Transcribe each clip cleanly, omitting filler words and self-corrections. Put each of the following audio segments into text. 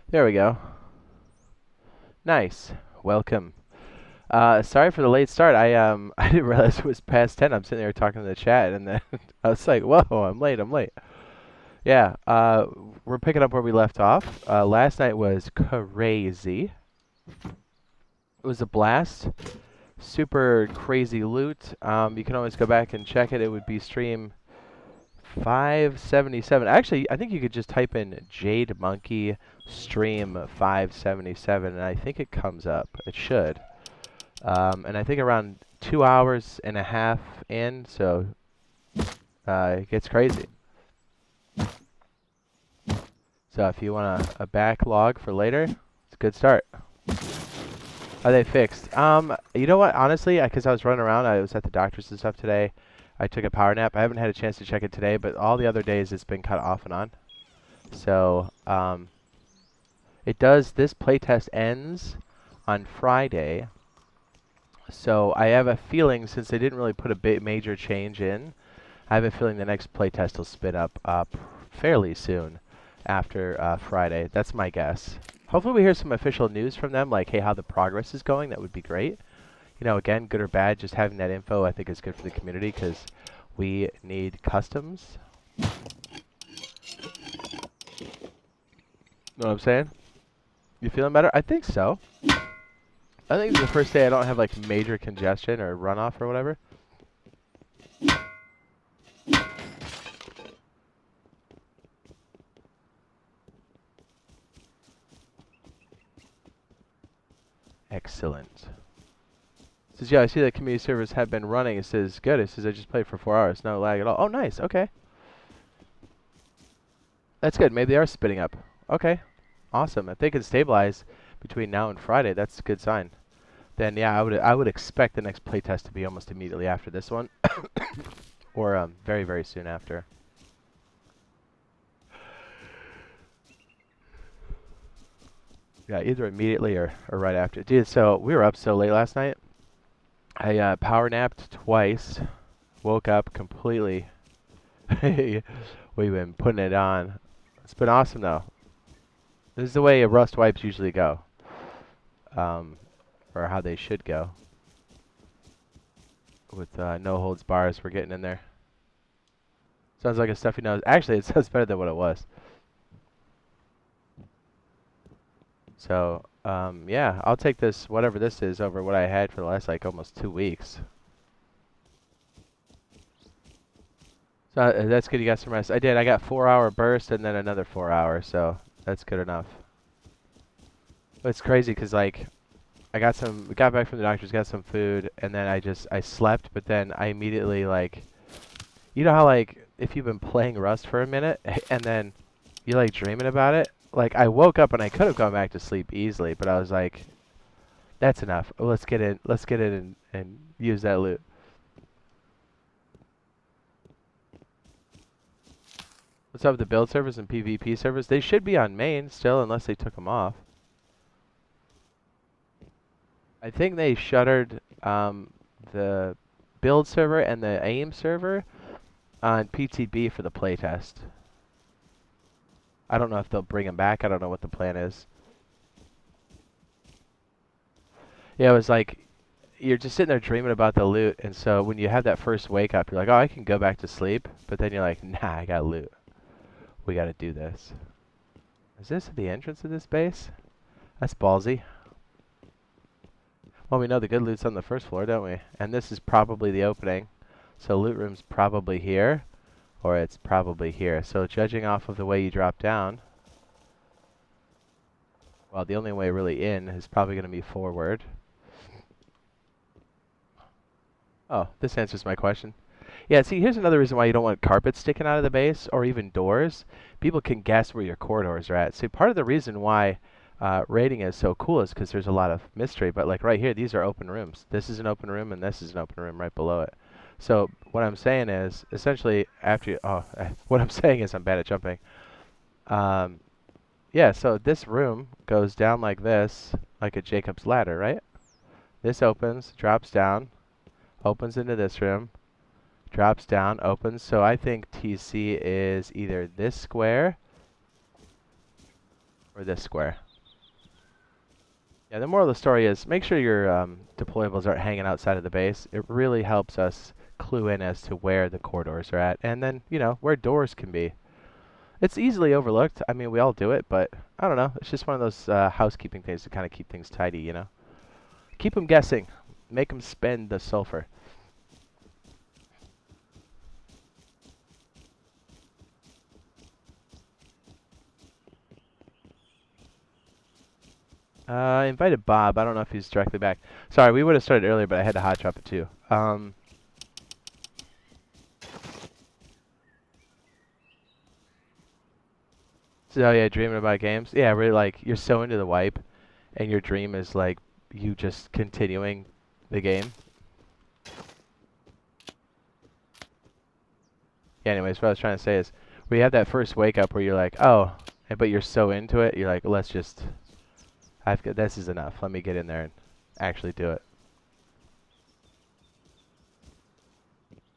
There we go. Nice. Welcome. Sorry for the late start. I didn't realize it was past 10. I'm sitting there talking to the chat, and then I was like, "Whoa, I'm late. I'm late." Yeah. We're picking up where we left off. Last night was crazy. It was a blast. Super crazy loot. You can always go back and check it. It would be stream 577. Actually, I think you could just type in Jade Monkey stream 577, and I think it comes up. It should. And I think around 2 hours and a half in, so it gets crazy. So if you want a backlog for later, it's a good start. Are they fixed? You know what? Honestly, because I was running around, I was at the doctor's and stuff today. I took a power nap. I haven't had a chance to check it today, but all the other days it's been kind of off and on. So it does. This playtest ends on Friday. So I have a feeling, since they didn't really put a major change in, I have a feeling the next playtest will spin up fairly soon after Friday. That's my guess. Hopefully we hear some official news from them, like, hey, how the progress is going. That would be great. You know, again, good or bad, just having that info I think is good for the community because we need customs. Know what I'm saying? You feeling better? I think so. I think it's the first day I don't have like major congestion or runoff or whatever. Excellent. It says, yeah, I see that community servers have been running. It says, good. It says, I just played for 4 hours. No lag at all. Oh, nice. Okay. That's good. Maybe they are spitting up. Okay. Awesome. If they can stabilize between now and Friday, that's a good sign. Then, yeah, I would expect the next playtest to be almost immediately after this one. Or very, very soon after. Yeah, either immediately or right after. Dude, so we were up so late last night. I power napped twice. Woke up completely. We've been putting it on. It's been awesome, though. This is the way Rust wipes usually go. Or how they should go. With no holds bars, we're getting in there. Sounds like a stuffy nose. Actually, it sounds better than what it was. So, yeah, I'll take this, whatever this is, over what I had for the last, like, almost 2 weeks. So, that's good you got some rest. I did. I got 4-hour burst and then another 4 hours, so that's good enough. But it's crazy because, like, we got back from the doctors, got some food, and then I slept, but then I immediately, like, you know how, like, if you've been playing Rust for a minute, and then you're, like, dreaming about it? Like, I woke up and I could have gone back to sleep easily, but I was like, that's enough. Let's get in and use that loot. What's up with the build servers and PvP servers? They should be on main still, unless they took them off. I think they shuttered the build server and the aim server on PTB for the playtest. I don't know if they'll bring them back. I don't know what the plan is. Yeah, it was like you're just sitting there dreaming about the loot, and so when you have that first wake up, you're like, oh, I can go back to sleep. But then you're like, nah, I got loot. We got to do this. Is this the entrance of this base? That's ballsy. Well, we know the good loot's on the first floor, don't we? And this is probably the opening. So loot room's probably here, or it's probably here. So judging off of the way you drop down, well, the only way really in is probably going to be forward. Oh, this answers my question. Yeah, see, here's another reason why you don't want carpets sticking out of the base, or even doors. People can guess where your corridors are at. See, part of the reason why raiding is so cool is because there's a lot of mystery. But like right here, these are open rooms. This is an open room, and this is an open room right below it. So what I'm saying is, essentially, after you, what I'm saying is I'm bad at jumping. Yeah, so this room goes down like this, like a Jacob's ladder, right? This opens, drops down, opens into this room, drops down, opens. So I think TC is either this square Or this square. Yeah, the moral of the story is make sure your deployables aren't hanging outside of the base. It really helps us clue in as to where the corridors are at, and then, you know, where doors can be. It's easily overlooked. I mean, we all do it, but I don't know. It's just one of those housekeeping things to kind of keep things tidy, you know? Keep them guessing. Make them spend the sulfur. I invited Bob. I don't know if he's directly back. Sorry, we would have started earlier, but I had to hot drop it too. So yeah, dreaming about games. Yeah, really, like you're so into the wipe, and your dream is like you just continuing the game. Yeah, anyways, what I was trying to say is, we have that first wake up where you're like, oh, but you're so into it, you're like, let's just, this is enough. Let me get in there and actually do it.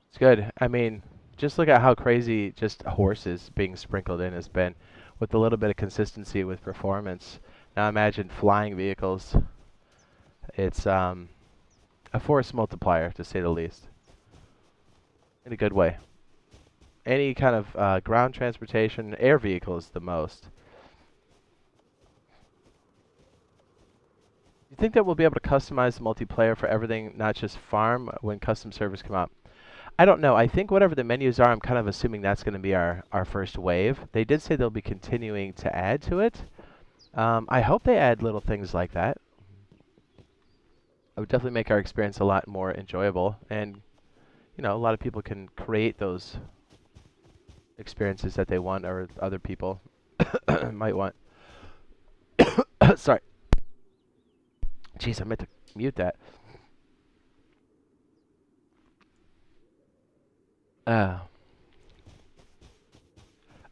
It's good. I mean, just look at how crazy just horses being sprinkled in has been, with a little bit of consistency with performance. Now imagine flying vehicles. It's a force multiplier, to say the least, in a good way. Any kind of ground transportation, air vehicles the most. You think that we'll be able to customize the multiplayer for everything, not just farm, when custom servers come out? I don't know. I think whatever the menus are, I'm kind of assuming that's going to be our first wave. They did say they'll be continuing to add to it. I hope they add little things like that. It would definitely make our experience a lot more enjoyable. And, you know, a lot of people can create those experiences that they want, or other people might want. Sorry. Jeez, I meant to mute that.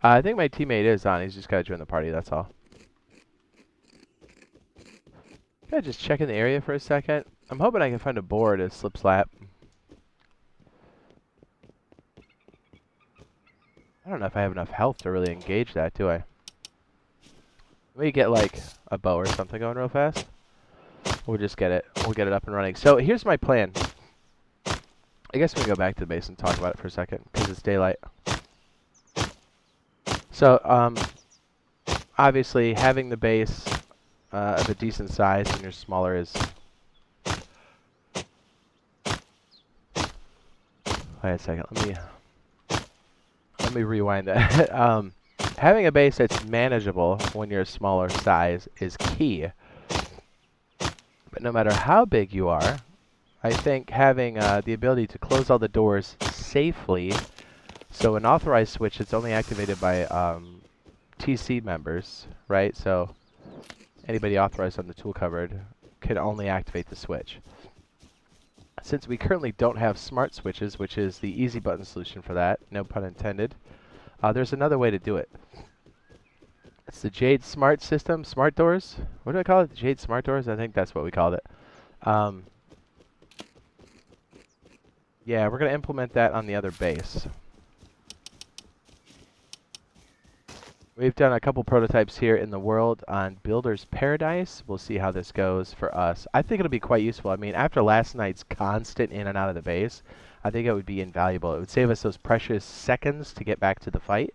I think my teammate is on. He's just got to join the party, that's all. Can I just check in the area for a second? I'm hoping I can find a board to slip slap. I don't know if I have enough health to really engage that, do I? Let me get like a bow or something going real fast. We'll just get it. We'll get it up and running. So here's my plan. I guess we can go back to the base and talk about it for a second, because it's daylight. So, obviously, having the base of a decent size when you're smaller is... Wait a second. Let me rewind that. Having a base that's manageable when you're a smaller size is key. But no matter how big you are, I think having the ability to close all the doors safely, so an authorized switch that's only activated by TC members, right? So anybody authorized on the tool cupboard can only activate the switch. Since we currently don't have smart switches, which is the easy button solution for that, no pun intended, there's another way to do it. It's the Jade Smart System, Smart Doors. What do I call it? The Jade Smart Doors? I think that's what we called it. Yeah, we're going to implement that on the other base. We've done a couple prototypes here in the world on Builder's Paradise. We'll see how this goes for us. I think it'll be quite useful. I mean, after last night's constant in and out of the base, I think it would be invaluable. It would save us those precious seconds to get back to the fight.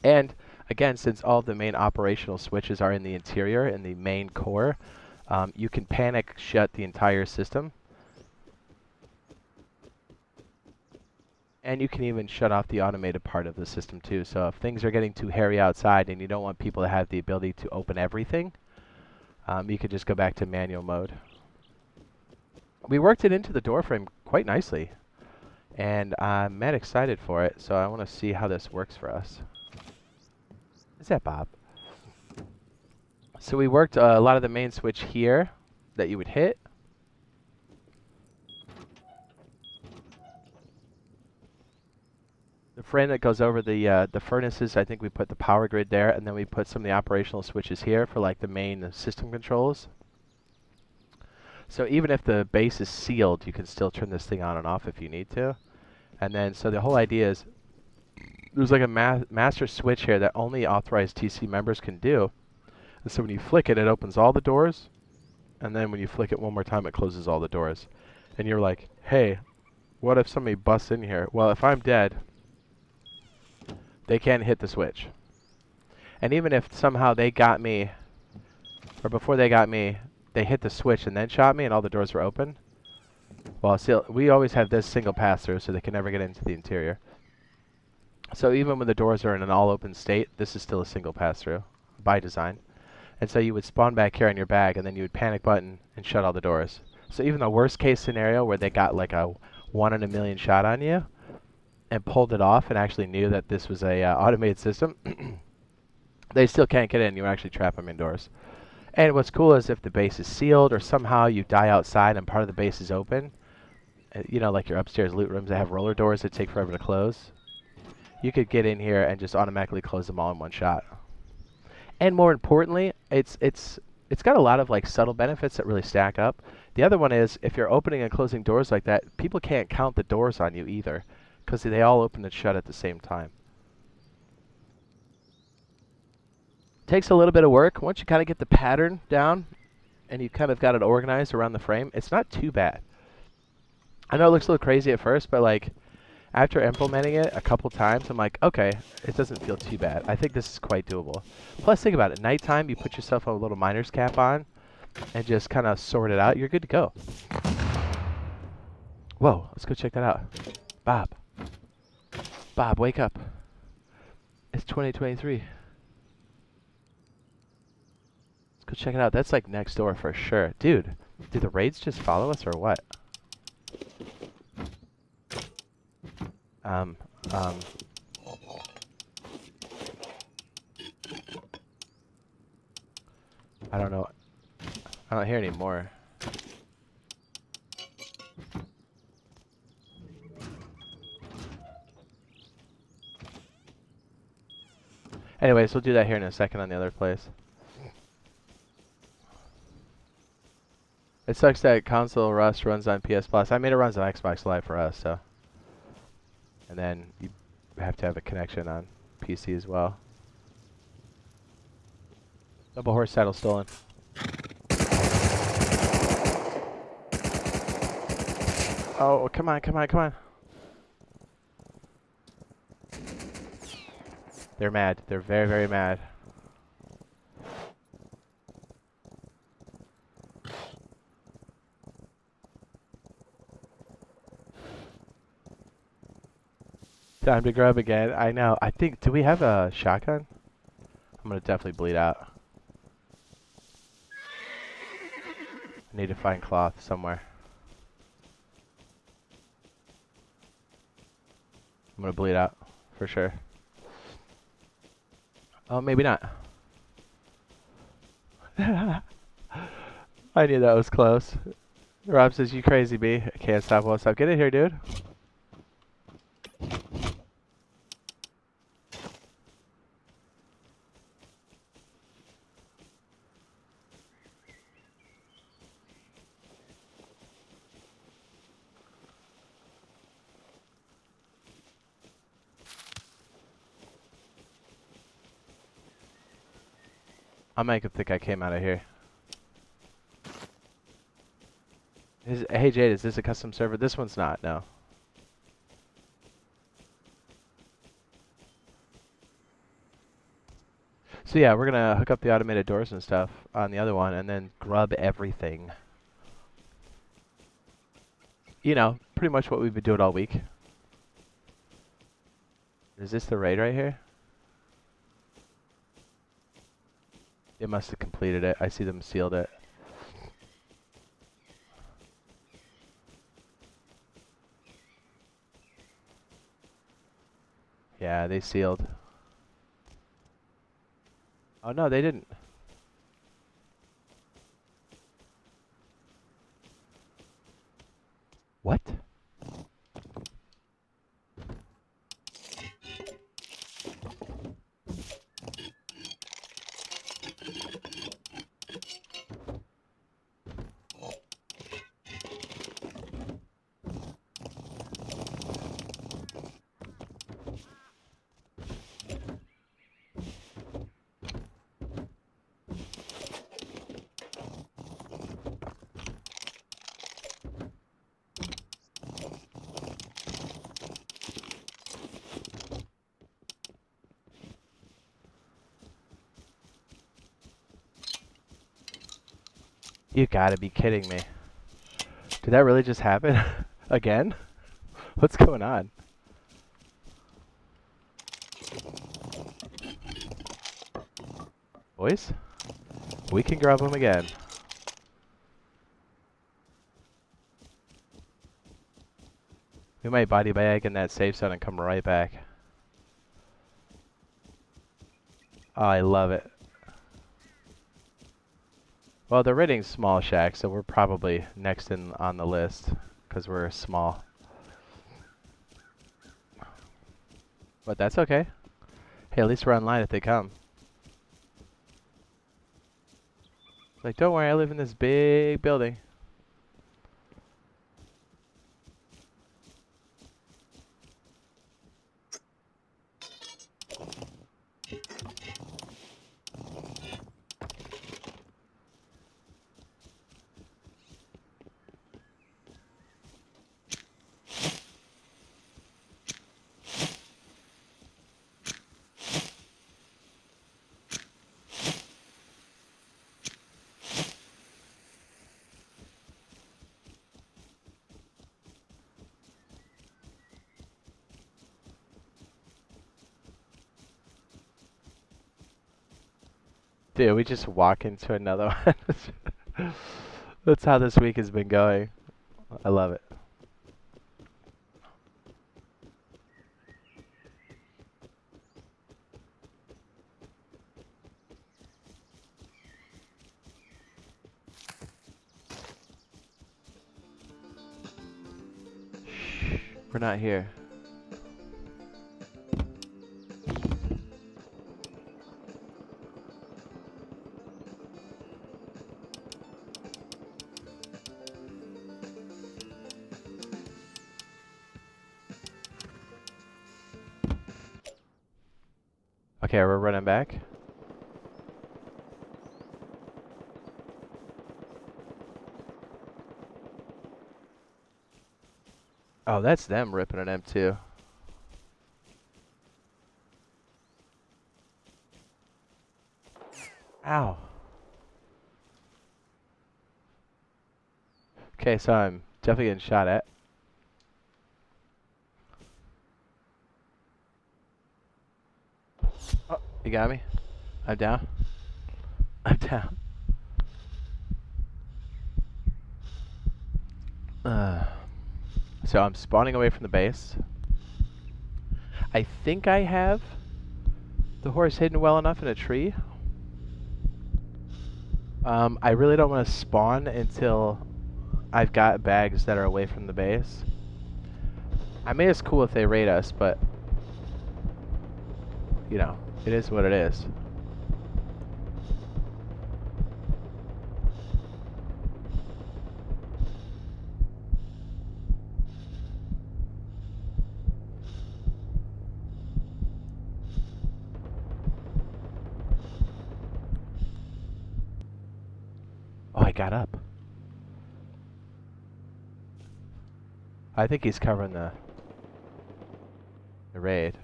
And again, since all of the main operational switches are in the interior, in the main core, you can panic shut the entire system. And you can even shut off the automated part of the system too. So if things are getting too hairy outside and you don't want people to have the ability to open everything, you could just go back to manual mode. We worked it into the door frame quite nicely, and I'm mad excited for it. So I want to see how this works for us. Is that Bob? So we worked a lot of the main switch here that you would hit. The frame that goes over the furnaces, I think we put the power grid there, and then we put some of the operational switches here for like the main system controls. So even if the base is sealed, you can still turn this thing on and off if you need to. And then, so the whole idea is there's like a master switch here that only authorized TC members can do. And so when you flick it, it opens all the doors. And then when you flick it one more time, it closes all the doors. And you're like, hey, what if somebody busts in here? Well, if I'm dead, they can't hit the switch. And even if somehow they got me, or before they got me, they hit the switch and then shot me and all the doors were open, well, still, we always have this single pass-through so they can never get into the interior. So even when the doors are in an all-open state, this is still a single pass-through by design. And so you would spawn back here on your bag, and then you would panic button and shut all the doors. So even the worst-case scenario where they got like a 1 in a million shot on you and pulled it off and actually knew that this was a automated system, they still can't get in. You actually trap them indoors. And what's cool is if the base is sealed or somehow you die outside and part of the base is open, you know, like your upstairs loot rooms that have roller doors that take forever to close, you could get in here and just automatically close them all in one shot. And more importantly, it's got a lot of like subtle benefits that really stack up. The other one is if you're opening and closing doors like that, people can't count the doors on you either because they all open and shut at the same time. Takes a little bit of work. Once you kind of get the pattern down and you kind of got it organized around the frame, it's not too bad. I know it looks a little crazy at first, but like after implementing it a couple times, I'm like, okay, it doesn't feel too bad. I think this is quite doable. Plus, think about it. Nighttime, you put yourself a little miner's cap on and just kind of sort it out. You're good to go. Whoa, let's go check that out. Bob. Bob, wake up. It's 2023. Go check it out. That's like next door for sure. Dude, do the raids just follow us or what? I don't know. I don't hear any more. Anyways, we'll do that here in a second on the other place. It sucks that console Rust runs on PS Plus. I mean, it runs on Xbox Live for us, so. And then you have to have a connection on PC as well. Double horse saddle stolen. Oh, come on, come on, come on. They're mad. They're very, very mad. Time to grub again. I know. I think, do we have a shotgun? I'm going to definitely bleed out. I need to find cloth somewhere. I'm going to bleed out for sure. Oh, maybe not. I knew that was close. Rob says, you crazy bee. I can't stop, won't stop. Get in here, dude. I'll make him think I came out of here. Hey Jade, is this a custom server? This one's not, no. So yeah, we're gonna hook up the automated doors and stuff on the other one and then grub everything. You know, pretty much what we've been doing all week. Is this the raid right here? They must have completed it. I see them sealed it. Yeah, they sealed. Oh no, they didn't. What? You gotta be kidding me. Did that really just happen? Again? What's going on? Boys? We can grab them again. We might body bag in that safe zone and come right back. Oh, I love it. Well, they're raiding small shacks, so we're probably next in on the list because we're small. But that's okay. Hey, at least we're online if they come. Like, don't worry, I live in this big building. Dude, we just walk into another one. That's how this week has been going. I love it. Shh, we're not here. Okay, we're running back. Oh, that's them ripping an M2. Ow. Okay, so I'm definitely getting shot at. Oh, you got me? I'm down. I'm down. So I'm spawning away from the base. I think I have the horse hidden well enough in a tree. I really don't want to spawn until I've got bags that are away from the base. I mean, it's cool if they raid us, but you know, it is what it is. Oh, I got up. I think he's covering the raid.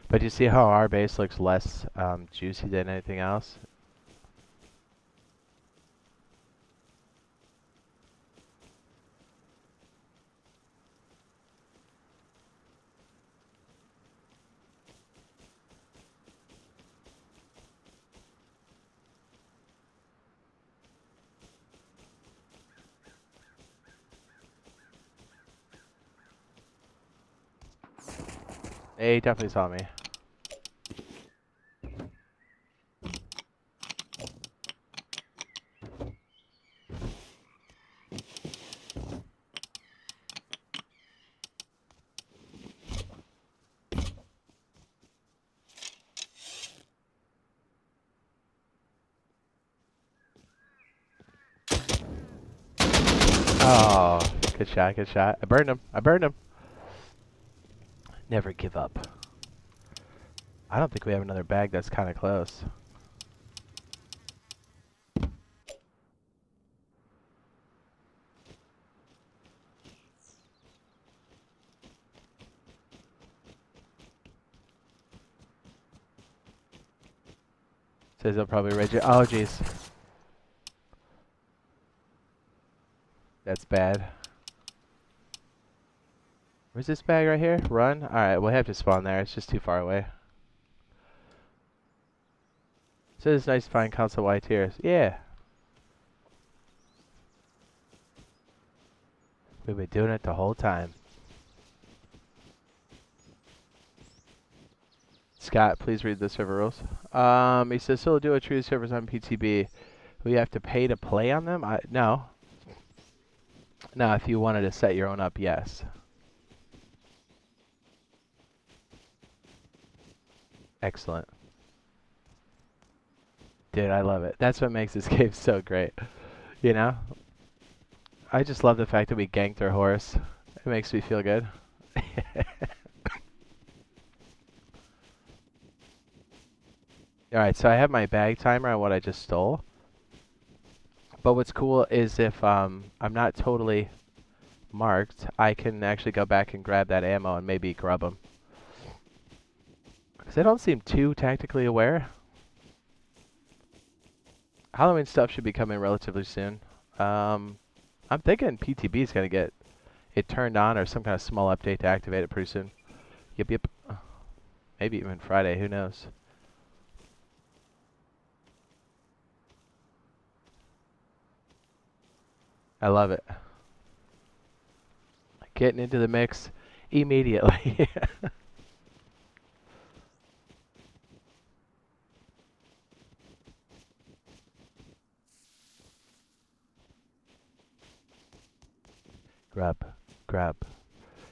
But you see how our base looks less juicy than anything else? He definitely saw me. Oh, good shot, good shot. I burned him. I burned him. Never give up. I don't think we have another bag that's kind of close. Says he'll probably raid you. Oh, jeez. That's bad. Where's this bag right here? Run? Alright, we'll have to spawn there. It's just too far away. So it's nice to find console Y tiers. Yeah. We've been doing it the whole time. Scott, please read the server rules. He says, solo duo true servers on PTB. We have to pay to play on them? No. No, if you wanted to set your own up, yes. Excellent. Dude, I love it. That's what makes this game so great. You know? I just love the fact that we ganked their horse. It makes me feel good. Alright, so I have my bag timer on what I just stole. But what's cool is if I'm not totally marked, I can actually go back and grab that ammo and maybe grub them. Because they don't seem too tactically aware. Halloween stuff should be coming relatively soon. I'm thinking PTB is going to get it turned on or some kind of small update to activate it pretty soon. Yep. Maybe even Friday, who knows. I love it. Getting into the mix immediately. Grab.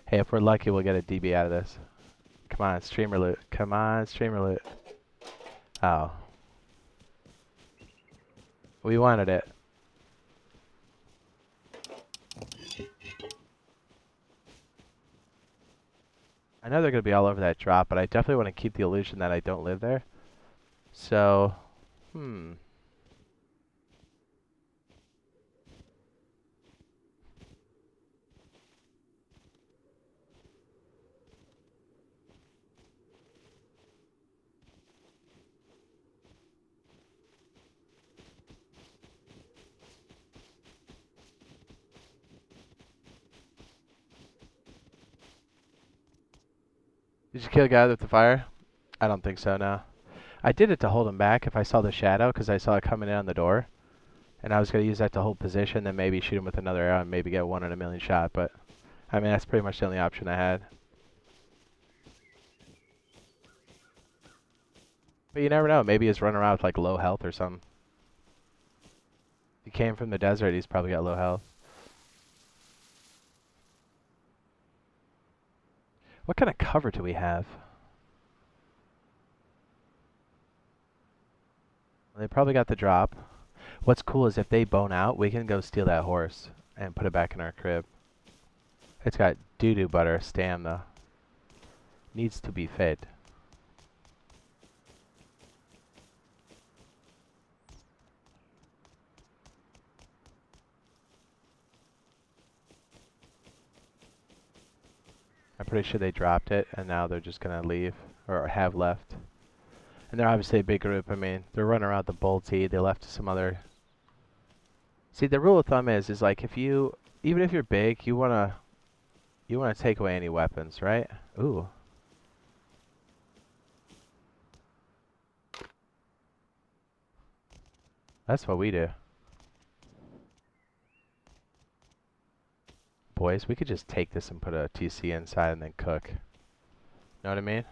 Hey, if we're lucky, we'll get a DB out of this. Come on, streamer loot. Come on, streamer loot. Oh. We wanted it. I know they're going to be all over that drop, but I definitely want to keep the illusion that I don't live there. So, Did you kill the guy with the fire? I don't think so, no. I did it to hold him back if I saw the shadow, because I saw it coming in on the door. And I was going to use that to hold position, then maybe shoot him with another arrow and maybe get 1 in a million shot. But, I mean, that's pretty much the only option I had. But you never know. Maybe he's running around with, like, low health or something. He came from the desert. He's probably got low health. What kind of cover do we have? They probably got the drop. What's cool is if they bone out, we can go steal that horse and put it back in our crib. It's got doo-doo butter stam though. Needs to be fed. I'm pretty sure they dropped it and now they're just gonna leave or have left. And they're obviously a big group. I mean, they're running around the Bolty. They left some other. See, the rule of thumb is like if you, even if you're big, you wanna take away any weapons, right? Ooh. That's what we do. Boys, we could just take this and put a TC inside and then cook. Know what I mean?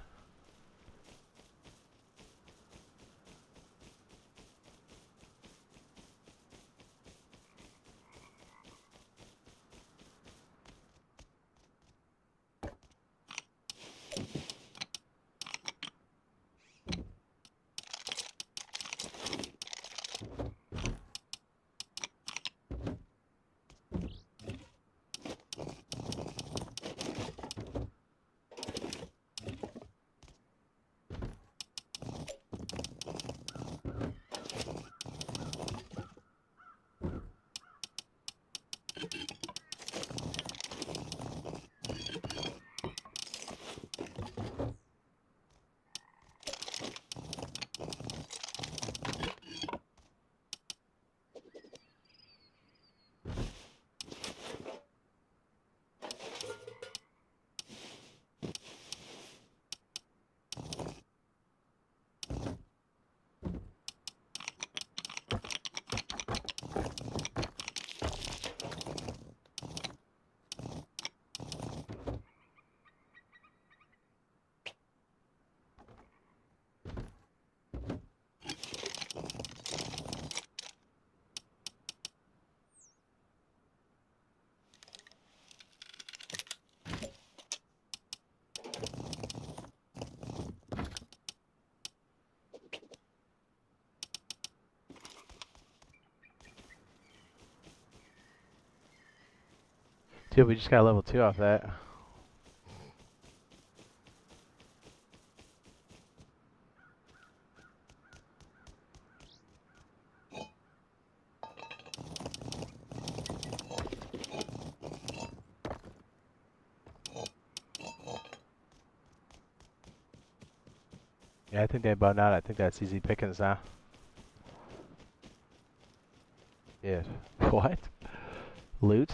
Dude, we just got level 2 off that. Yeah, I think they burned out. I think that's easy pickings now. Dude, what? Loot?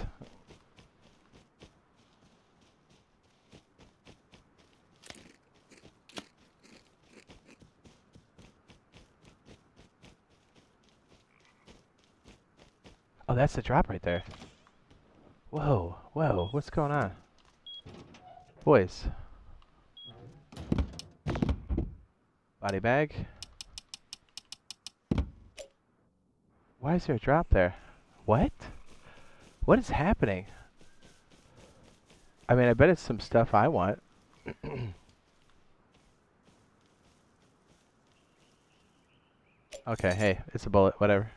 Oh, that's the drop right there. Whoa, whoa, what's going on? Boys. Body bag. Why is there a drop there? What? What is happening? I mean, I bet it's some stuff I want. Okay, hey, it's a bullet, whatever.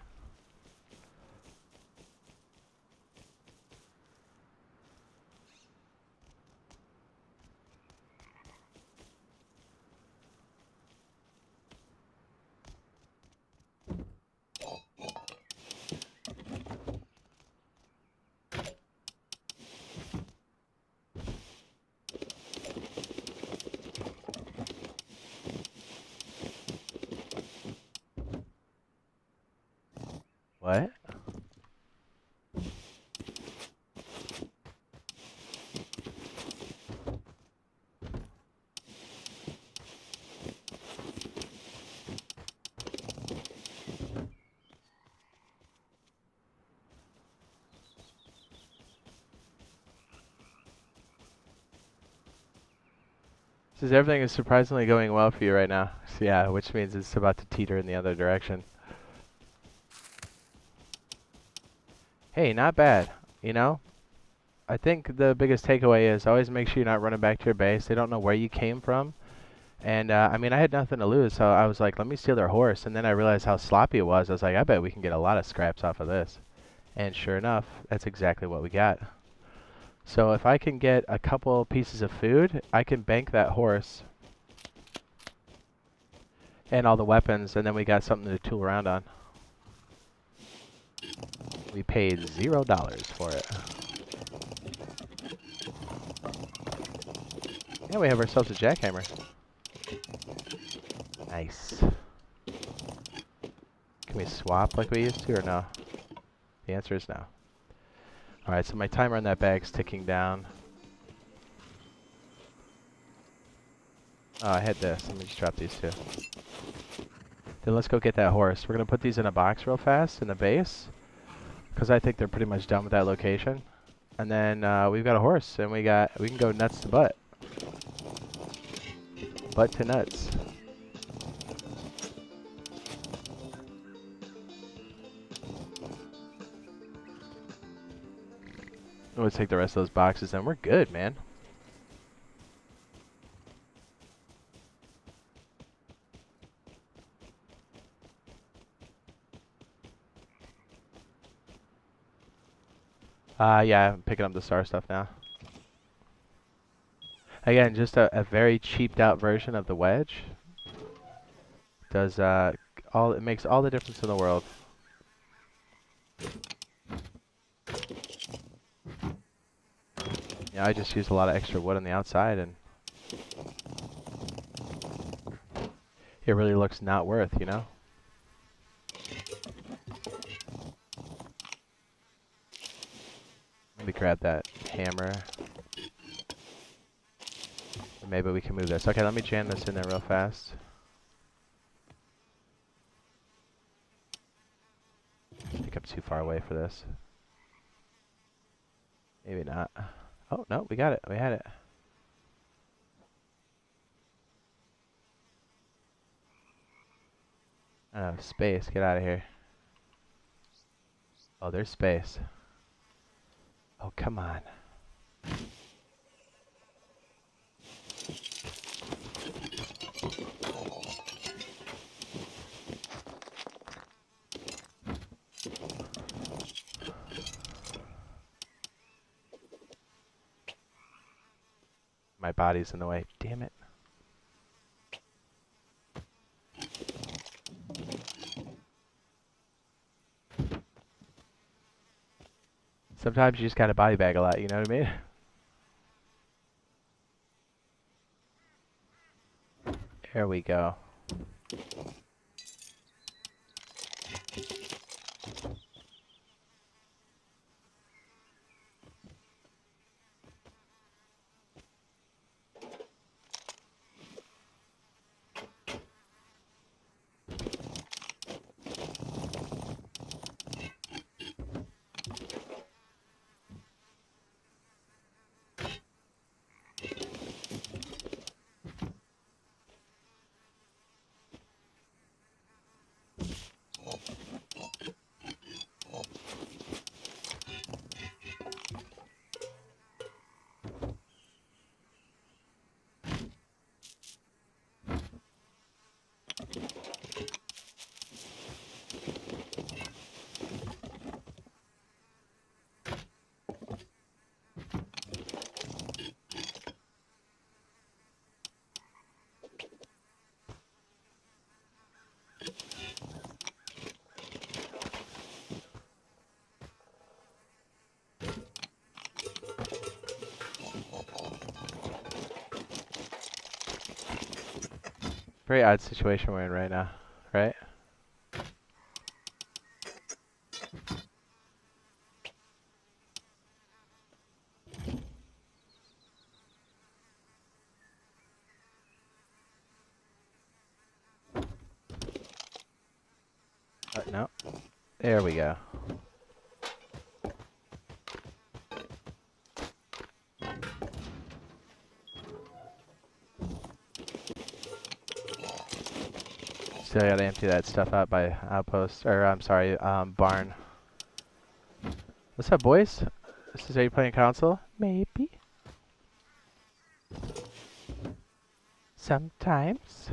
What? Says everything is surprisingly going well for you right now. So yeah, which means it's about to teeter in the other direction. Hey, not bad. You know, I think the biggest takeaway is always make sure you're not running back to your base. They don't know where you came from. And I mean, I had nothing to lose, so I was like, let me steal their horse. And then I realized how sloppy it was. I was like, I bet we can get a lot of scraps off of this. And sure enough, that's exactly what we got. So if I can get a couple pieces of food, I can bank that horse and all the weapons, and then we got something to tool around on. We paid $0 for it. Yeah, we have ourselves a jackhammer. Nice. Can we swap like we used to, or no? The answer is no. Alright, so my timer on that bag's ticking down. Oh, I had this. Let me just drop these two. Then let's go get that horse. We're going to put these in a box real fast in the base, because I think they're pretty much done with that location. And then we've got a horse, and we can go nuts to butt. Butt to nuts. We'll take the rest of those boxes, and we're good, man. Yeah, I'm picking up the star stuff now. Again, just a very cheaped out version of the wedge. Does it makes all the difference in the world. Yeah, I just used a lot of extra wood on the outside, and it really looks not worth, you know? Let me grab that hammer. Or maybe we can move this. Okay, let me jam this in there real fast. I think I'm too far away for this. Maybe not. Oh, no, we got it. We had it. Oh, space. Get out of here. Oh, there's space. Oh, come on. My body's in the way. Damn it. Sometimes you just gotta body bag a lot, you know what I mean? There we go. Very odd situation we're in right now, right? No. There we go. Still gotta empty that stuff out by outpost, or I'm sorry, barn. What's up, boys? This is, are you playing console? Maybe. Sometimes.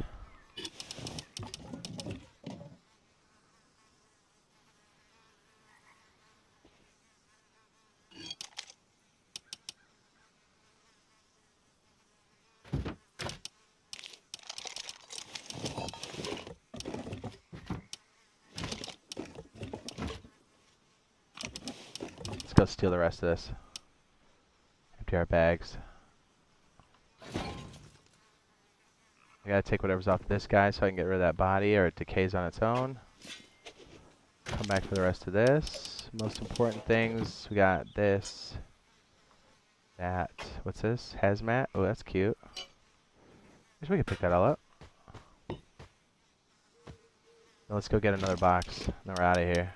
Let's go steal the rest of this. Empty our bags. I gotta take whatever's off this guy so I can get rid of that body, or it decays on its own. Come back for the rest of this. Most important things, we got this. That. What's this? Hazmat? Oh, that's cute. Guess we can pick that all up. Now let's go get another box. Then we're out of here.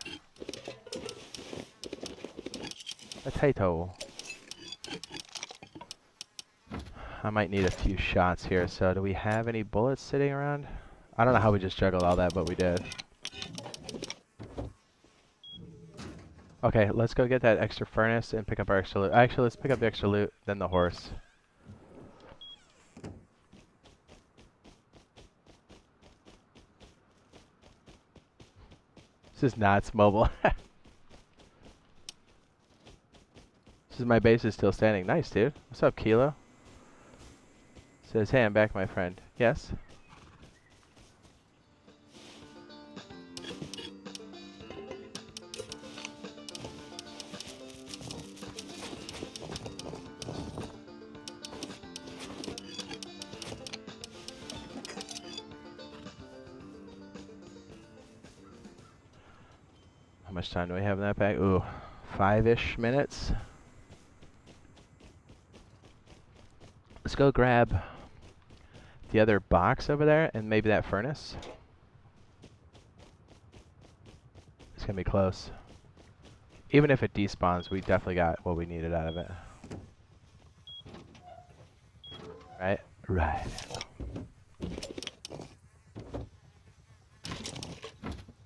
Potato. I might need a few shots here, so do we have any bullets sitting around? I don't know how we just juggled all that, but we did. Okay, let's go get that extra furnace and pick up our extra loot. Actually, let's pick up the extra loot, then the horse. This is not mobile. This is my base is still standing. Nice, dude. What's up, Kilo? Says, hey, I'm back, my friend. Yes? How much time do we have in that bag? Ooh, 5-ish minutes. Let's go grab the other box over there and maybe that furnace. It's gonna be close. Even if it despawns, we definitely got what we needed out of it. Right? Right.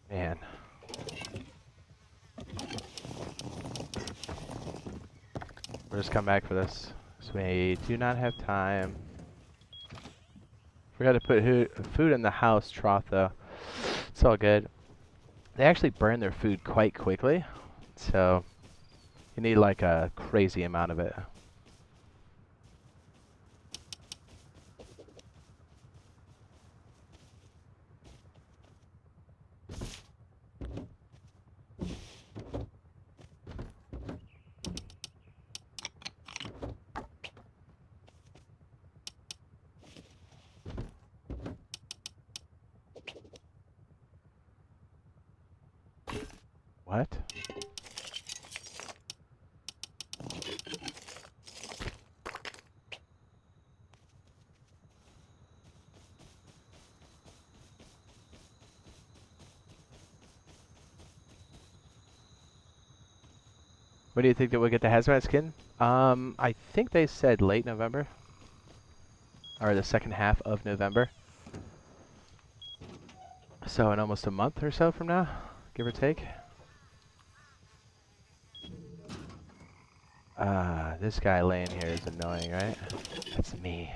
Man. We'll just come back for this. So we do not have time. Forgot to put food in the house trough though. It's all good. They actually burn their food quite quickly, so you need like a crazy amount of it. What? When do you think that we'll get the hazmat skin? I think they said late November. Or the second half of November. So in almost a month or so from now, give or take. This guy laying here is annoying, right? That's me.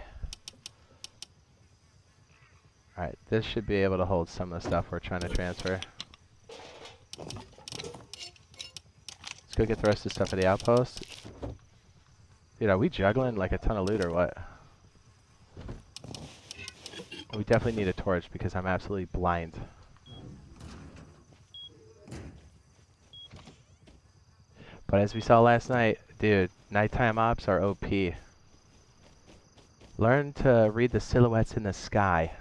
Alright, this should be able to hold some of the stuff we're trying to transfer. Let's go get the rest of the stuff at the outpost. Dude, are we juggling like a ton of loot or what? We definitely need a torch because I'm absolutely blind. But as we saw last night, dude, nighttime ops are OP. Learn to read the silhouettes in the sky.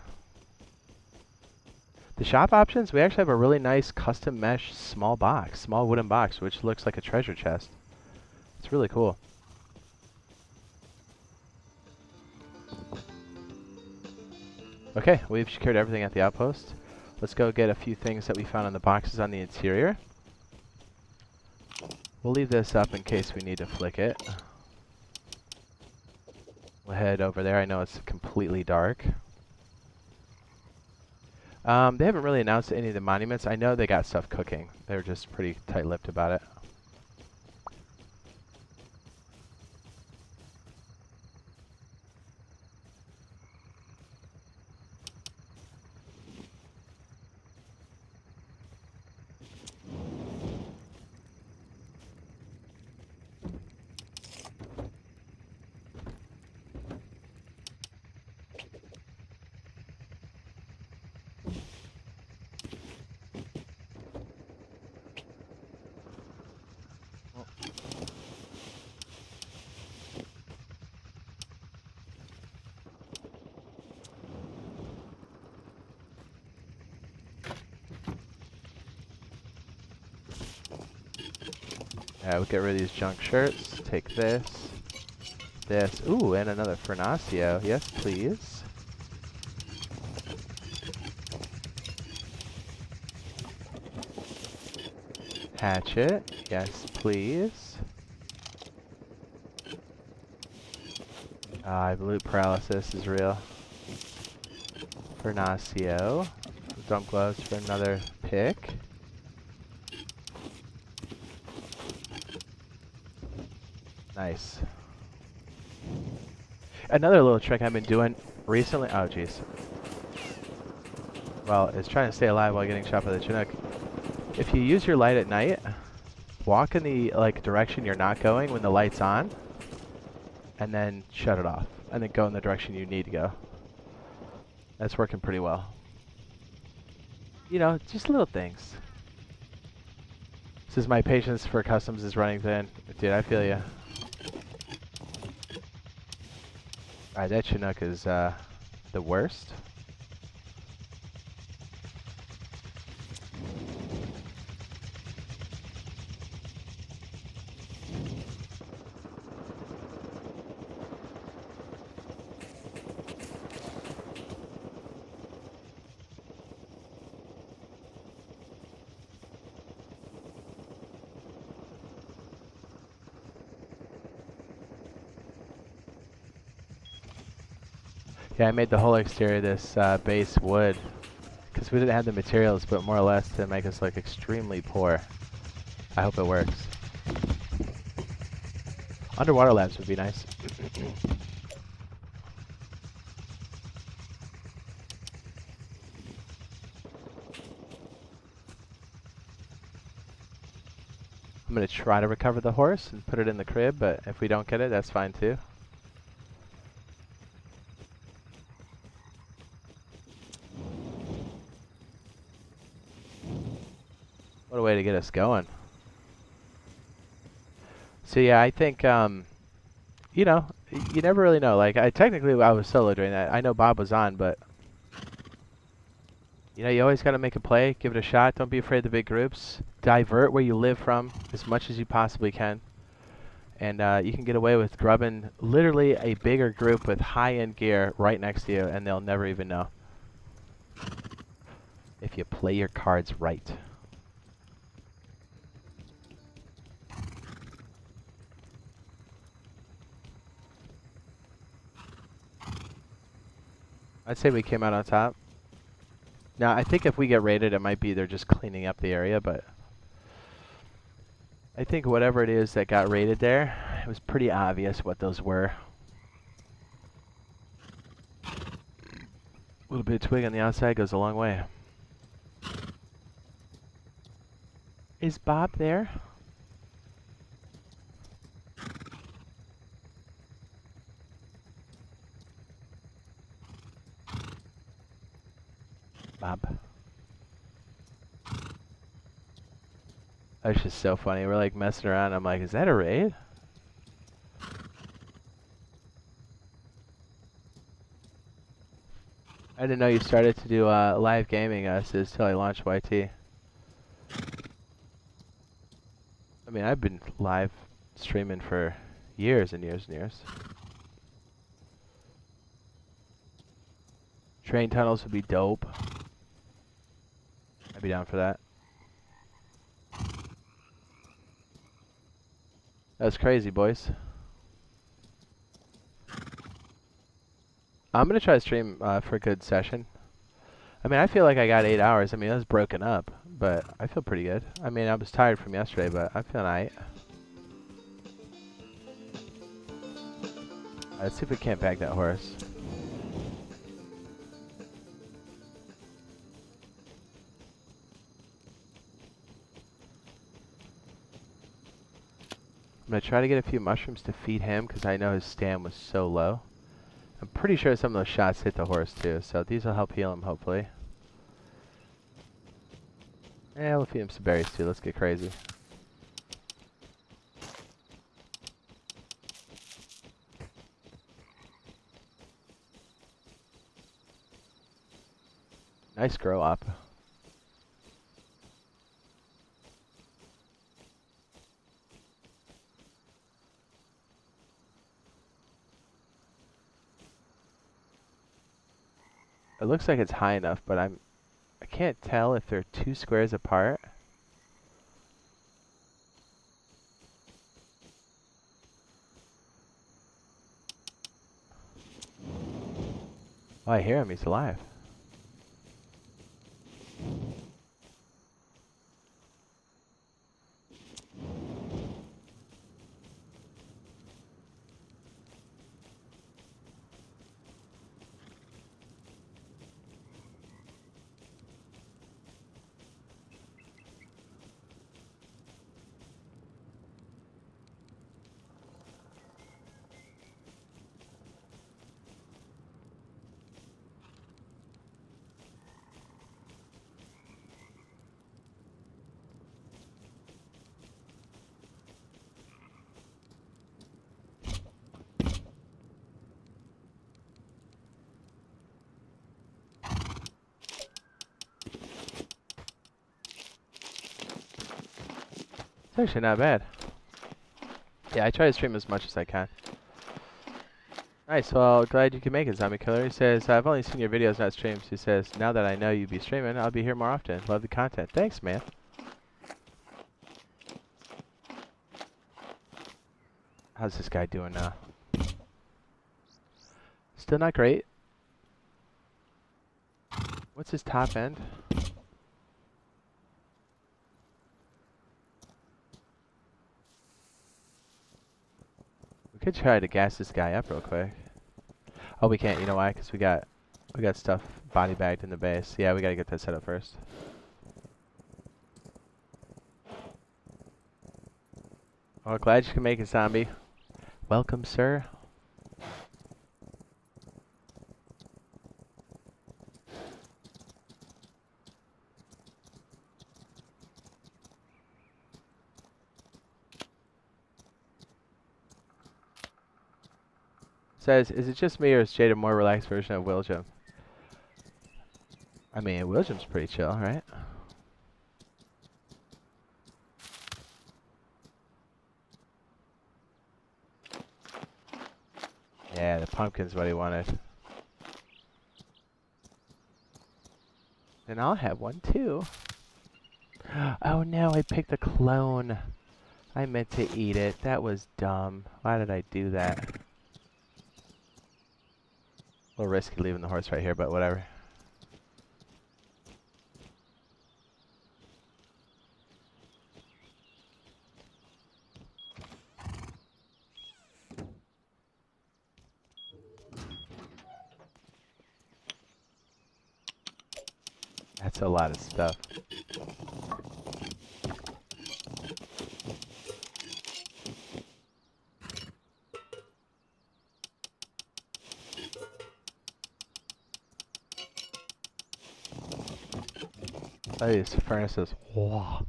The shop options, we actually have a really nice custom mesh small box, small wooden box, which looks like a treasure chest. It's really cool. Okay, we've secured everything at the outpost. Let's go get a few things that we found in the boxes on the interior. We'll leave this up in case we need to flick it. We'll head over there. I know it's completely dark. They haven't really announced any of the monuments. I know they got stuff cooking. They're just pretty tight-lipped about it. We'll get rid of these junk shirts. Take this. This. Ooh, and another Fernacio. Yes, please. Hatchet. Yes, please. Loot paralysis is real. Fernacio. Dump gloves for another pick. Nice. Another little trick I've been doing recently. Oh, jeez. Well, it's trying to stay alive while getting shot by the Chinook. If you use your light at night, walk in the direction you're not going when the light's on, and then shut it off, and then go in the direction you need to go. That's working pretty well. You know, just little things. This is my patience for customs is running thin. Dude, I feel ya. Alright, that Chinook is the worst. Yeah, I made the whole exterior of this base wood because we didn't have the materials, but more or less to make us look extremely poor. I hope it works. Underwater labs would be nice. I'm going to try to recover the horse and put it in the crib, but if we don't get it, that's fine too. What a way to get us going. So yeah, I think, you know, you never really know. Like, technically I was solo during that. I know Bob was on, but You know, you always got to make a play. Give it a shot. Don't be afraid of the big groups. Divert where you live from as much as you possibly can. And you can get away with grubbing literally a bigger group with high-end gear right next to you, and they'll never even know. If you play your cards right. I'd say we came out on top. Now, I think if we get raided, it might be they're just cleaning up the area, but I think whatever it is that got raided there, it was pretty obvious what those were. A little bit of twig on the outside goes a long way. Is Bob there? Bob. That's just so funny. We're like messing around. I'm like, is that a raid? I didn't know you started to do live gaming, Sis, till I launched YT. I mean, I've been live streaming for years and years and years. Train tunnels would be dope. I'd be down for that. That was crazy, boys. I'm gonna try to stream for a good session. I mean, I feel like I got 8 hours. I mean, I was broken up, but I feel pretty good. I mean, I was tired from yesterday, but I feel alright. Let's see if we can't bag that horse. I'm gonna try to get a few mushrooms to feed him because I know his stam was so low. I'm pretty sure some of those shots hit the horse too, so these will help heal him hopefully. Yeah, we'll feed him some berries too. Let's get crazy. Nice grow up. It looks like it's high enough, but I can't tell if they're 2 squares apart. Oh, I hear him. He's alive. It's actually not bad. Yeah, I try to stream as much as I can. Nice, well, glad you can make it, Zombie Killer. He says, I've only seen your videos, not streams. He says, now that I know you'd be streaming, I'll be here more often. Love the content. Thanks, man. How's this guy doing now? Still not great. What's his top end? We could try to gas this guy up real quick. Oh, we can't. You know why? Because we got stuff body bagged in the base. Yeah, we gotta get that set up first. Oh, glad you can make it, Zombie. Welcome, sir. Says, is it just me or is Jade a more relaxed version of Willjum? I mean, William's pretty chill, right? Yeah, the pumpkin's what he wanted. Then I'll have one too. Oh no, I picked the clone. I meant to eat it. That was dumb. Why did I do that? A little risky leaving the horse right here, but whatever. That's a lot of stuff. Oh, these furnaces. Whoa.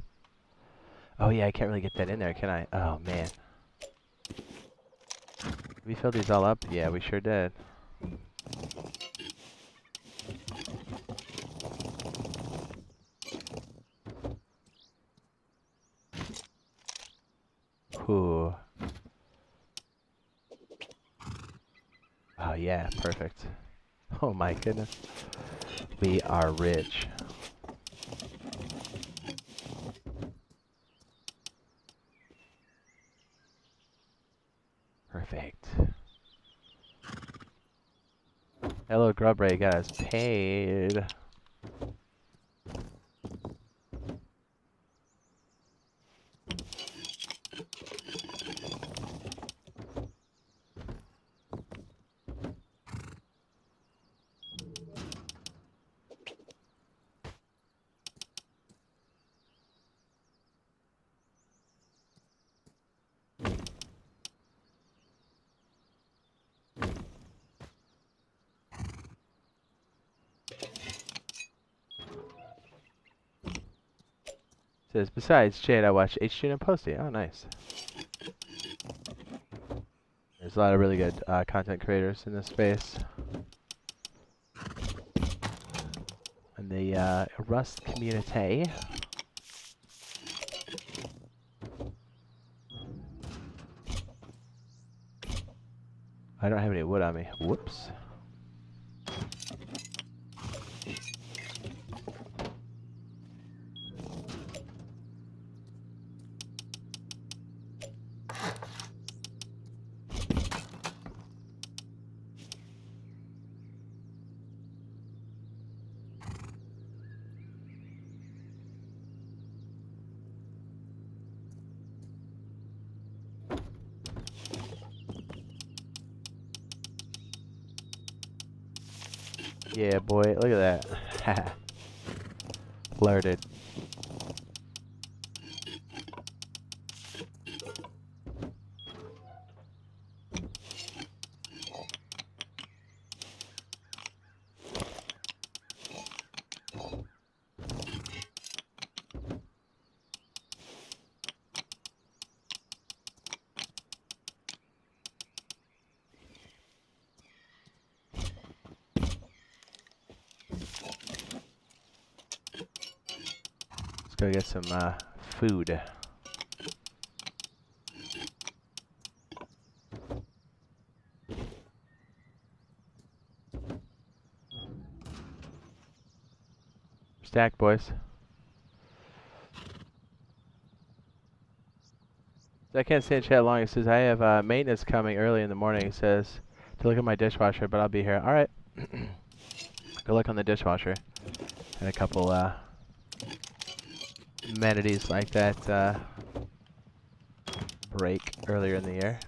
Oh yeah, I can't really get that in there, can I? Oh man. We filled these all up? Yeah, we sure did. Whew. Oh yeah, perfect. Oh my goodness. We are rich. Perfect. Hello, Grub Ray got us paid. Says, besides Jade, I watch H2 and Posty. Oh, nice. There's a lot of really good content creators in this space. In the Rust community. I don't have any wood on me. Whoops. Yeah, boy, look at that. Flirted. Let's go get some food. Stack, boys. I can't stay in chat long. It says, I have maintenance coming early in the morning. It says, to look at my dishwasher, but I'll be here. Alright. Go look on the dishwasher. And a couple amenities like that break earlier in the year.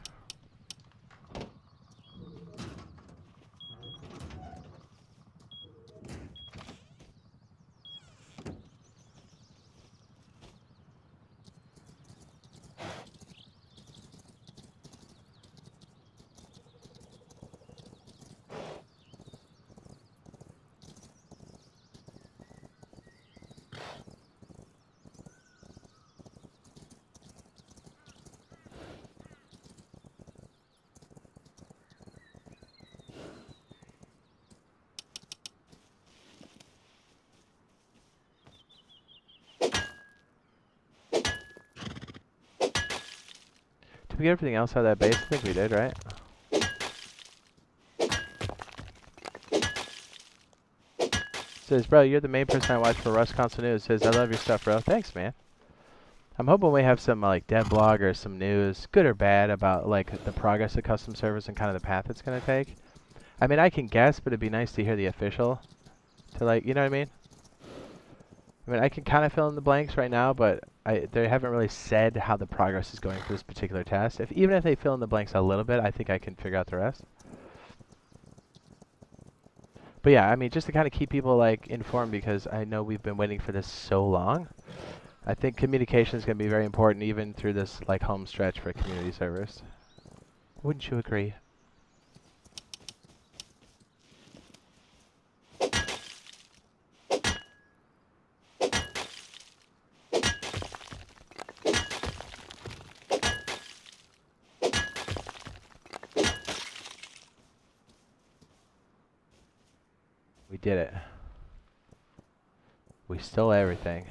we get everything else out of that base? I think we did, right? Says, bro, you're the main person I watch for Rust Console News. Says, I love your stuff, bro. Thanks, man. I'm hoping we have some like devlog or some news, good or bad, about like the progress of custom servers and kind of the path it's gonna take. I mean, I can guess, but it'd be nice to hear the official, to like, you know what I mean? I mean, I can kind of fill in the blanks right now, but they haven't really said how the progress is going for this particular test. Even if they fill in the blanks a little bit, I think I can figure out the rest. But yeah, I mean, just to kind of keep people like informed, because I know we've been waiting for this so long. I think communication is going to be very important even through this like home stretch for community servers. Wouldn't you agree? We did it. We stole everything.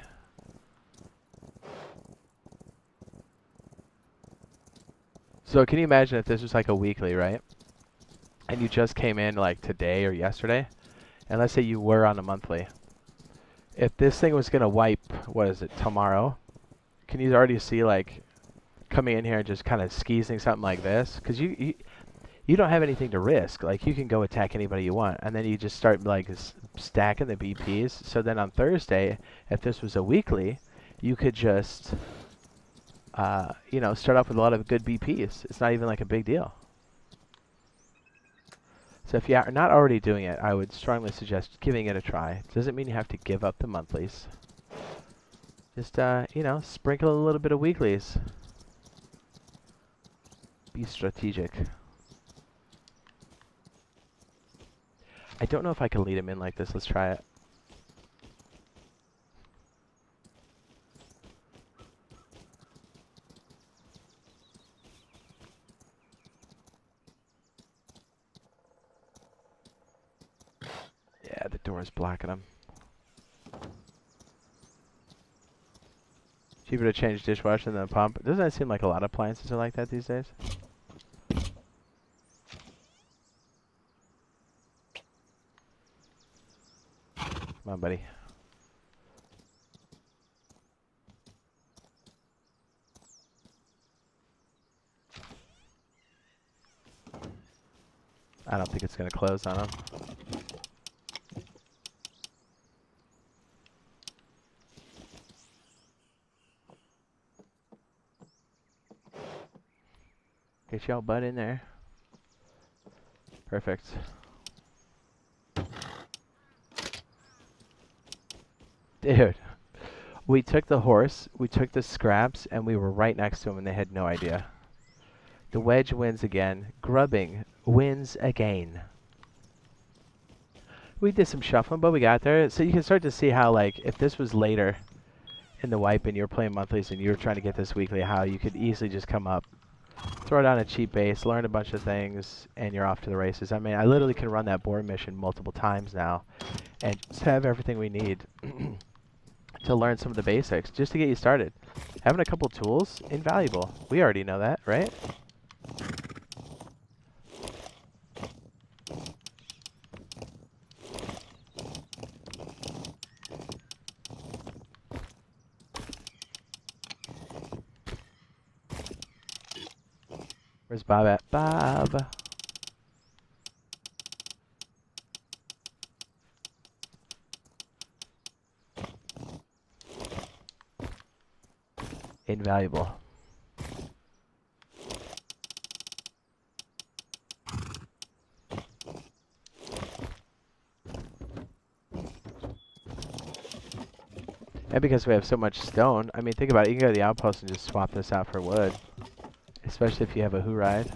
So can you imagine if this was like a weekly, right? And you just came in like today or yesterday, and let's say you were on a monthly. If this thing was gonna wipe, what is it, tomorrow? Can you already see like coming in here and just kind of skeezing something like this? Because you don't have anything to risk. Like, you can go attack anybody you want, and then you just start like stacking the BPs. So then on Thursday, if this was a weekly, you could just you know, start off with a lot of good BPs. It's not even like a big deal. So if you are not already doing it, I would strongly suggest giving it a try. Doesn't mean you have to give up the monthlies. Just you know, sprinkle a little bit of weeklies. Be strategic. I don't know if I can lead him in like this. Let's try it. Yeah, the door is blocking him. Cheaper to change dishwasher than a pump. Doesn't that seem like a lot of appliances are like that these days? Come on, buddy. I don't think it's going to close on him. Get y'all butt in there. Perfect. Dude, we took the horse, we took the scraps, and we were right next to him, and they had no idea. The wedge wins again. Grubbing wins again. We did some shuffling, but we got there. So you can start to see how, like, if this was later in the wipe and you were playing monthlies and you were trying to get this weekly, how you could easily just come up, throw down a cheap base, learn a bunch of things, and you're off to the races. I mean, I literally can run that board mission multiple times now and just have everything we need to learn some of the basics, just to get you started. Having a couple tools, invaluable. We already know that, right? Where's Bob at? Bob! Invaluable. And because we have so much stone, I mean, think about it. You can go to the outpost and just swap this out for wood. Especially if you have a who ride.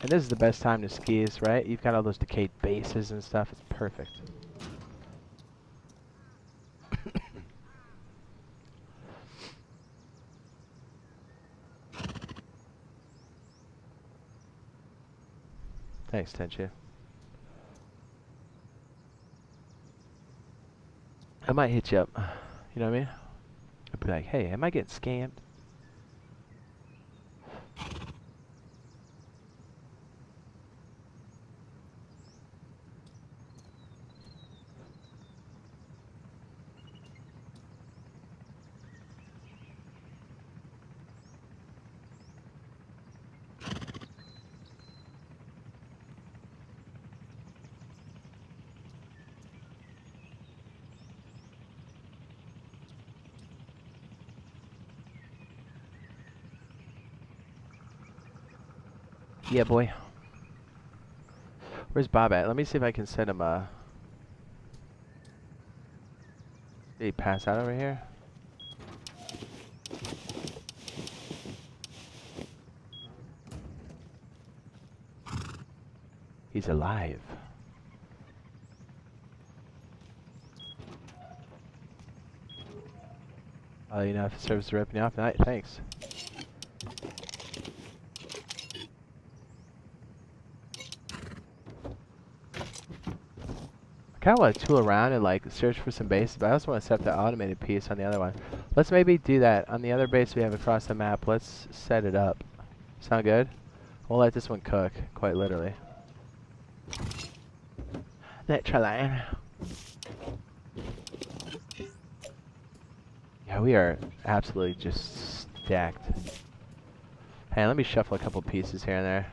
And this is the best time to skis, right? You've got all those decayed bases and stuff. It's perfect. Thanks, Tenchu. I might hit you up. You know what I mean? I'd be like, hey, am I getting scammed? Yeah, boy. Where's Bob at? Let me see if I can send him a... Did he pass out over here? He's alive. Oh, you know, if the service is ripping you off tonight, thanks. I kind of want to tool around and like search for some bases, but I also want to set up the automated piece on the other one. Let's maybe do that. On the other base we have across the map, let's set it up. Sound good? We'll let this one cook, quite literally. Literally. Yeah, we are absolutely just stacked. Hey, let me shuffle a couple pieces here and there.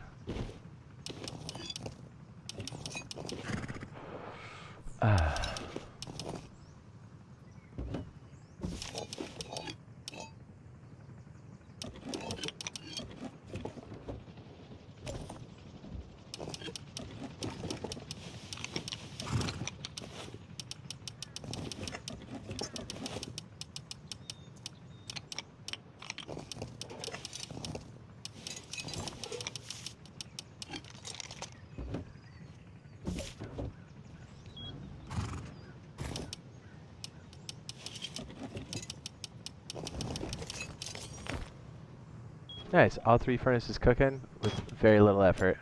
Nice, all 3 furnaces cooking with very little effort.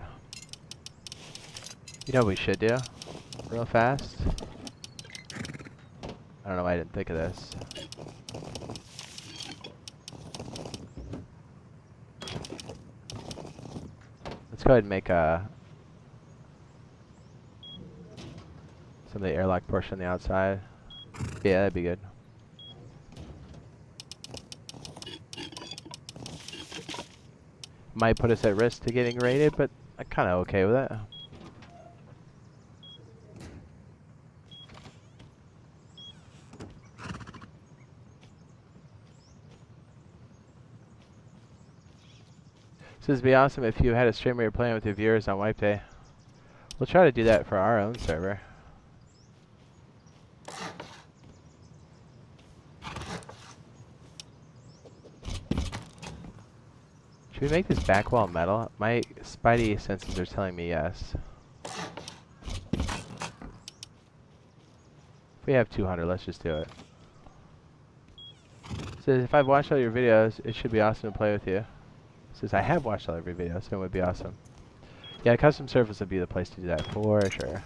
You know what we should do? Real fast. I don't know why I didn't think of this. Let's go ahead and make some of the airlock portion on the outside. Yeah, that'd be good. Might put us at risk to getting raided, but I'm kind of okay with it. So this would be awesome if you had a stream where you're playing with your viewers on wipe day. We'll try to do that for our own server. Should we make this back wall metal? My spidey senses are telling me yes. If we have 200, let's just do it. Says, if I've watched all your videos, it should be awesome to play with you. Says, I have watched all of your videos, so it would be awesome. Yeah, custom service would be the place to do that, for sure.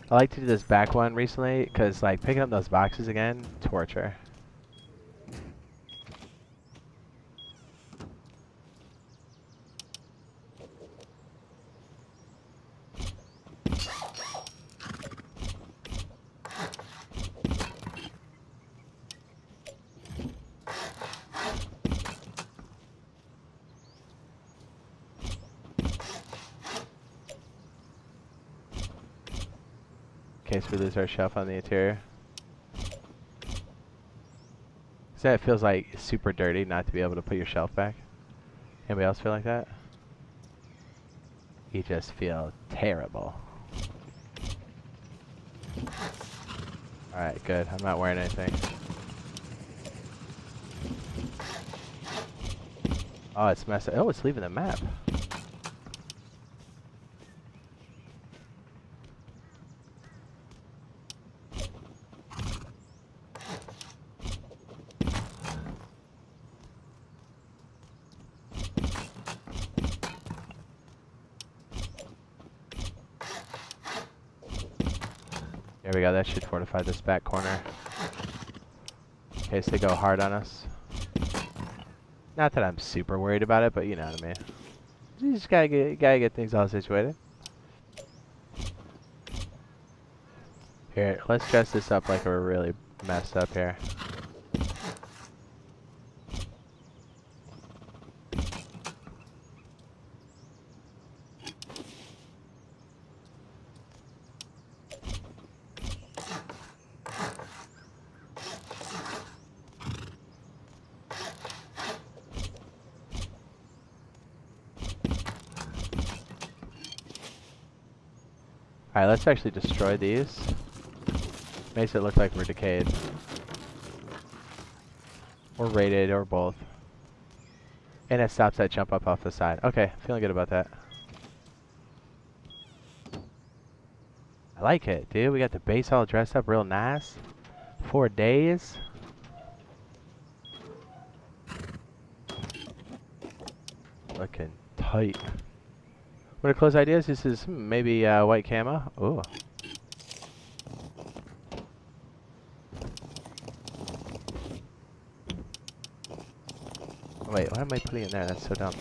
I like to do this back one recently, because like picking up those boxes again, torture. In case we lose our shelf on the interior. So it feels like super dirty not to be able to put your shelf back. Anybody else feel like that? You just feel terrible. Alright, good. I'm not wearing anything. Oh, it's messed up. Oh, it's leaving the map. There we go. That should fortify this back corner in case they go hard on us. Not that I'm super worried about it, but you know what I mean. You just gotta get things all situated. Here, let's dress this up like we're really messed up here. Alright, let's actually destroy these. Makes it look like we're decayed. Or raided, or both. And it stops that jump up off the side. Okay, feeling good about that. I like it, dude. We got the base all dressed up real nice. 4 days. Looking tight. What are close ideas? This is maybe white camo. Ooh. Wait, what am I putting in there? That's so dumb.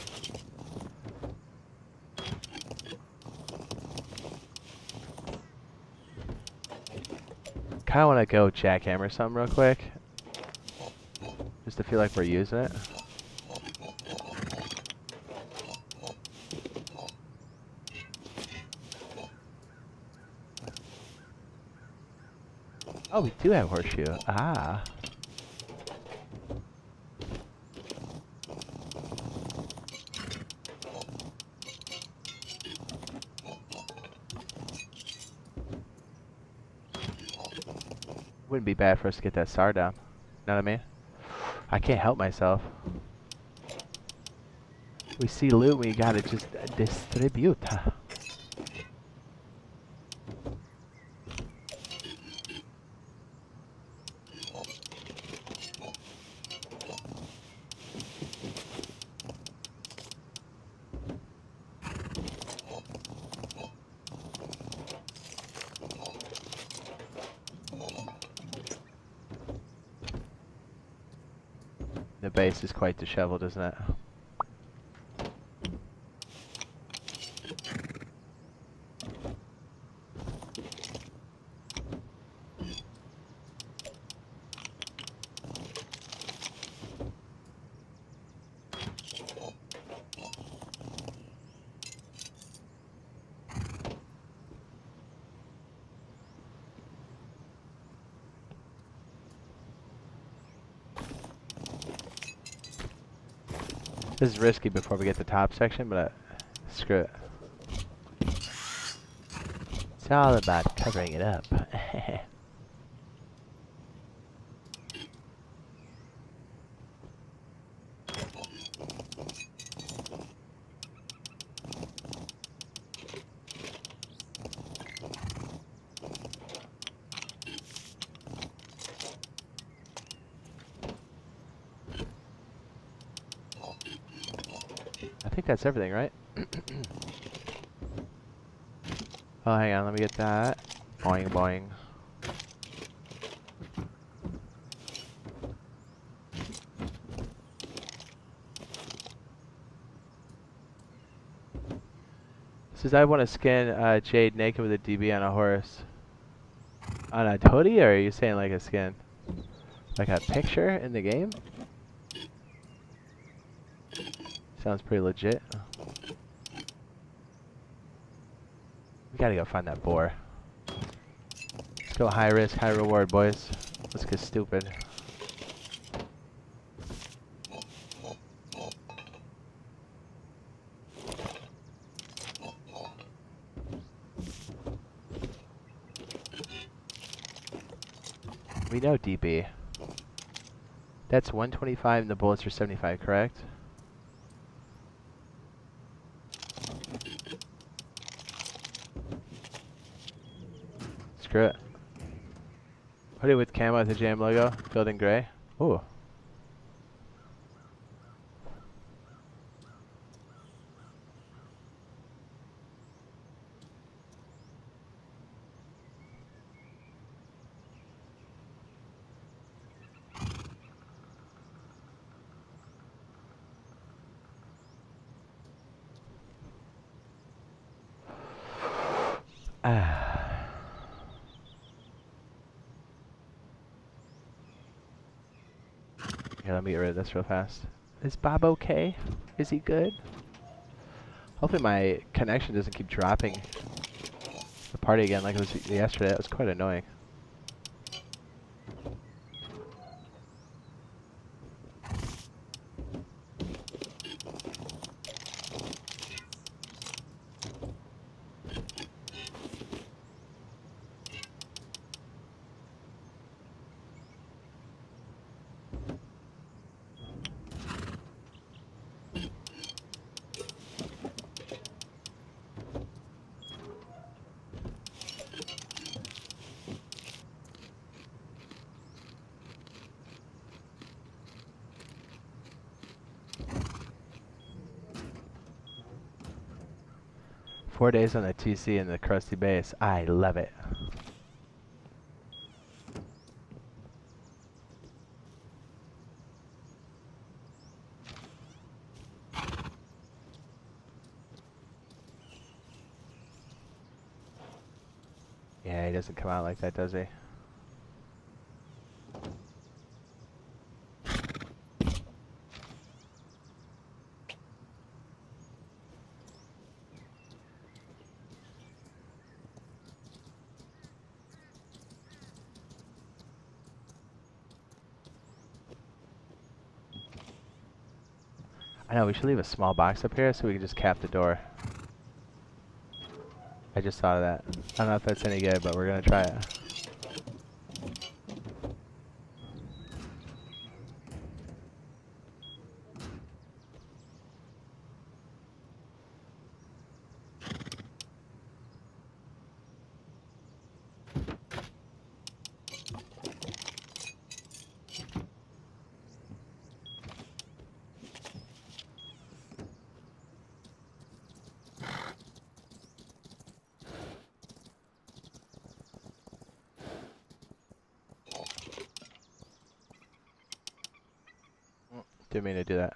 Kinda wanna go jackhammer something real quick. Just to feel like we're using it. Oh, we do have horseshoe. Ah. Wouldn't be bad for us to get that SAR down. Know what I mean? I can't help myself. We see loot, we gotta just distribute. The base is quite disheveled, isn't it? This is risky before we get the top section, but screw it. It's all about covering it up. I think that's everything, right? Oh, hang on, let me get that. Boing, boing. Says I want to skin Jade naked with a DB on a horse. On a hoodie, or are you saying like a skin? Like a picture in the game? Sounds pretty legit. We gotta go find that boar. Let's go high risk, high reward, boys. Let's get stupid. We know DB. That's 125 and the bullets are 75, correct? Screw it. Hoodie with camo with the jam logo, filled in gray. Ooh. Here, let me get rid of this real fast. Is Bob okay? Is he good? Hopefully my connection doesn't keep dropping the party again like it was yesterday. That was quite annoying. Four days on the TC and the crusty base. I love it. Yeah, he doesn't come out like that, does he? I know, we should leave a small box up here so we can just cap the door. I just thought of that. I don't know if that's any good, but we're gonna try it. Didn't mean to do that.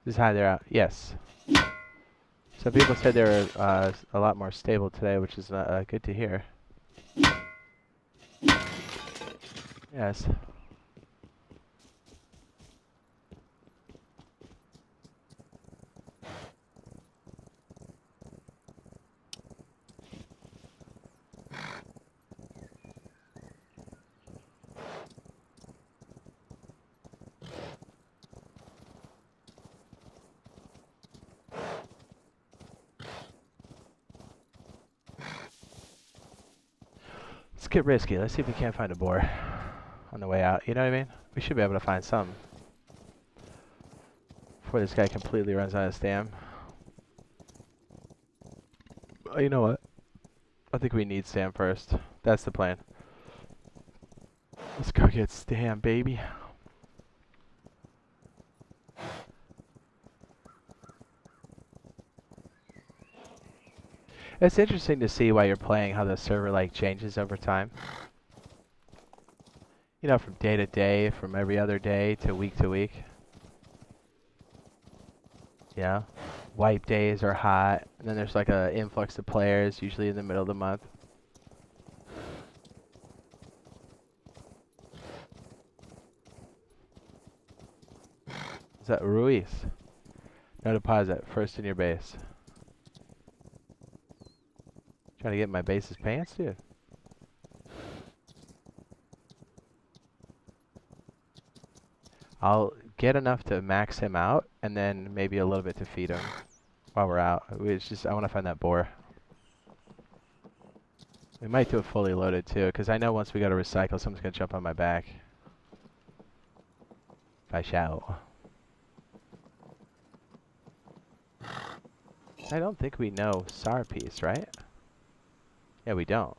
This is how they're out. Yes. Some people said they were a lot more stable today, which is good to hear. Yes. Let's get risky. Let's see if we can't find a boar on the way out. You know what I mean? We should be able to find some before this guy completely runs out of stam. Oh, you know what? I think we need stam first. That's the plan. Let's go get stam, baby. It's interesting to see while you're playing how the server like changes over time. You know, from day to day, from every other day to week to week. Yeah. Wipe days are hot, and then there's like an influx of players, usually in the middle of the month. Is that Ruiz? No deposit. First in your base. Trying to get my base's pants, dude. I'll get enough to max him out, and then maybe a little bit to feed him while we're out. It's just I want to find that boar. We might do it fully loaded too, because I know once we go to recycle, someone's gonna jump on my back. If I shall. I don't think we know SAR piece, right? Yeah, we don't.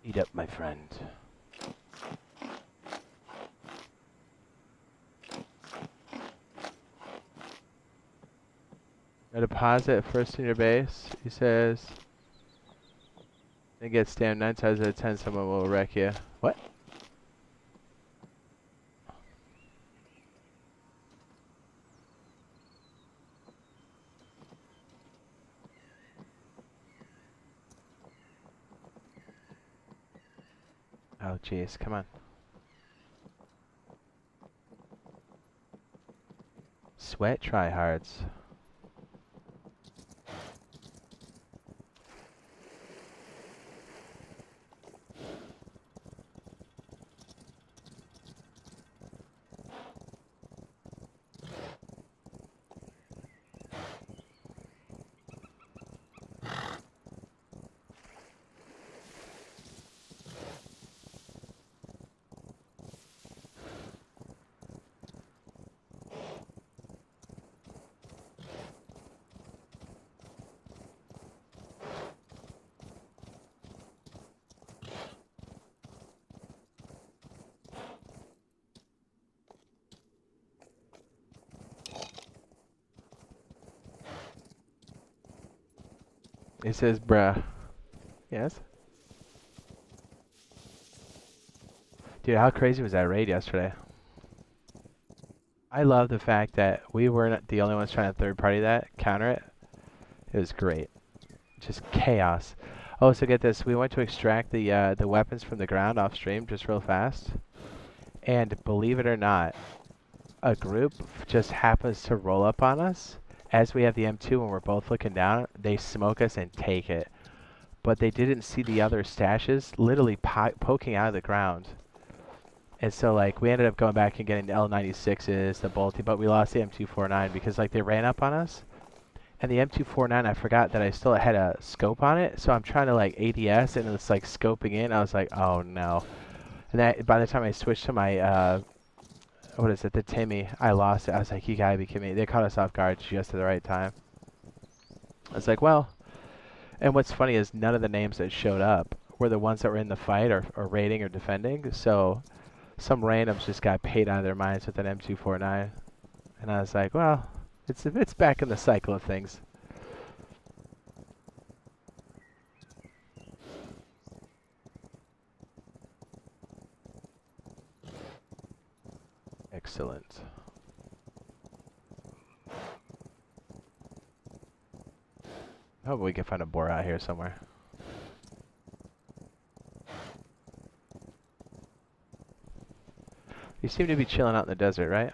Eat up, my friend. A deposit first in your base. He says. Then get stamped 9 times out of 10. Someone will wreck you. What? Oh, jeez. Come on. Sweat tryhards. He says, bruh. Yes? Dude, how crazy was that raid yesterday? I love the fact that we weren't the only ones trying to third party that, counter it. It was great. Just chaos. Oh, so get this. We went to extract the weapons from the ground off stream just real fast. And believe it or not, a group just happens to roll up on us as we have the M2 and we're both looking down. They smoke us and take it. But they didn't see the other stashes literally poking out of the ground. And so, like, we ended up going back and getting the L96s, the Bolty, but we lost the M249 because, like, they ran up on us. And the M249, I forgot that I still had a scope on it, so I'm trying to, like, ADS, and it's, like, scoping in. I was like, oh, no. And that, by the time I switched to my, what is it, the Timmy, I lost it. I was like, you gotta be kidding me. They caught us off guard just at the right time. I was like, well. And what's funny is none of the names that showed up were the ones that were in the fight or raiding or defending, so some randoms just got paid out of their minds with an M249. And I was like, well, it's back in the cycle of things. Excellent. Hope we can find a boar out here somewhere. You seem to be chilling out in the desert, right?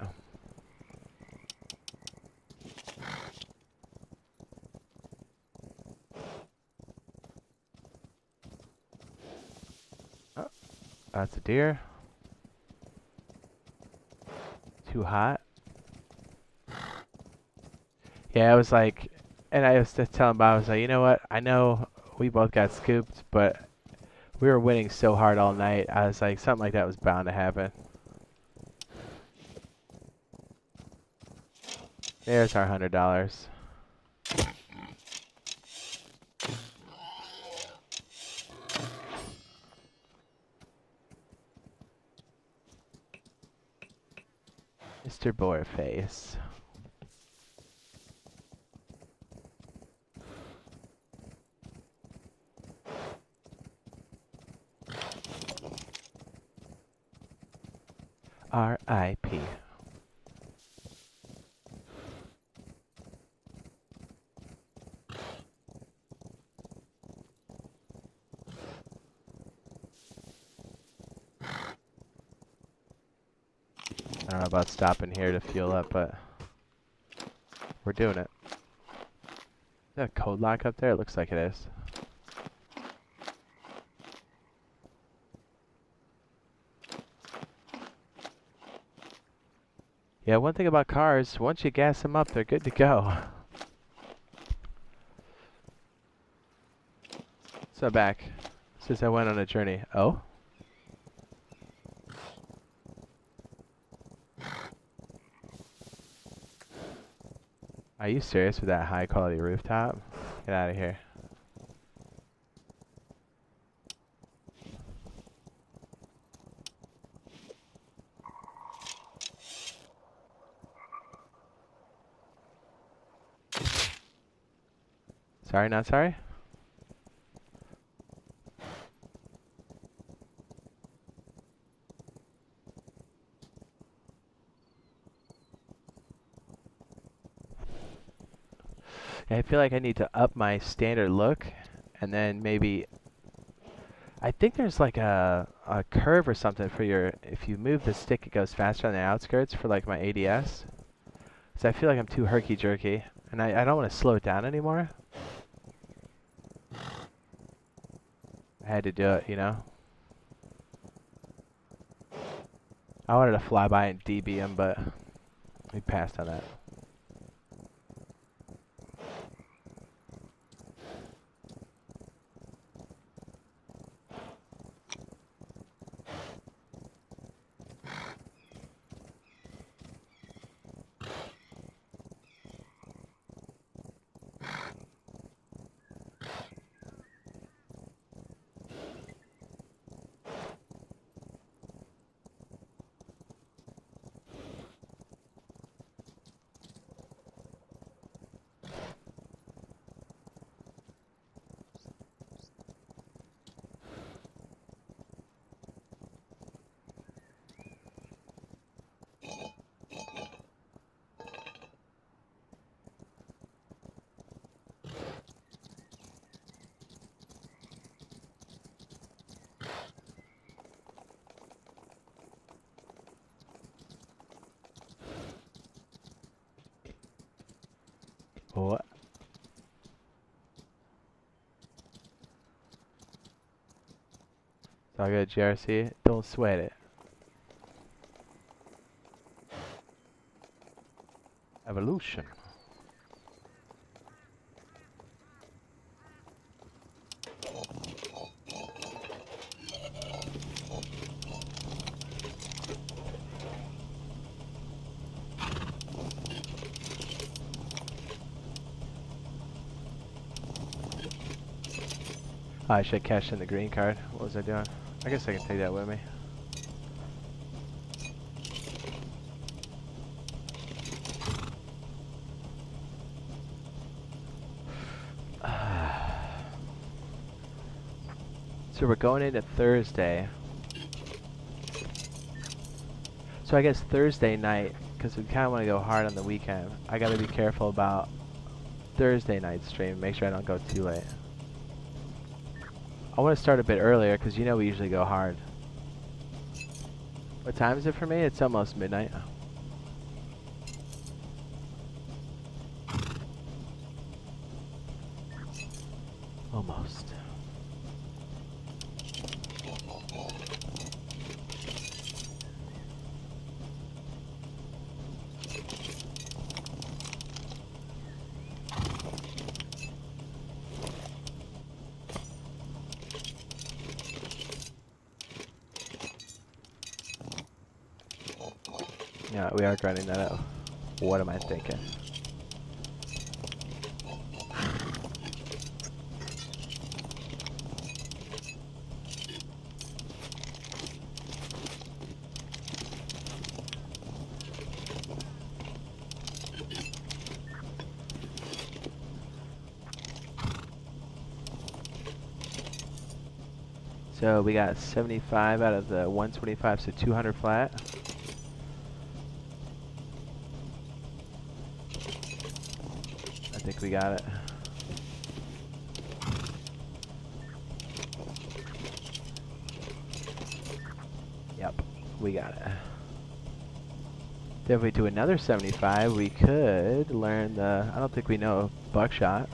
Oh, that's a deer. Too hot. Yeah, I was like, and I was just telling Bob, I was like, you know what? I know we both got scooped, but we were winning so hard all night. I was like, something like that was bound to happen. There's our $100. Mr. Boarface. R.I.P. I don't know about stopping here to fuel up, but we're doing it. Is that a code lock up there? It looks like it is. Yeah, one thing about cars, once you gas them up, they're good to go. So back. Since I went on a journey. Oh? Are you serious with that high quality rooftop? Get out of here. Sorry, not sorry? Yeah, I feel like I need to up my standard look, and then maybe... I think there's like a curve or something for your... If you move the stick, it goes faster on the outskirts for like my ADS. So I feel like I'm too herky-jerky, and I don't want to slow it down anymore. I had to do it, you know? I wanted to fly by and DB him, but we passed on that. What? It's all good, GRC. Don't sweat it. Evolution. Oh, I should cash in the green card. What was I doing? I guess I can take that with me. So we're going into Thursday. So I guess Thursday night, because we kind of want to go hard on the weekend, I got to be careful about Thursday night stream. Make sure I don't go too late. I want to start a bit earlier, because you know we usually go hard. What time is it for me? It's almost midnight. Almost. Yeah, we are grinding that out. What am I thinking? So we got 75 out of the 125, so 200 flat. I think we got it. Yep, we got it. Then if we do another 75, we could learn the... I don't think we know buckshot.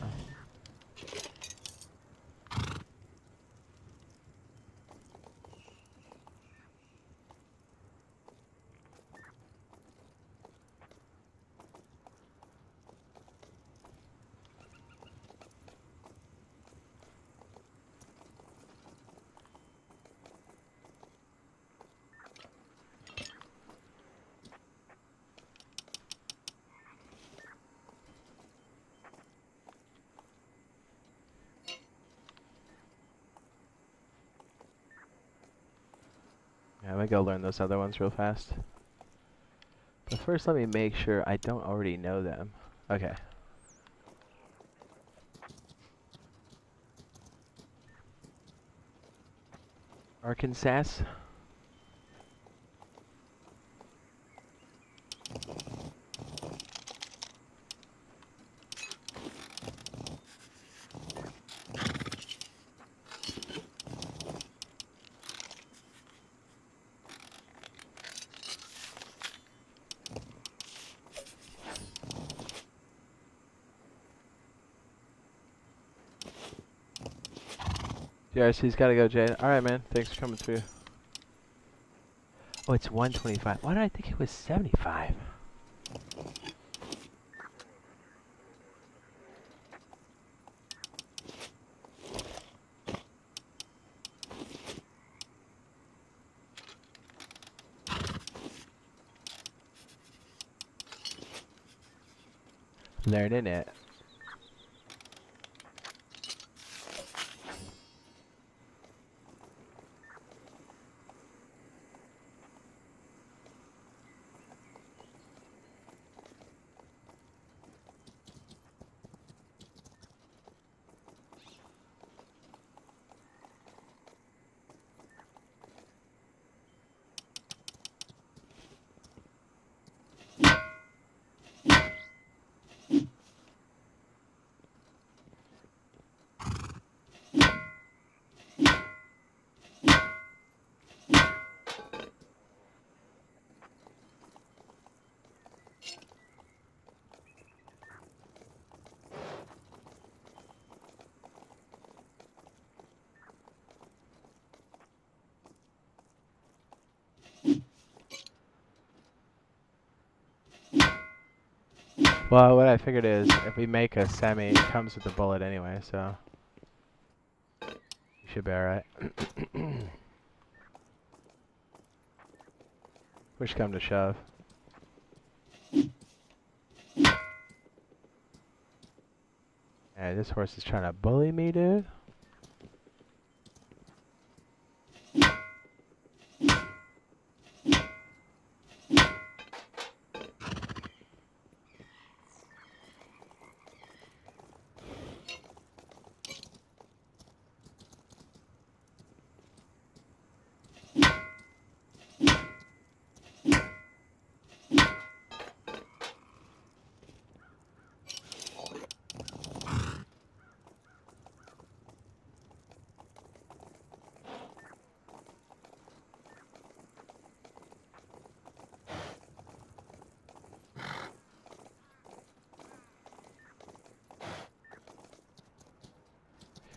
Yeah, I'm gonna go learn those other ones real fast. But first, let me make sure I don't already know them. Okay. Arkansas. GRC's gotta go, Jade. Alright, man. Thanks for coming through. Oh, it's 125. Why did I think it was 75? Learning it. Well, what I figured is, if we make a semi, it comes with a bullet anyway, so... You should be alright. Push come to shove. Yeah, this horse is trying to bully me, dude.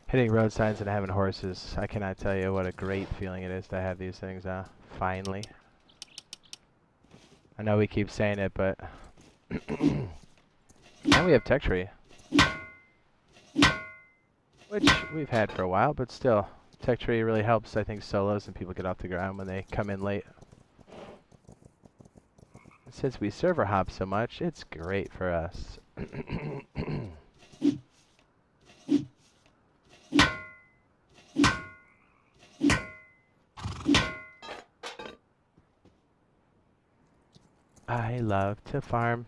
Hitting road signs and having horses, I cannot tell you what a great feeling it is to have these things, finally. I know we keep saying it, but... And we have tech tree. Which we've had for a while, but still. Tech tree really helps, I think, solos and people get off the ground when they come in late. And since we server hop so much, it's great for us. I love to farm.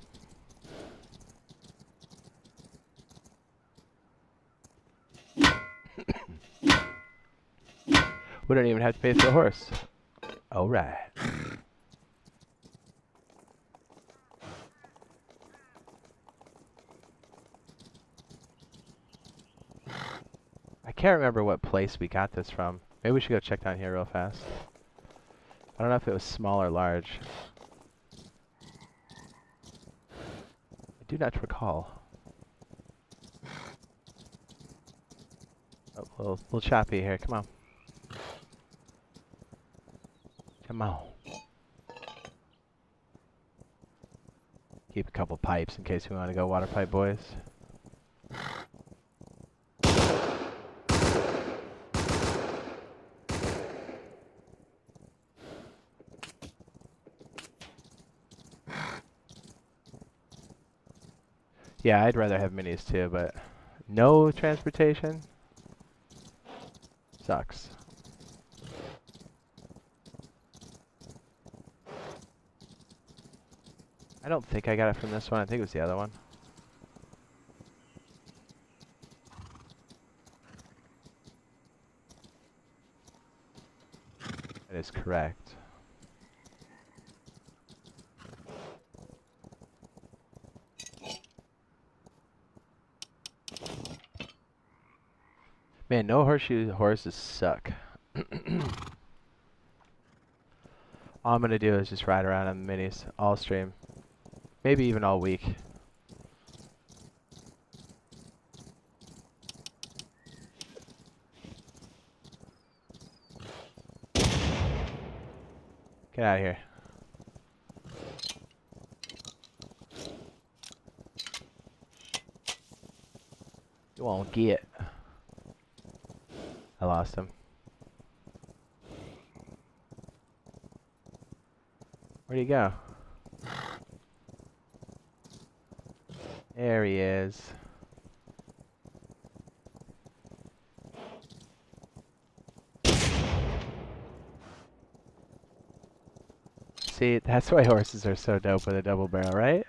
We don't even have to pay for the horse. Alright. I can't remember what place we got this from. Maybe we should go check down here real fast. I don't know if it was small or large. do not recall. Oh, a little choppy here. Come on. Come on. Keep a couple pipes in case we want to go water pipe, boys. Yeah, I'd rather have minis too, but no transportation sucks. I don't think I got it from this one. I think it was the other one. That is correct. Man, no horseshoe horses suck. All I'm gonna do is just ride around on the minis all stream. Maybe even all week. Get out of here. You won't get. I lost him. Where'd he go? There he is. See, that's why horses are so dope with a double barrel, right?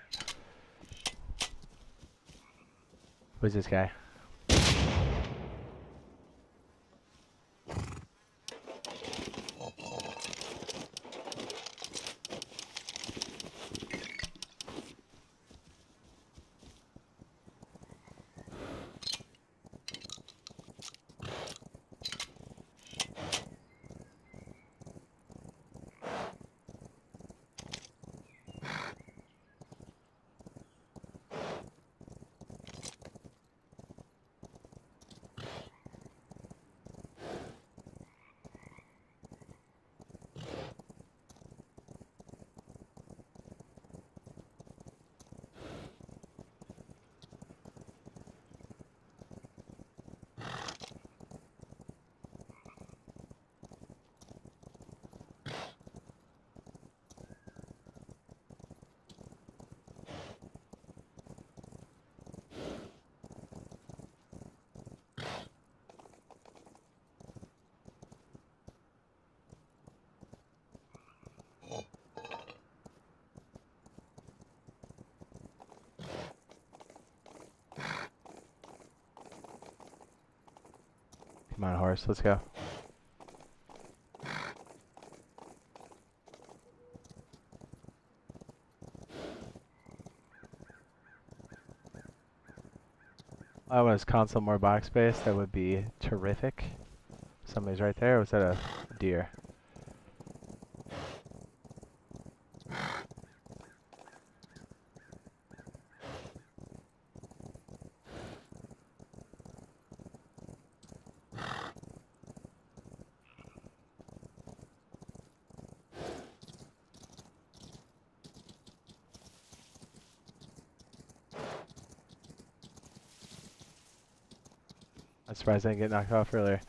Who's this guy? Come on, horse, let's go. I want to console more box space. That would be terrific. Somebody's right there. Or was that a deer? I'm surprised I didn't get knocked off earlier.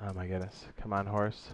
Oh my goodness. Come on, horse.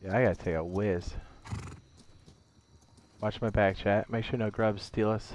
Yeah, I gotta take a whiz. Watch my back, chat. Make sure no grubs steal us.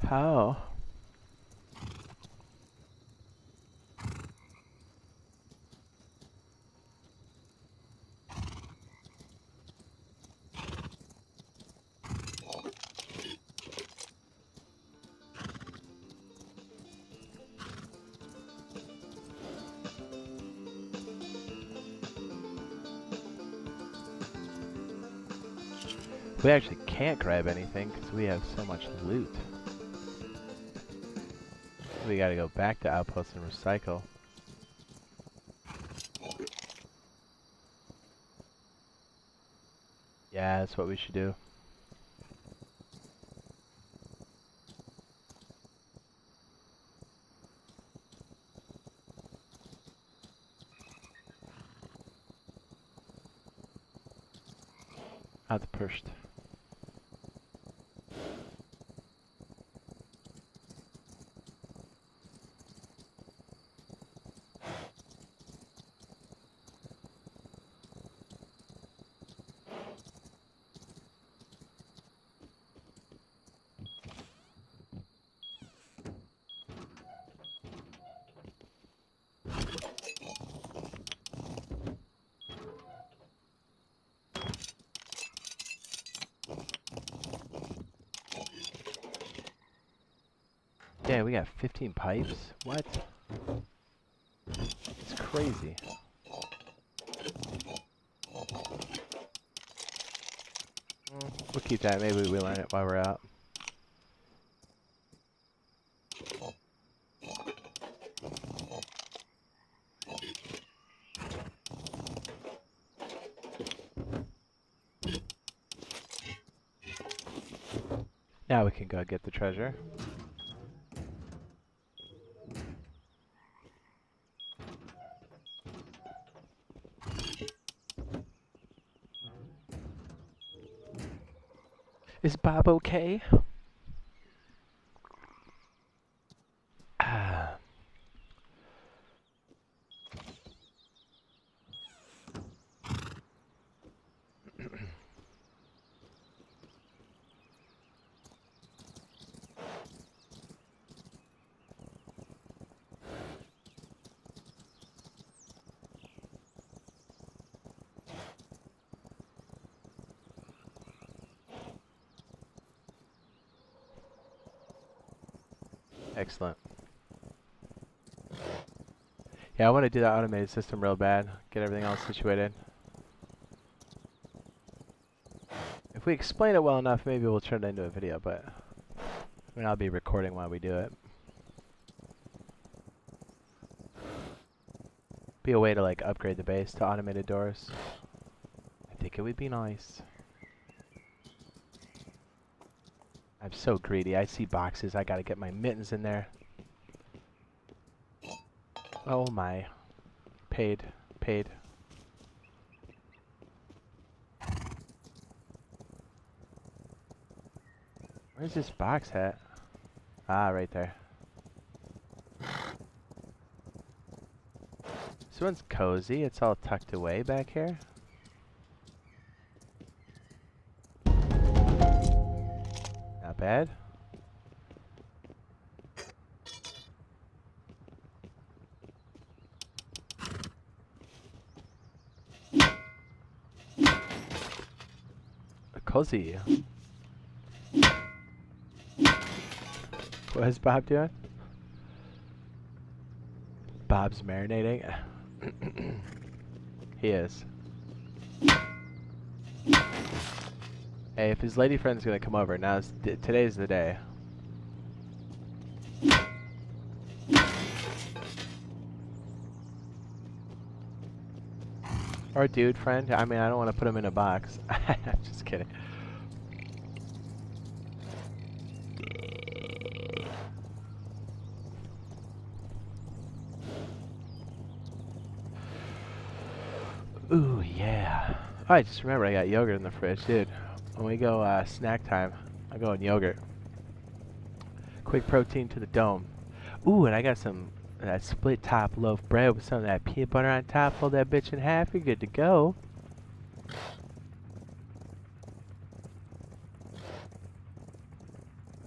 How? We actually can't grab anything because we have so much loot. We gotta go back to Outpost and recycle. Yeah, that's what we should do. Outpost. Yeah, we got 15 pipes? What? It's crazy. We'll keep that. Maybe we learn it while we're out. Now we can go get the treasure. Is Bob okay? Excellent. Yeah, I want to do that automated system real bad. Get everything else situated. If we explain it well enough, maybe we'll turn it into a video, but I mean, I'll be recording while we do it. Be a way to like upgrade the base to automated doors. I think it would be nice. I'm so greedy. I see boxes. I gotta get my mittens in there. Oh my. Paid. Paid. Where's this box at? Ah, right there. This one's cozy. It's all tucked away back here. Not bad. Cozy. What is Bob doing? Bob's marinating. He is. Hey, if his lady friend's gonna come over, today's the day. Or dude friend. I mean, I don't want to put him in a box. I'm just kidding. Ooh, yeah. Oh, I just remember I got yogurt in the fridge, dude. When we go snack time, I'm going yogurt. Quick protein to the dome. Ooh, and I got some that split top loaf bread with some of that peanut butter on top. Fold that bitch in half. You're good to go.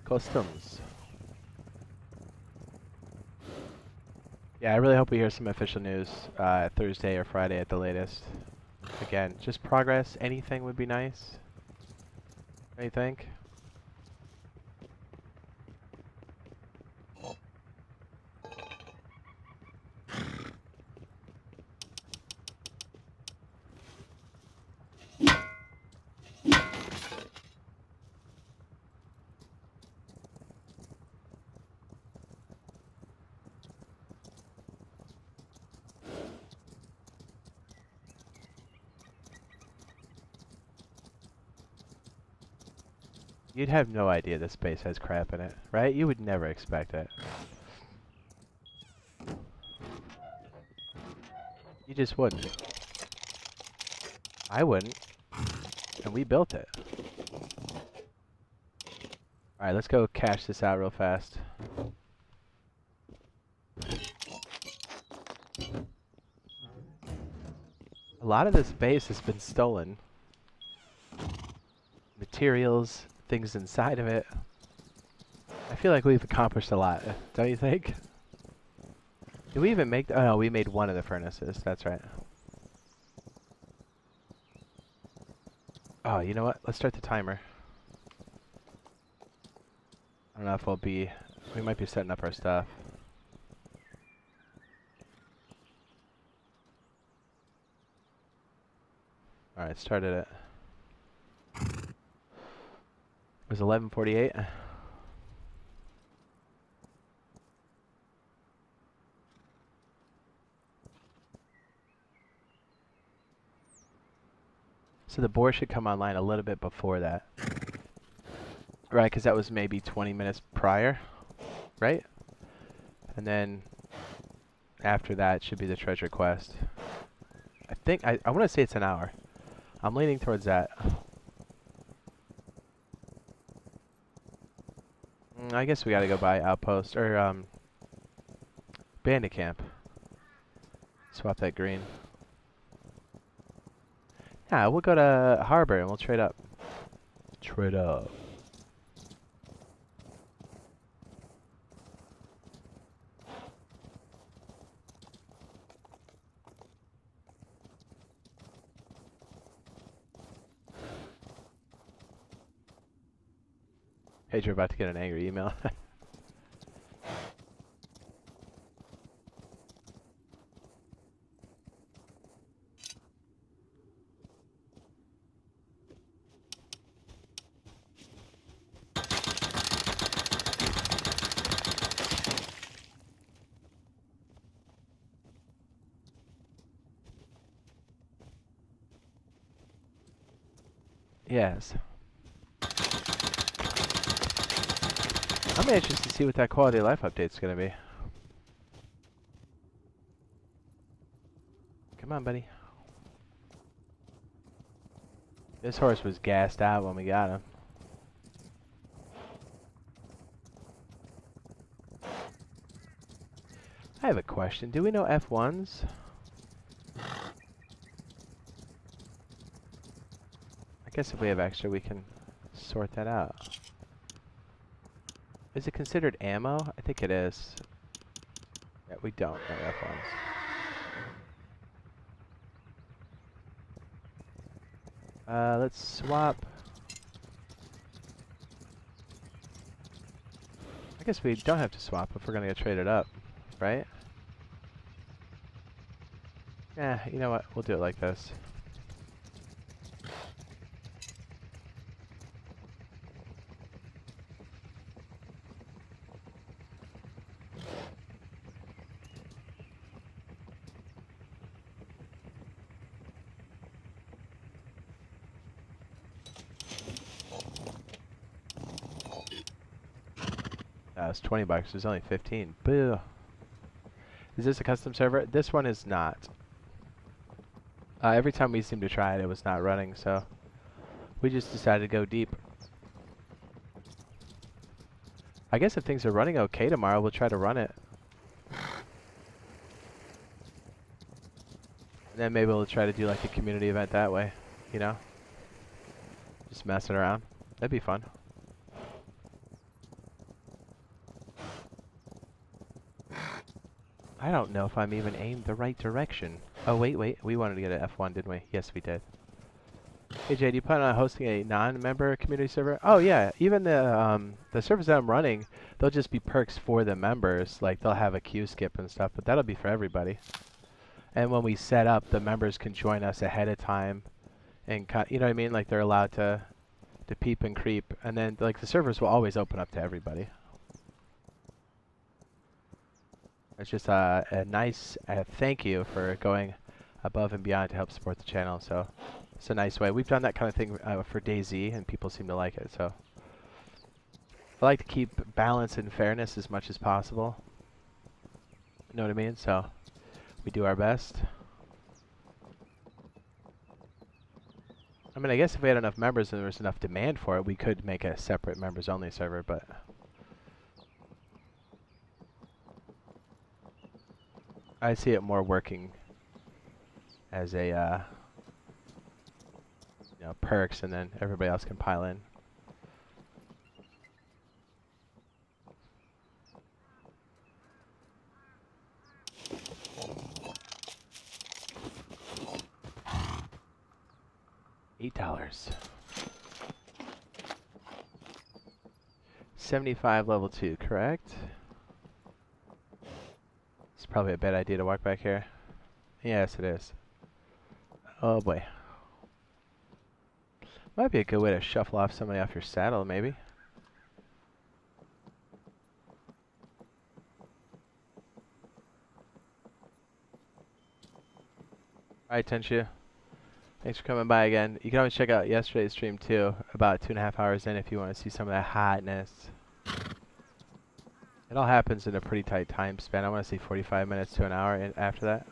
Customs. Yeah, I really hope we hear some official news Thursday or Friday at the latest. Again, just progress, anything would be nice. What do you think? You'd have no idea this base has crap in it, right? You would never expect it. You just wouldn't. I wouldn't. And we built it. Alright, let's go cash this out real fast. A lot of this base has been stolen. Materials, things inside of it. I feel like we've accomplished a lot, don't you think? Did we even make... oh no, we made one of the furnaces, that's right. Oh, you know what? Let's start the timer. I don't know if we'll be... we might be setting up our stuff. Alright, started it. It was 11:48. So the board should come online a little bit before that. Right, because that was maybe 20 minutes prior, right? And then after that should be the treasure quest. I think, I want to say it's an hour. I'm leaning towards that. I guess we gotta go by outpost, or bandit camp. Swap that green. Yeah, we'll go to harbor and we'll trade up. Trade up. Hey, you're about to get an angry email. Yes. I'm anxious to see what that quality of life update's gonna be. Come on, buddy. This horse was gassed out when we got him. I have a question. Do we know F1s? I guess if we have extra, we can sort that out. Is it considered ammo? I think it is. Yeah, we don't know F1s. Let's swap. I guess we don't have to swap if we're gonna get traded up, right? Yeah, you know what? We'll do it like this. It's 20 bucks. There's only 15. Boo. Is this a custom server? This one is not. Every time we seem to try it, it was not running, so we just decided to go deep. I guess if things are running okay tomorrow, we'll try to run it. And then maybe we'll try to do like a community event that way, you know? Just messing around. That'd be fun. I I don't know if I'm even aimed the right direction. Oh, wait. We wanted to get an F1, didn't we? Yes, we did. Hey, Jade, you plan on hosting a non-member community server? Oh, yeah. Even the servers that I'm running, they'll just be perks for the members. Like, they'll have a queue skip and stuff, but that'll be for everybody. And when we set up, the members can join us ahead of time. And, you know what I mean? Like, they're allowed to peep and creep. And then, like, the servers will always open up to everybody. It's just a nice thank you for going above and beyond to help support the channel. So it's a nice way. We've done that kind of thing for DayZ, and people seem to like it. So I like to keep balance and fairness as much as possible. You know what I mean? So we do our best. I mean, I guess if we had enough members and there was enough demand for it, we could make a separate members-only server, but I see it more working as a, you know, perks, and then everybody else can pile in. $8. 75 level 2, correct? It's probably a bad idea to walk back here. Yes, it is. Oh boy. Might be a good way to shuffle off somebody off your saddle, maybe. Alright, Tenshu. Thanks for coming by again. You can always check out yesterday's stream too, about 2.5 hours in if you want to see some of that hotness. It all happens in a pretty tight time span. I want to see 45 minutes to an hour after that.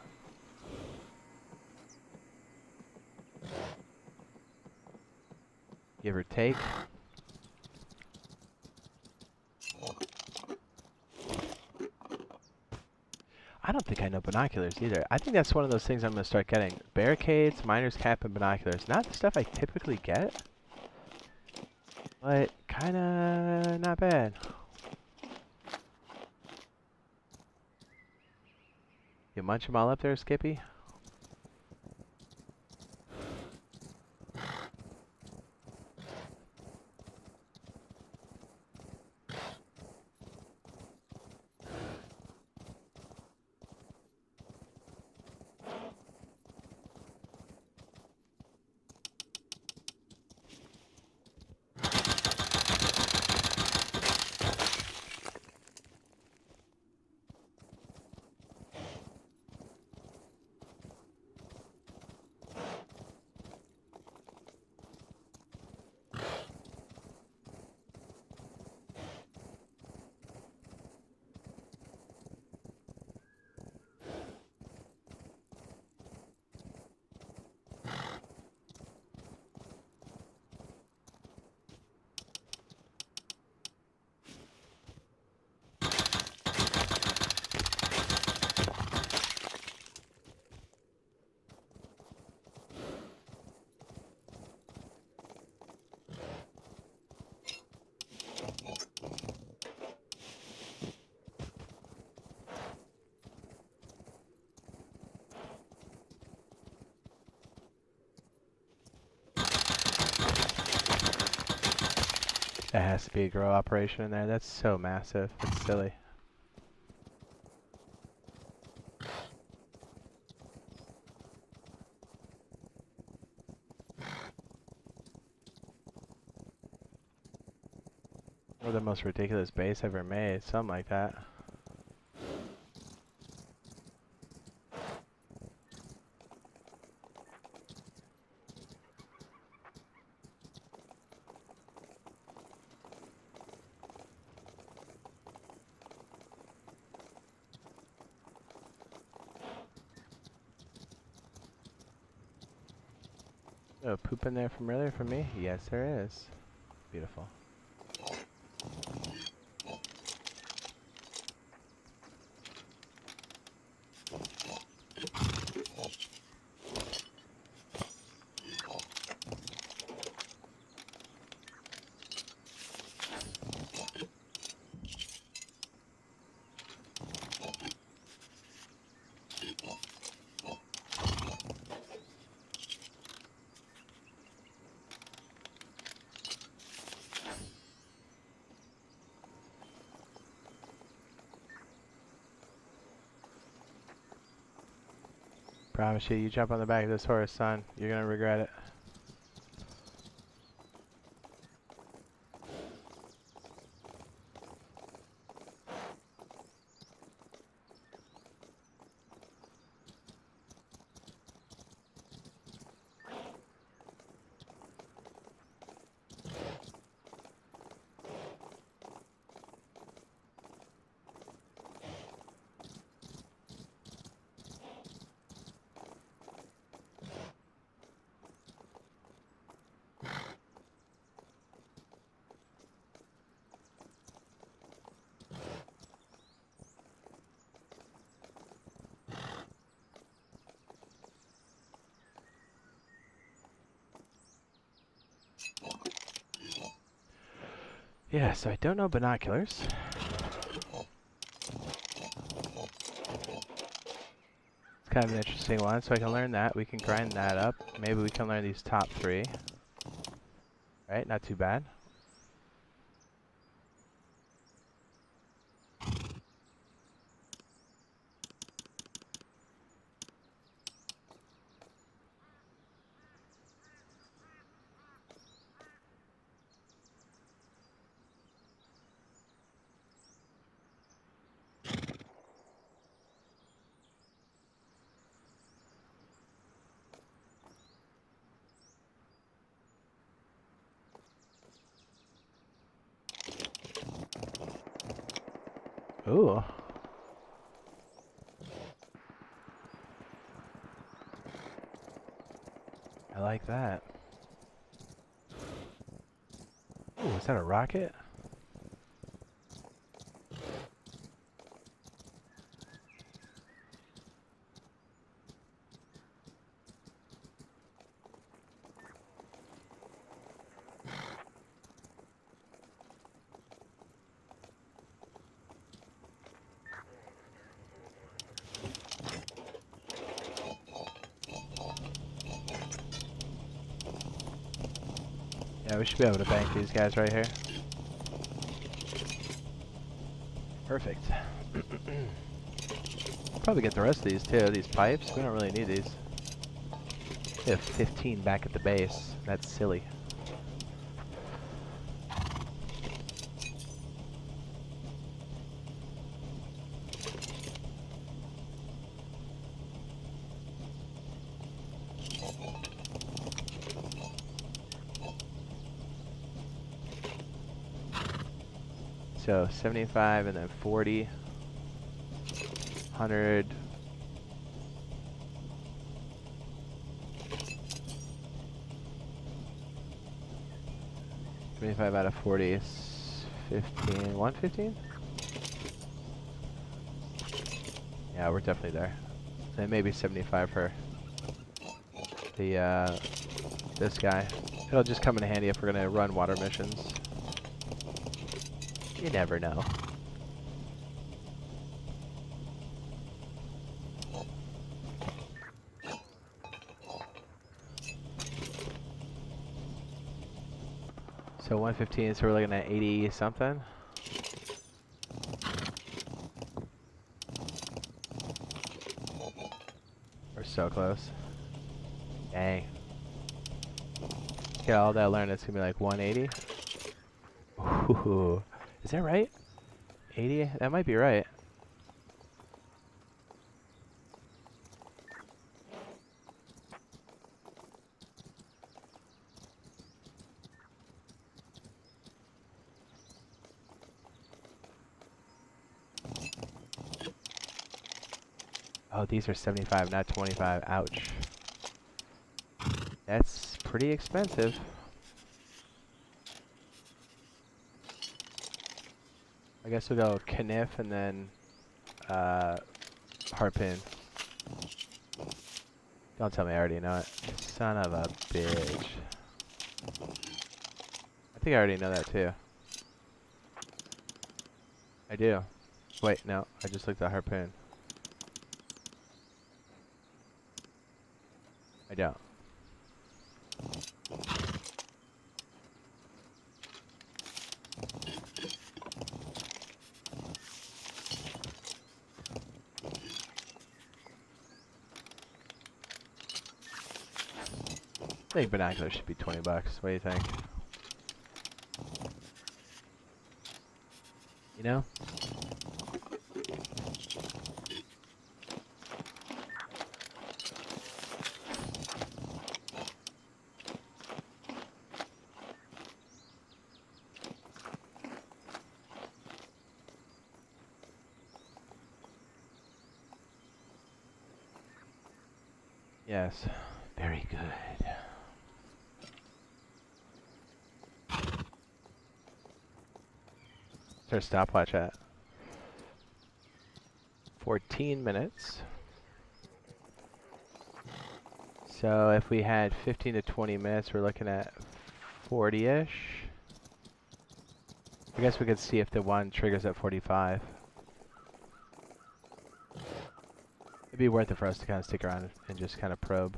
Give or take. I don't think I know binoculars either. I think that's one of those things I'm going to start getting. Barricades, miner's cap, and binoculars. Not the stuff I typically get, but kind of not bad. You munch them all up there, Skippy? That has to be a grow operation in there. That's so massive. It's silly. Or the most ridiculous base ever made. Something like that. Oh, poop in there from earlier from me? Yes, there is. Beautiful. Promise you, you jump on the back of this horse, son. You're gonna regret it. Yeah, so I don't know binoculars. It's kind of an interesting one, so I can learn that. We can grind that up. Maybe we can learn these top 3. Right, not too bad. Ooh. I like that. Ooh, is that a rocket? Yeah, we should be able to bank these guys right here. Perfect. Probably get the rest of these too, these pipes. We don't really need these. We have 15 back at the base. That's silly. So 75 and then 40, 100. $25 out of 40 is 15. 115? Yeah, we're definitely there. Then maybe 75 for the this guy. It'll just come in handy if we're gonna run water missions. You never know. So 115, so we're looking at 80 something. We're so close. Dang. Get all that learned, it's gonna be like 180. Ooh. Is that right? 80? That might be right. Oh, these are 75, not 25. Ouch. That's pretty expensive. I guess we'll go Kniff and then Harpoon. Don't tell me I already know it. Son of a bitch. I think I already know that too. I do. Wait, no. I just looked at Harpoon. I don't. think binoculars should be 20 bucks. What do you think? You know? Yes. Very good. What's our stopwatch at? 14 minutes. So if we had 15 to 20 minutes, we're looking at 40-ish. I guess we could see if the one triggers at 45. It'd be worth it for us to kind of stick around and just kind of probe.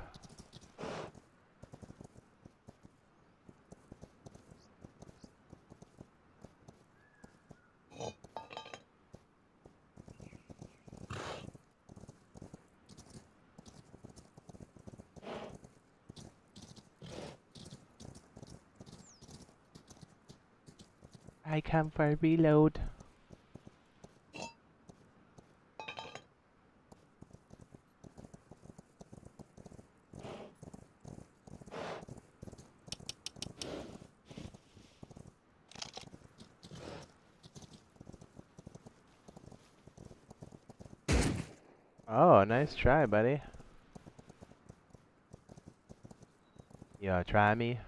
I come for a reload. Oh, nice try, buddy. You try me?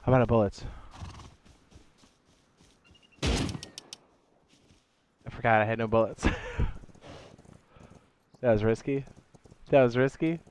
I'm out of bullets. I forgot I had no bullets. That was risky. That was risky.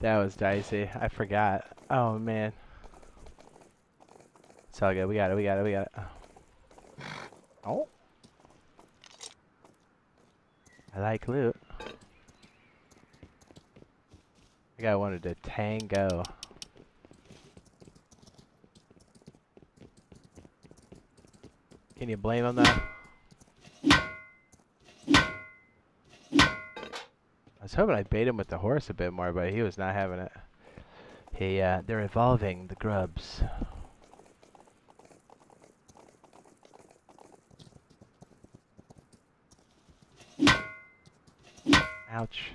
That was dicey. I forgot. Oh, man. It's all good. We got it. We got it. We got it. Oh. I like loot. I guy wanted to tango. Can you blame him though? I was hoping I'd bait him with the horse a bit more, but he was not having it. They're evolving the grubs. Ouch.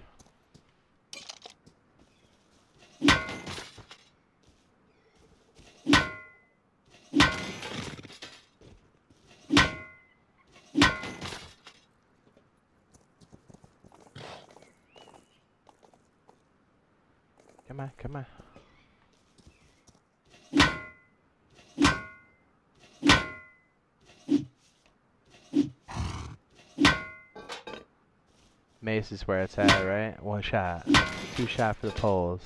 Come on, come on. Mace is where it's at, right? One shot. Two shot for the poles.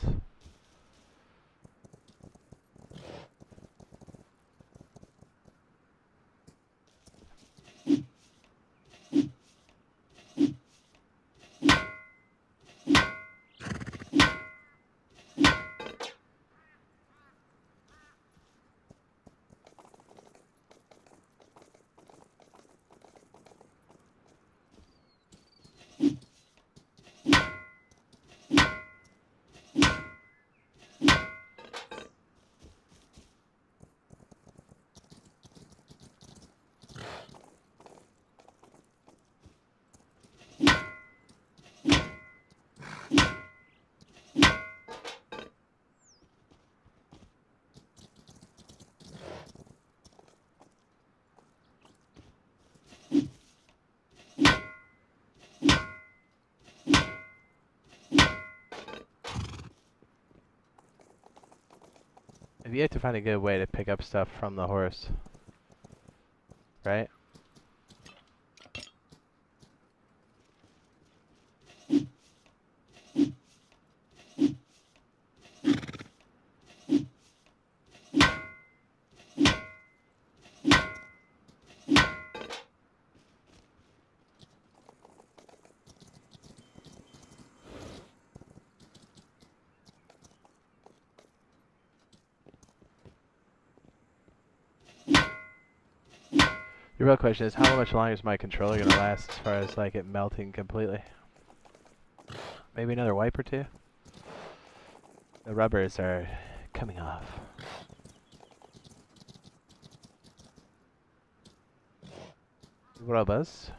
If you have to find a good way to pick up stuff from the horse, right? The real question is, how much longer is my controller gonna last as far as like it melting completely? Maybe another wipe or two? The rubbers are coming off. Rubbers.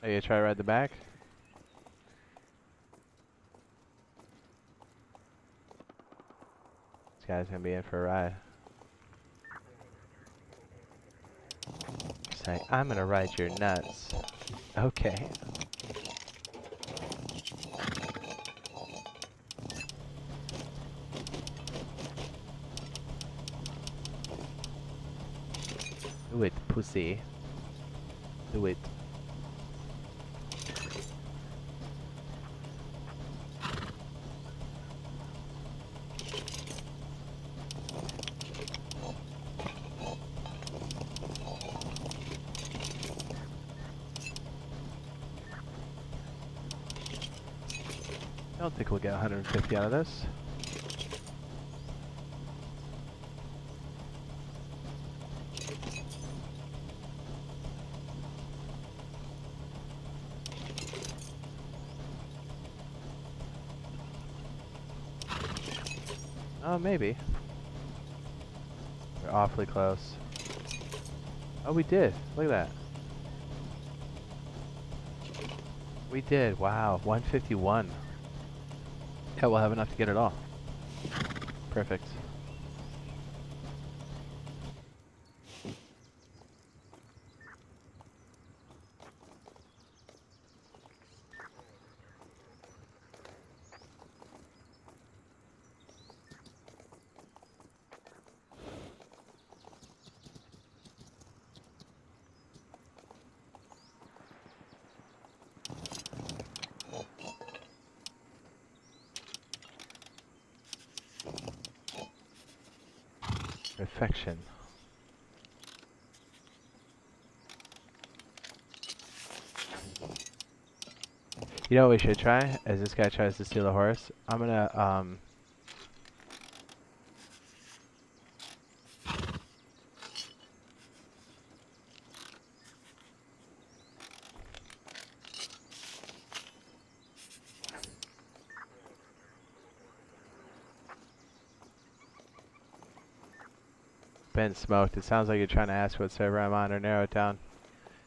Are you gonna try to ride the back? This guy's gonna be in for a ride. Say, I'm gonna ride your nuts. Okay. Do it, pussy. Do it. I don't think we'll get 150 out of this. Oh, maybe. We're awfully close. Oh, we did. Look at that. We did. Wow. 151. Yeah, we'll have enough to get it all. Perfect. Perfection. You know what we should try? As this guy tries to steal a horse, I'm gonna, been smoked. It sounds like you're trying to ask what server I'm on or narrow it down.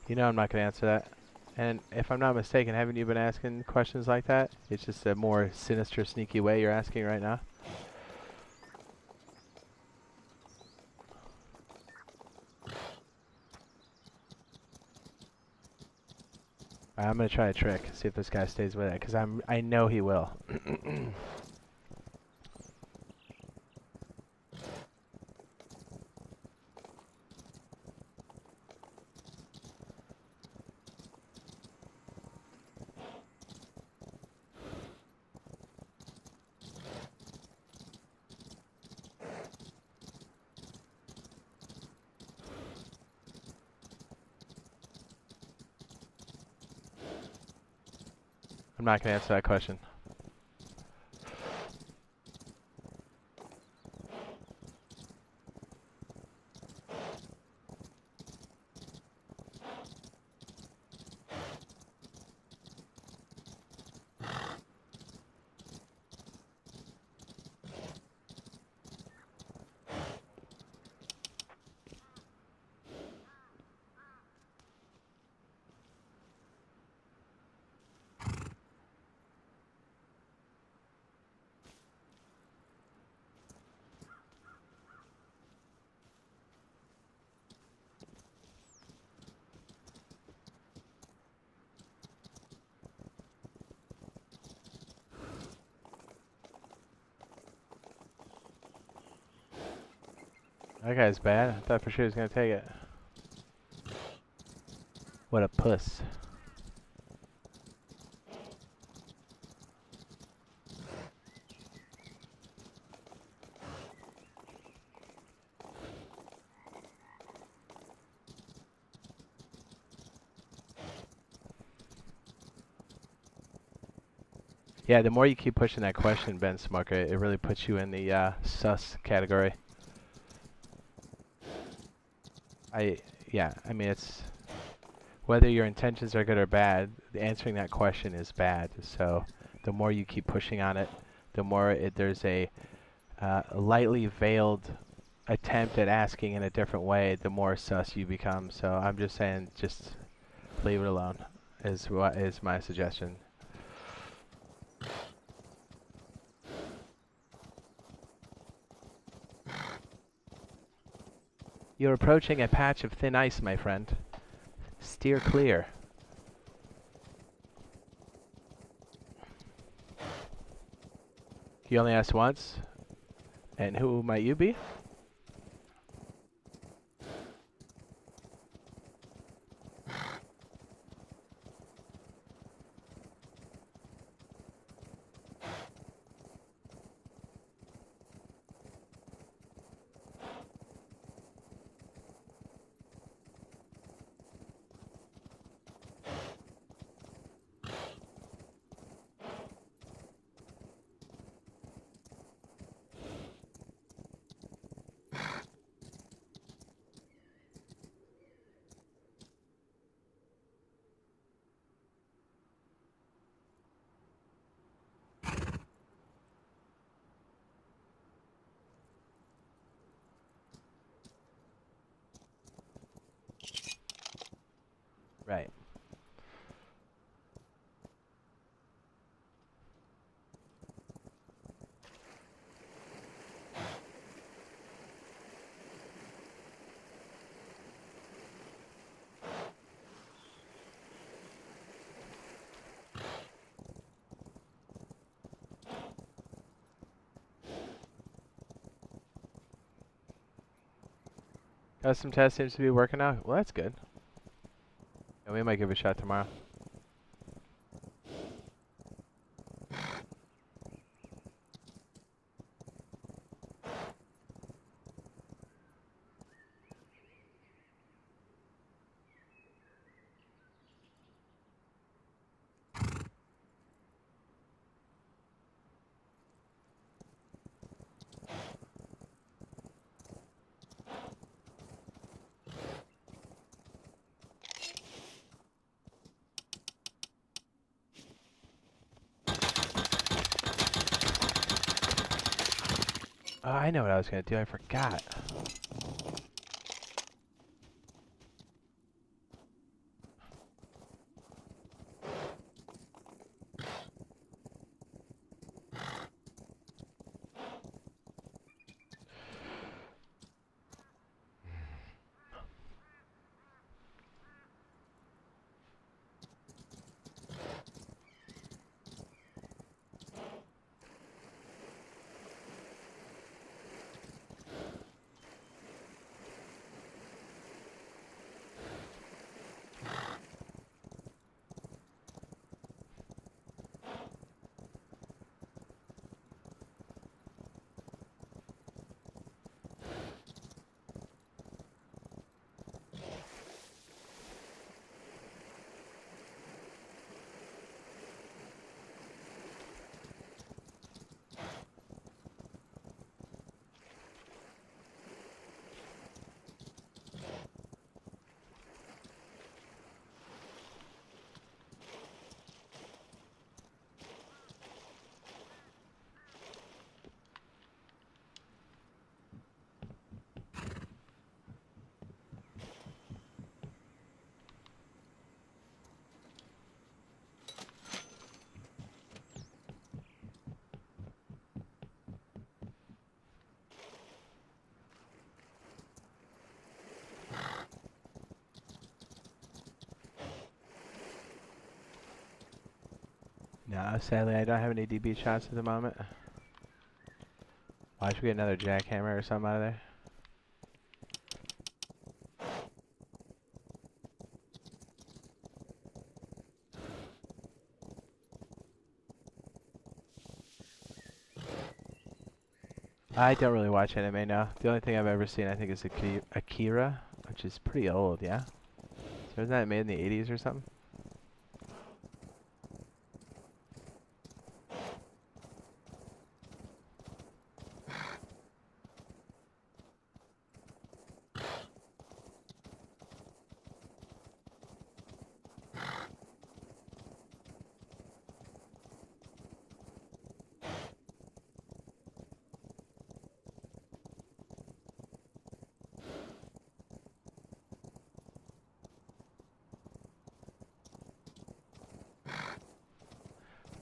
You know I'm not gonna answer that. And if I'm not mistaken, haven't you been asking questions like that? It's just a more sinister, sneaky way you're asking right now. I'm gonna try a trick, see if this guy stays with it, because I know he will. I'm not gonna answer that question. That guy's bad. I thought for sure he was gonna take it. What a puss. Yeah, the more you keep pushing that question, Ben Smucker, it really puts you in the sus category. Yeah, I mean, it's whether your intentions are good or bad, answering that question is bad. So the more you keep pushing on it, the more there's a lightly veiled attempt at asking in a different way, the more sus you become. So I'm just saying, just leave it alone, is what is my suggestion. You're approaching a patch of thin ice, my friend. Steer clear. You only asked once? And who might you be? Right. Custom test seems to be working out. Well, that's good. And we might give it a shot tomorrow. Oh, I know what I was going to do. I forgot. No, sadly, I don't have any DB shots at the moment. Why should we get another jackhammer or something out of there? I don't really watch anime now. The only thing I've ever seen, I think, is Akira, which is pretty old, yeah? So isn't that made in the 80s or something?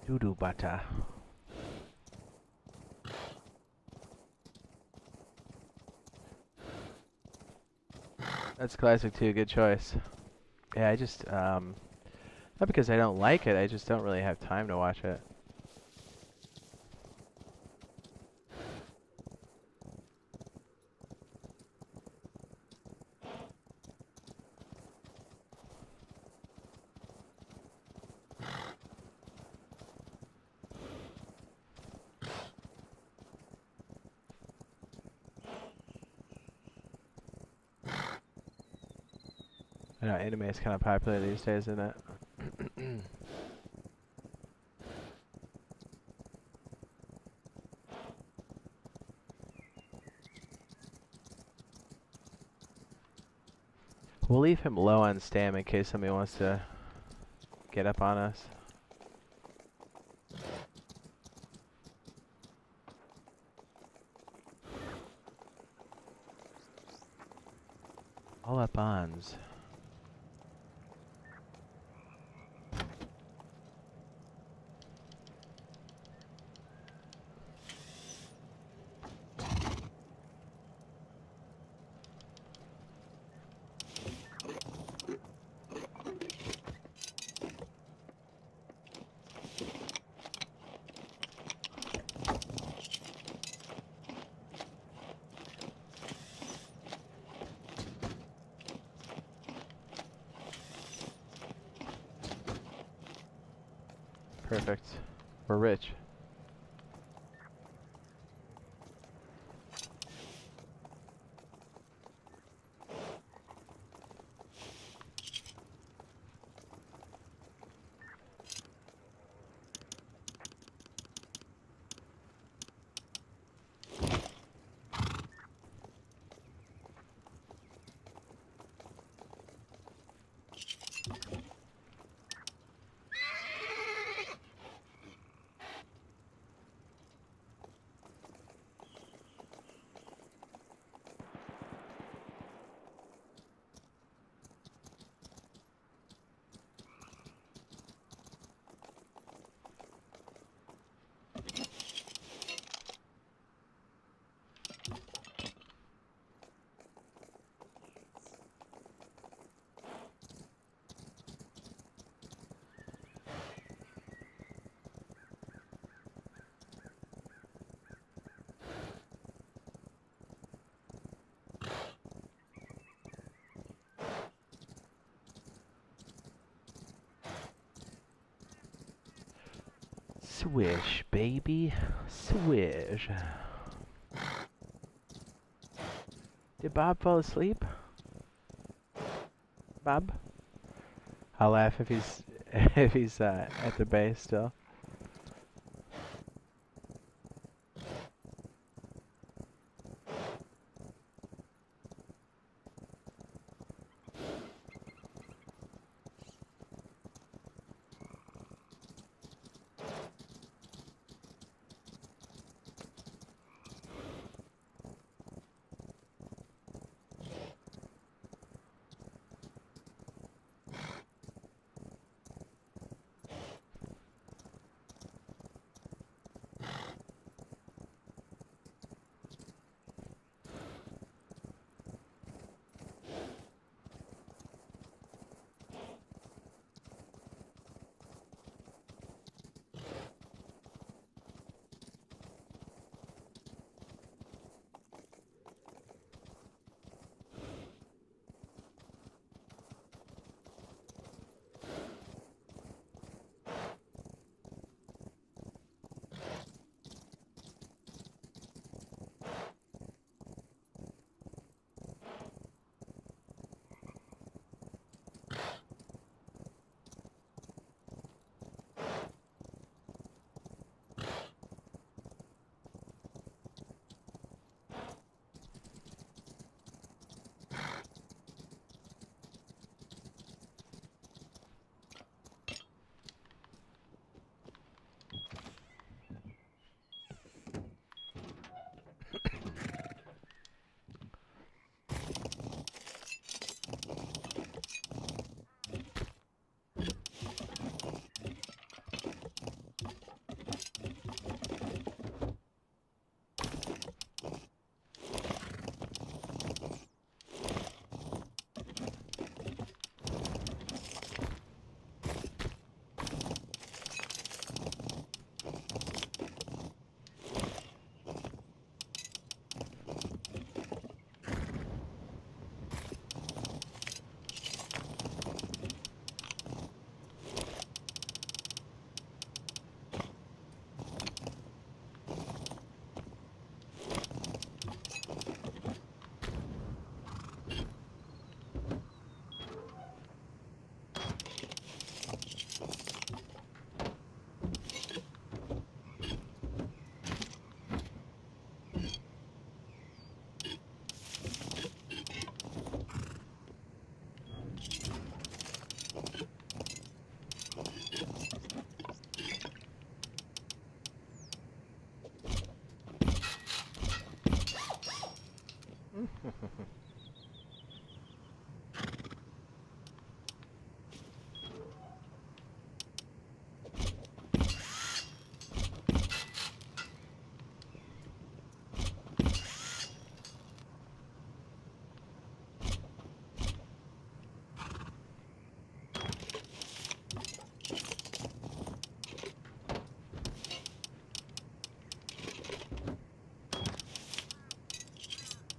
Doodoo bata. That's classic too, good choice. Yeah, I just, not because I don't like it, I just don't really have time to watch it. I know anime is kind of popular these days, isn't it? We'll leave him low on stam in case somebody wants to get up on us. All up ons. Perfect. We're rich. Swish, baby. Swish. Did Bob fall asleep? Bob? I'll laugh if he's if he's at the base still.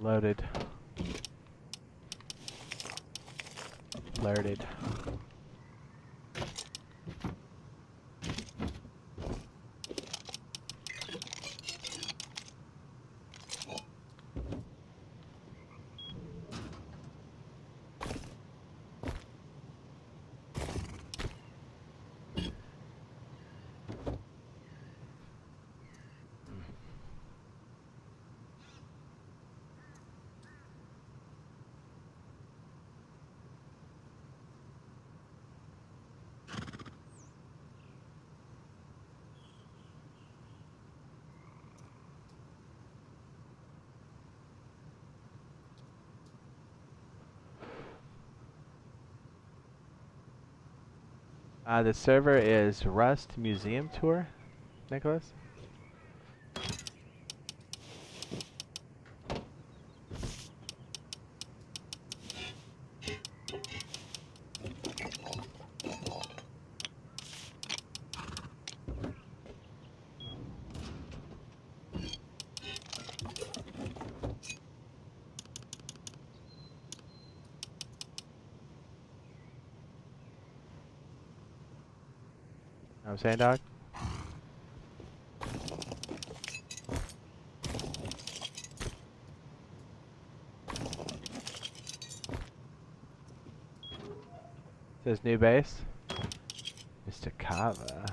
Loaded. Alerted. The server is Rust Museum Tour, Nicholas. Know what I'm saying, dog? Says new base. Mr. Kava.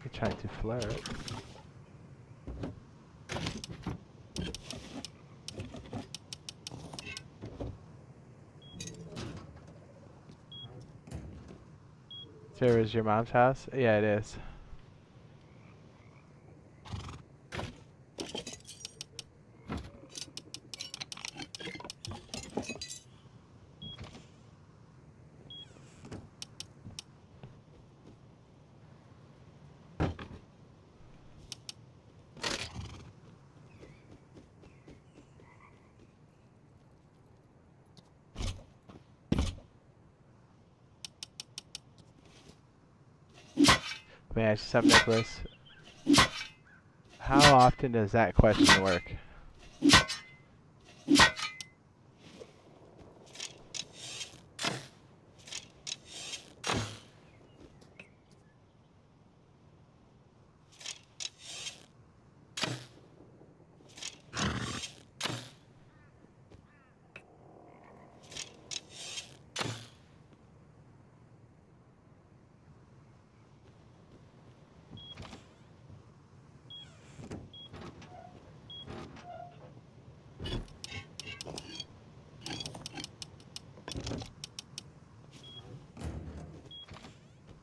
You're trying to flirt. Server is your mom's house? Yeah, it is. May I ask you something, Nicholas? How often does that question work?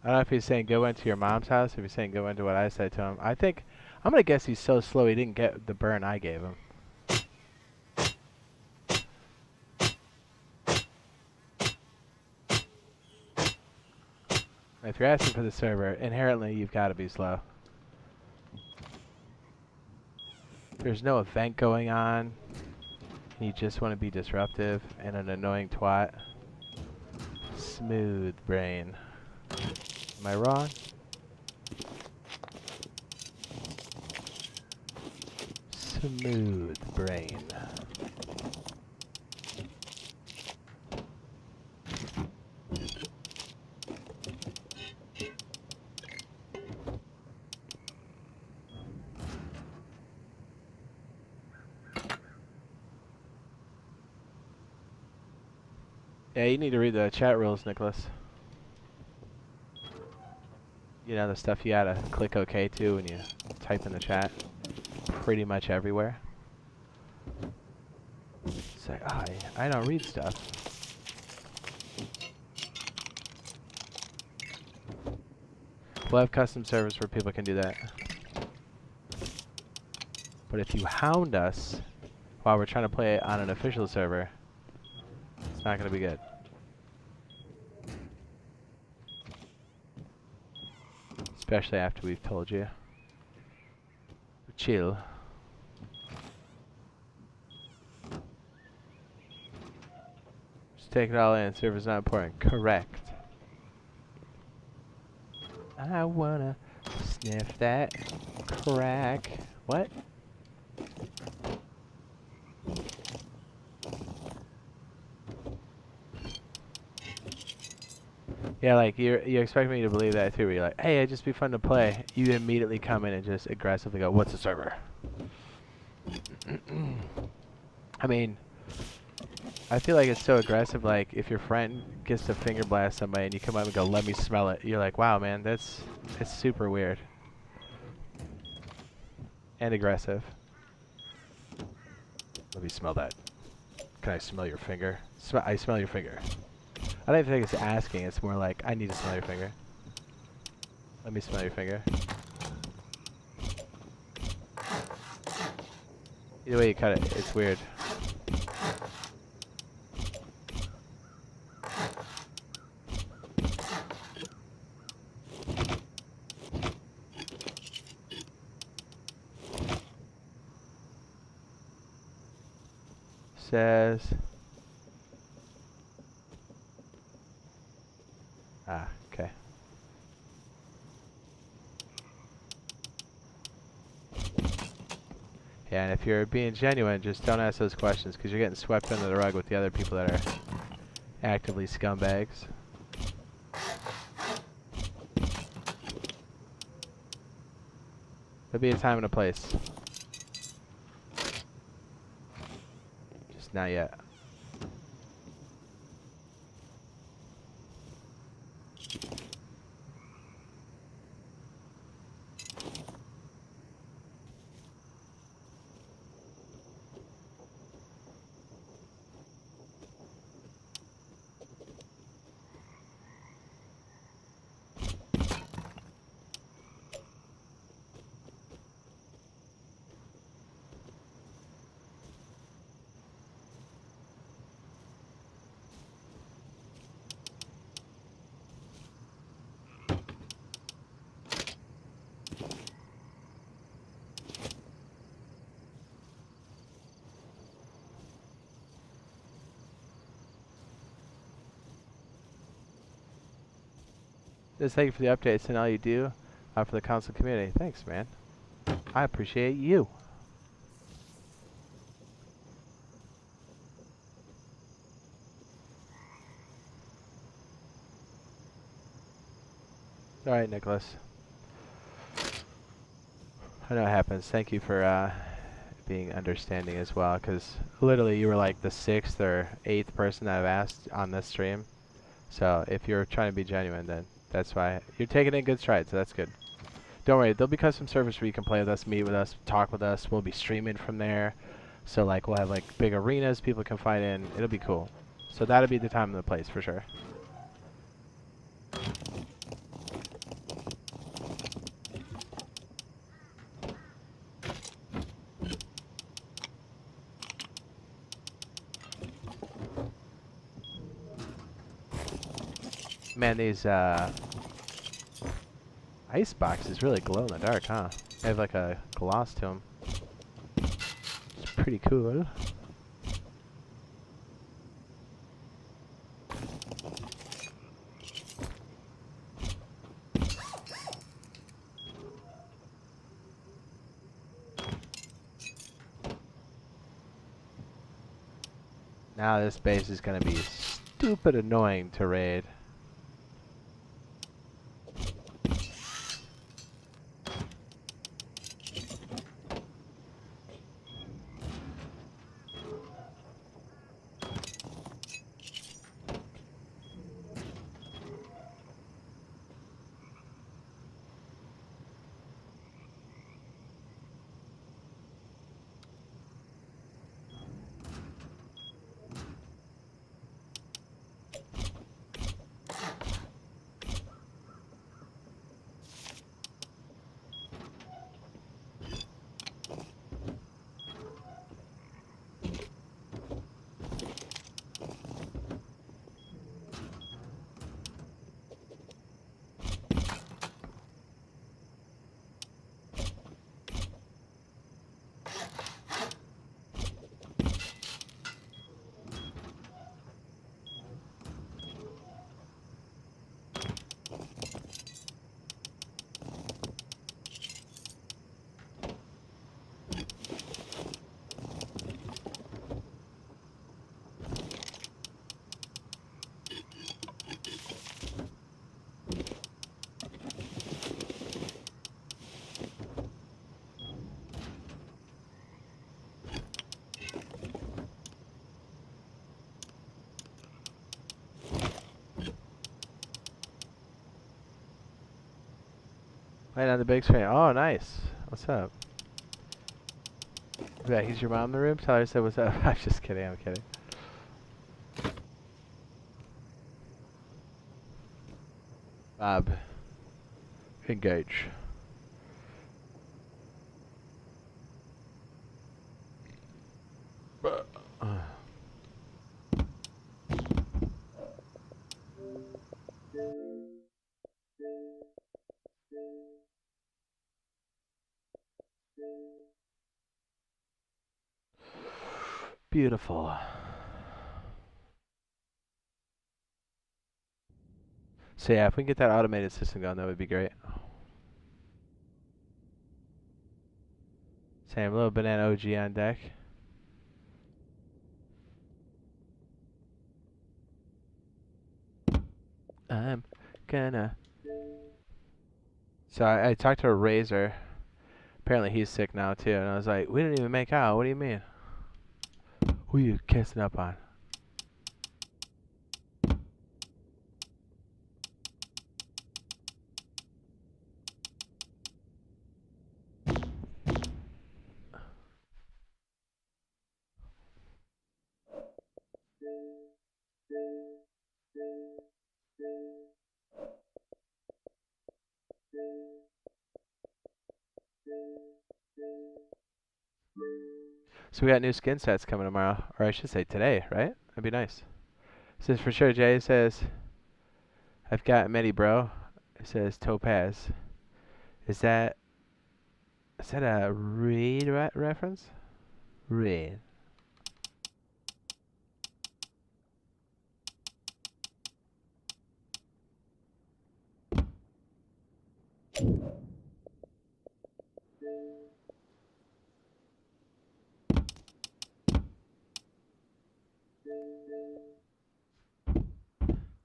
I don't know if he's saying go into your mom's house, if he's saying go into what I said to him. I think, I'm going to guess he's so slow he didn't get the burn I gave him. If you're asking for the server, inherently you've got to be slow. There's no event going on, and you just want to be disruptive and an annoying twat. Smooth brain. Am I wrong? Smooth brain. Yeah, you need to read the chat rules, Nicholas. You know, the stuff you gotta click OK to when you type in the chat. Pretty much everywhere. It's like, oh, I don't read stuff. We'll have custom servers where people can do that. But if you hound us while we're trying to play it on an official server, it's not going to be good. Especially after we've told you. Chill. Just take it all in. Server's not important. Correct. I wanna sniff that crack. What? Yeah, like you expect me to believe that too. Where you're like, hey, it'd just be fun to play. You immediately come in and just aggressively go, "What's the server?" I mean, I feel like it's so aggressive. Like if your friend gets to finger blast somebody and you come up and go, "Let me smell it," you're like, "Wow, man, it's super weird and aggressive." Let me smell that. Can I smell your finger? I smell your finger. I don't even think it's asking. It's more like, I need to smell your finger. Let me smell your finger. Either way you cut it, it's weird. Says... Ah, okay. Yeah, and if you're being genuine, just don't ask those questions, because you're getting swept under the rug with the other people that are actively scumbags. There'll be a time and a place. Just not yet. Just thank you for the updates and all you do for the council community. Thanks, man. I appreciate you. All right, Nicholas. I know it happens. Thank you for being understanding as well, because literally you were like the 6th or 8th person that I've asked on this stream. So if you're trying to be genuine, then that's why you're taking it in good stride, so that's good. Don't worry, there'll be custom servers where you can play with us, meet with us, talk with us. We'll be streaming from there. So like we'll have like big arenas people can fight in. It'll be cool. So that'll be the time and the place for sure. Man, these ice boxes really glow in the dark, huh? They have like a gloss to them. It's pretty cool. Now this base is gonna be stupid annoying to raid. Playing on the big screen. Oh, nice. What's up? Yeah, he's your mom in the room? Tell her I said what's up. I'm just kidding. I'm kidding. Bob. Engage. Beautiful. So yeah, if we can get that automated system going, that would be great. Same, little banana OG on deck. I'm gonna. So I talked to a Razor. Apparently he's sick now too, and I was like, we didn't even make out. What do you mean? Who are you kissing up on? So we got new skin sets coming tomorrow, or I should say today, right? That'd be nice. Says for sure. Jay says, I've got many, bro. It says Topaz. Is that a Reed reference? Reed.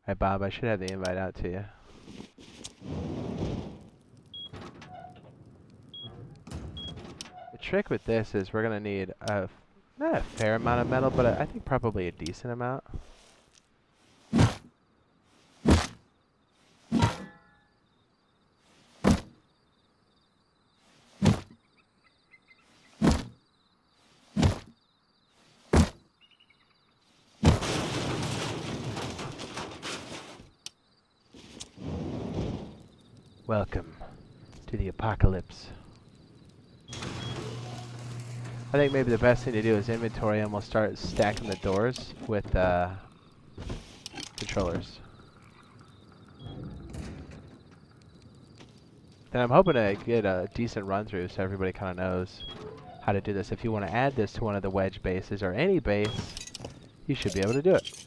Hey Bob, I should have the invite out to you. The trick with this is we're gonna need not a fair amount of metal, but I think probably a decent amount. Welcome to the apocalypse. I think maybe the best thing to do is inventory, and we'll start stacking the doors with controllers. Then I'm hoping to get a decent run through so everybody kind of knows how to do this. If you want to add this to one of the wedge bases or any base, you should be able to do it.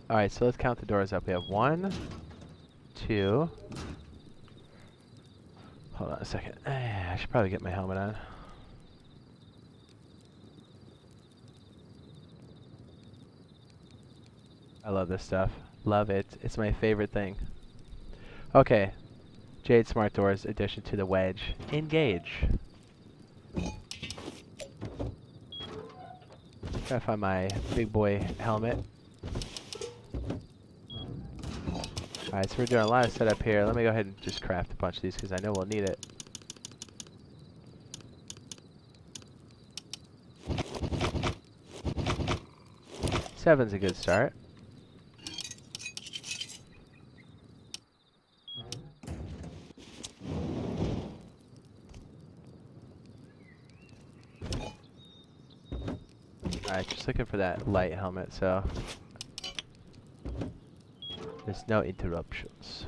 Alright, so let's count the doors up. We have 1, 2. Hold on a second. I should probably get my helmet on. I love this stuff. Love it. It's my favorite thing. Okay. Jade Smart Doors addition to the wedge. Engage. Gotta find my big boy helmet. Alright, so we're doing a lot of setup here. Let me go ahead and just craft a bunch of these because I know we'll need it. Seven's a good start. Alright, just looking for that light helmet, so there's no interruptions.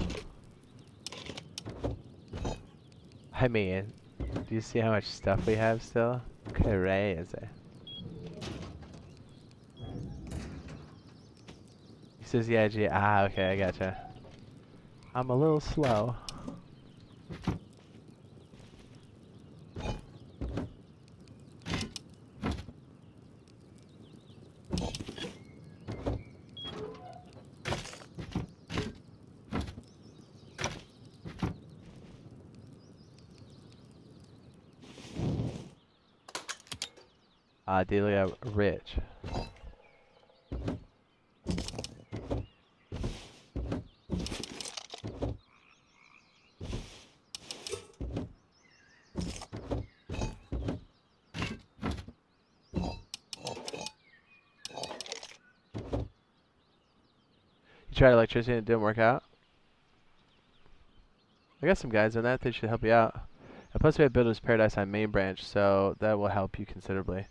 I mean, do you see how much stuff we have still? Crazy. He says, yeah, G. Ah, okay, I gotcha. I'm a little slow. Delia Rich. tried electricity and it didn't work out. I got some guys on that. They should help you out. And plus we have Builder's Paradise on main branch, so that will help you considerably.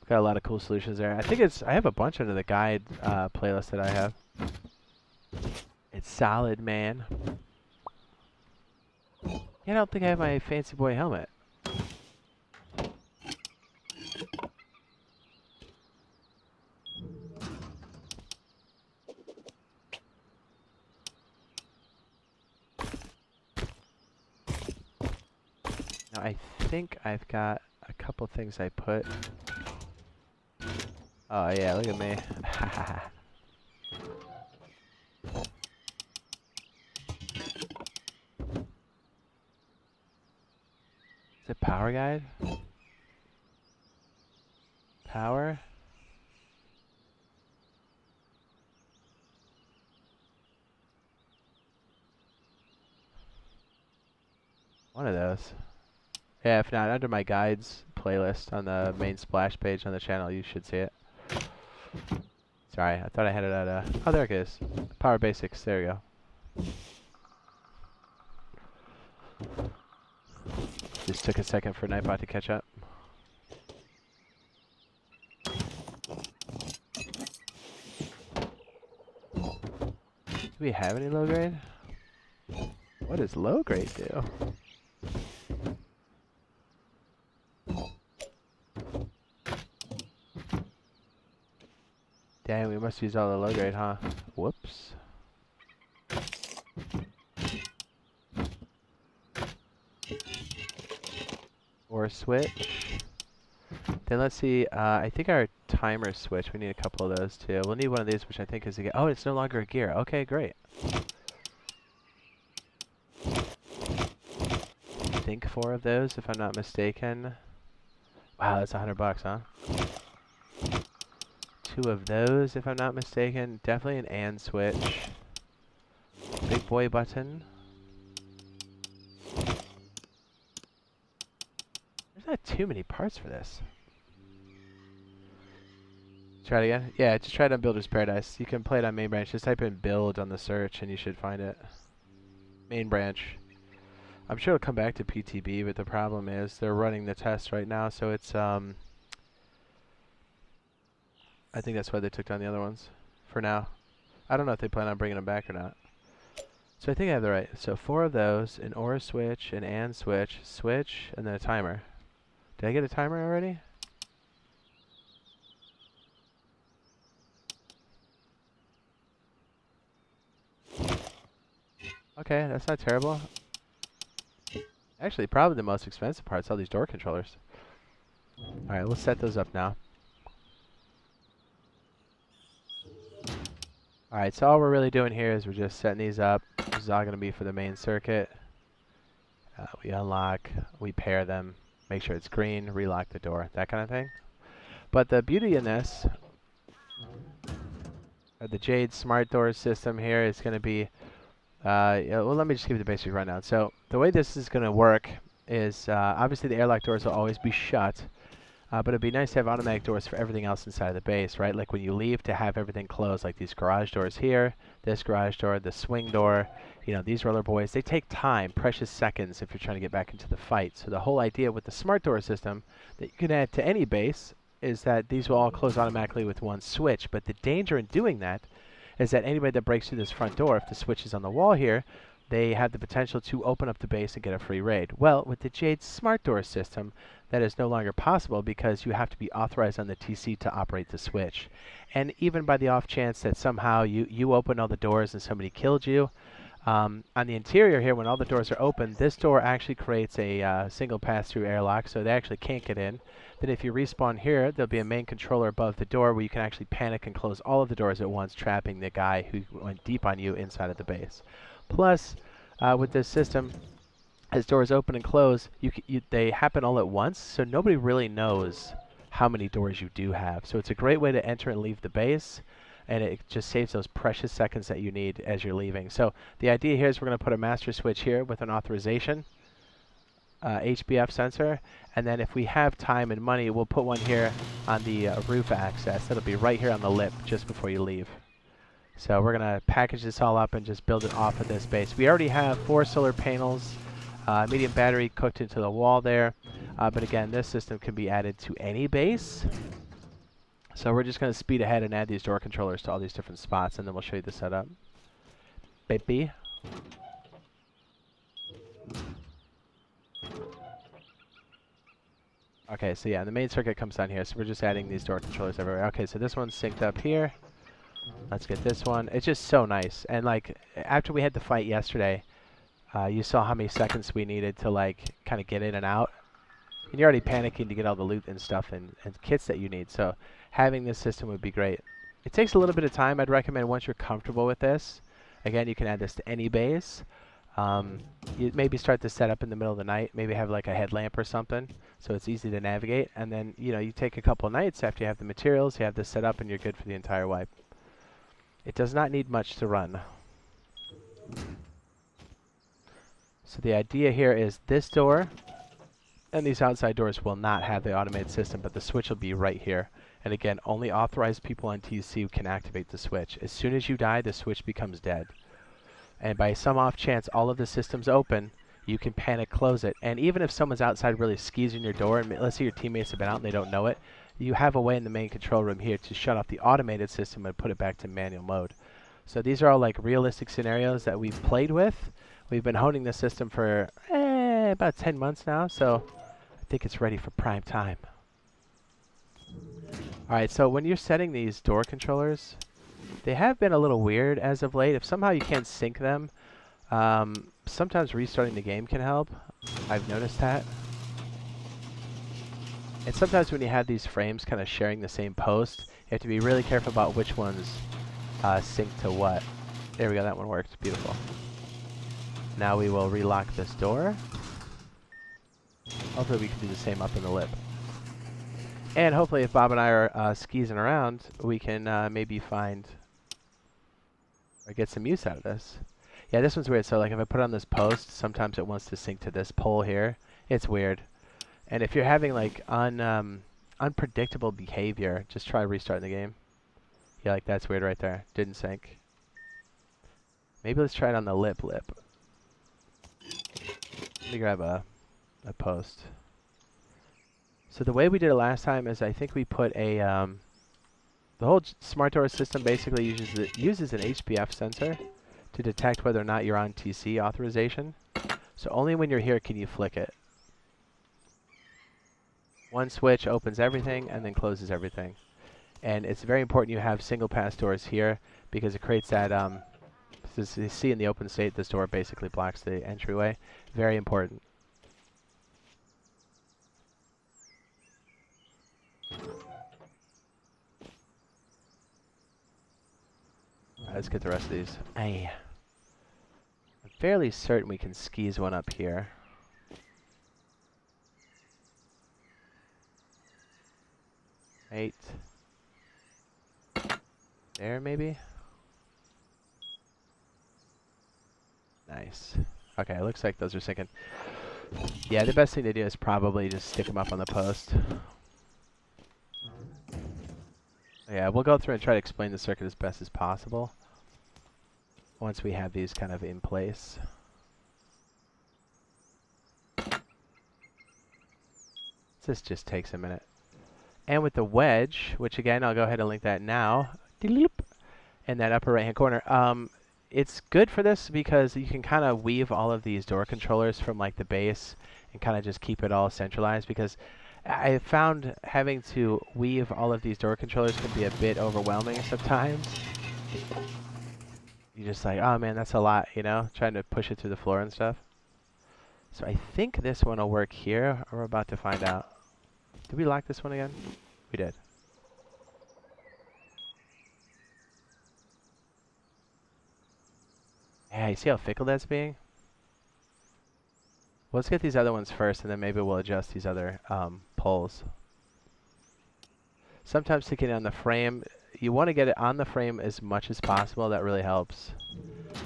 Got a lot of cool solutions there. I think I have a bunch under the guide playlist that I have. It's solid, man. Yeah, I don't think I have my fancy boy helmet. Now, I think I've got a couple things I put. Oh, yeah, look at me. Is it power guide? Power? One of those. Yeah, if not, under my guides playlist on the main splash page on the channel, you should see it. Sorry, I thought I had it at oh, there it is. Power Basics, there you go. Just took a second for Nightbot to catch up. Do we have any low grade? What does low grade do? Dang, we must use all the low grade, huh? Whoops. Or switch. Then let's see, I think our timer switch, we need a couple of those too. We'll need one of these, which I think is a gear. Oh, it's no longer a gear. Okay, great. I think 4 of those, if I'm not mistaken. Wow, that's $100, huh? 2 of those, if I'm not mistaken. Definitely an and switch. Big boy button. There's not too many parts for this. Try it again? Yeah, just try it on Builder's Paradise. You can play it on main branch. Just type in build on the search and you should find it. Main branch. I'm sure it'll come back to PTB, but the problem is they're running the test right now, so it's I think that's why they took down the other ones for now. I don't know if they plan on bringing them back or not. So I think I have the right. So 4 of those, an OR switch, an AND switch, switch, and then a timer. Did I get a timer already? Okay, that's not terrible. Actually, probably the most expensive parts, all these door controllers. Alright, we'll set those up now. Alright, so all we're really doing here is we're just setting these up. This is all going to be for the main circuit. We unlock, we pair them, make sure it's green, relock the door, that kind of thing. But the beauty in this, the Jade smart door system here is going to be, yeah, well, let me just give you the basic rundown. So the way this is going to work is obviously the airlock doors will always be shut, but it'd be nice to have automatic doors for everything else inside the base, right? Like when you leave, to have everything closed, like these garage doors here, this garage door, the swing door, you know, these roller boys. They take time, precious seconds, if you're trying to get back into the fight. So the whole idea with the smart door system that you can add to any base is that these will all close automatically with one switch. But the danger in doing that is that anybody that breaks through this front door, if the switch is on the wall here, they have the potential to open up the base and get a free raid. Well, with the Jade smart door system, that is no longer possible because you have to be authorized on the TC to operate the switch. And even by the off chance that somehow you opened all the doors and somebody killed you, on the interior here, when all the doors are open, this door actually creates a single pass-through airlock, so they actually can't get in. Then if you respawn here, there'll be a main controller above the door where you can actually panic and close all of the doors at once, trapping the guy who went deep on you inside of the base. Plus, with this system, as doors open and close, they happen all at once, so nobody really knows how many doors you do have. So it's a great way to enter and leave the base, and it just saves those precious seconds that you need as you're leaving. So the idea here is we're going to put a master switch here with an authorization, HBF sensor, and then if we have time and money, we'll put one here on the roof access. That'll be right here on the lip just before you leave. So we're going to package this all up and just build it off of this base. We already have 4 solar panels, medium battery cooked into the wall there. But again, this system can be added to any base. So we're just going to speed ahead and add these door controllers to all these different spots, and then we'll show you the setup. Baby. Okay, so yeah, the main circuit comes down here, so we're just adding these door controllers everywhere. Okay, so this one's synced up here. Let's get this one. It's just so nice. And like, after we had the fight yesterday, you saw how many seconds we needed to like kind of get in and out. And you're already panicking to get all the loot and stuff and kits that you need. So having this system would be great. It takes a little bit of time. I'd recommend once you're comfortable with this. Again, you can add this to any base. You maybe start to set up in the middle of the night. Maybe have like a headlamp or something, so it's easy to navigate. And then you take a couple nights after you have the materials, you have this set up, and you're good for the entire wipe. It does not need much to run. So the idea here is this door and these outside doors will not have the automated system, but the switch will be right here. And again, only authorized people on TC can activate the switch. As soon as you die, the switch becomes dead. And by some off chance, all of the systems open, you can panic close it. And even if someone's outside really skeezing your door, and let's say your teammates have been out and they don't know it, you have a way in the main control room here to shut off the automated system and put it back to manual mode. So these are all like realistic scenarios that we've played with. We've been honing the system for about 10 months now, so I think it's ready for prime time. Alright, so when you're setting these door controllers, they have been a little weird as of late. If somehow you can't sync them, sometimes restarting the game can help. I've noticed that. And sometimes when you have these frames kind of sharing the same post, you have to be really careful about which ones sync to what. There we go, that one worked. Beautiful. Now we will relock this door. Hopefully we can do the same up in the lip. And hopefully if Bob and I are skeezing around, we can maybe find or get some use out of this. Yeah, this one's weird. So like if I put on this post, sometimes it wants to sync to this pole here. It's weird. And if you're having like unpredictable behavior, just try restarting the game. Yeah, like that's weird right there. Didn't sync. Maybe let's try it on the lip. Let me grab a post. So the way we did it last time is I think we put a the whole smart door system basically uses an HPF sensor to detect whether or not you're on TC authorization. So only when you're here can you flick it. One switch opens everything and then closes everything. And it's very important you have single pass doors here because it creates that as you see in the open state, this door basically blocks the entryway. Very important. Alright, let's get the rest of these. Aye. I'm fairly certain we can skis one up here. Right. There, maybe? Nice. Okay, looks like those are syncing. Yeah, the best thing to do is probably just stick them up on the post. Yeah, we'll go through and try to explain the circuit as best as possible once we have these kind of in place. This just takes a minute. And with the wedge, which again, I'll go ahead and link that now, in that upper right hand corner, it's good for this because you can kind of weave all of these door controllers from like the base and kind of just keep it all centralized, because I found having to weave all of these door controllers can be a bit overwhelming sometimes. You're just like, oh man, that's a lot, you know, trying to push it through the floor and stuff. So I think this one will work here. We're about to find out. Did we lock this one again? We did. Yeah, you see how fickle that's being? Well, let's get these other ones first, and then maybe we'll adjust these other poles. Sometimes sticking it on the frame, you want to get it on the frame as much as possible. That really helps.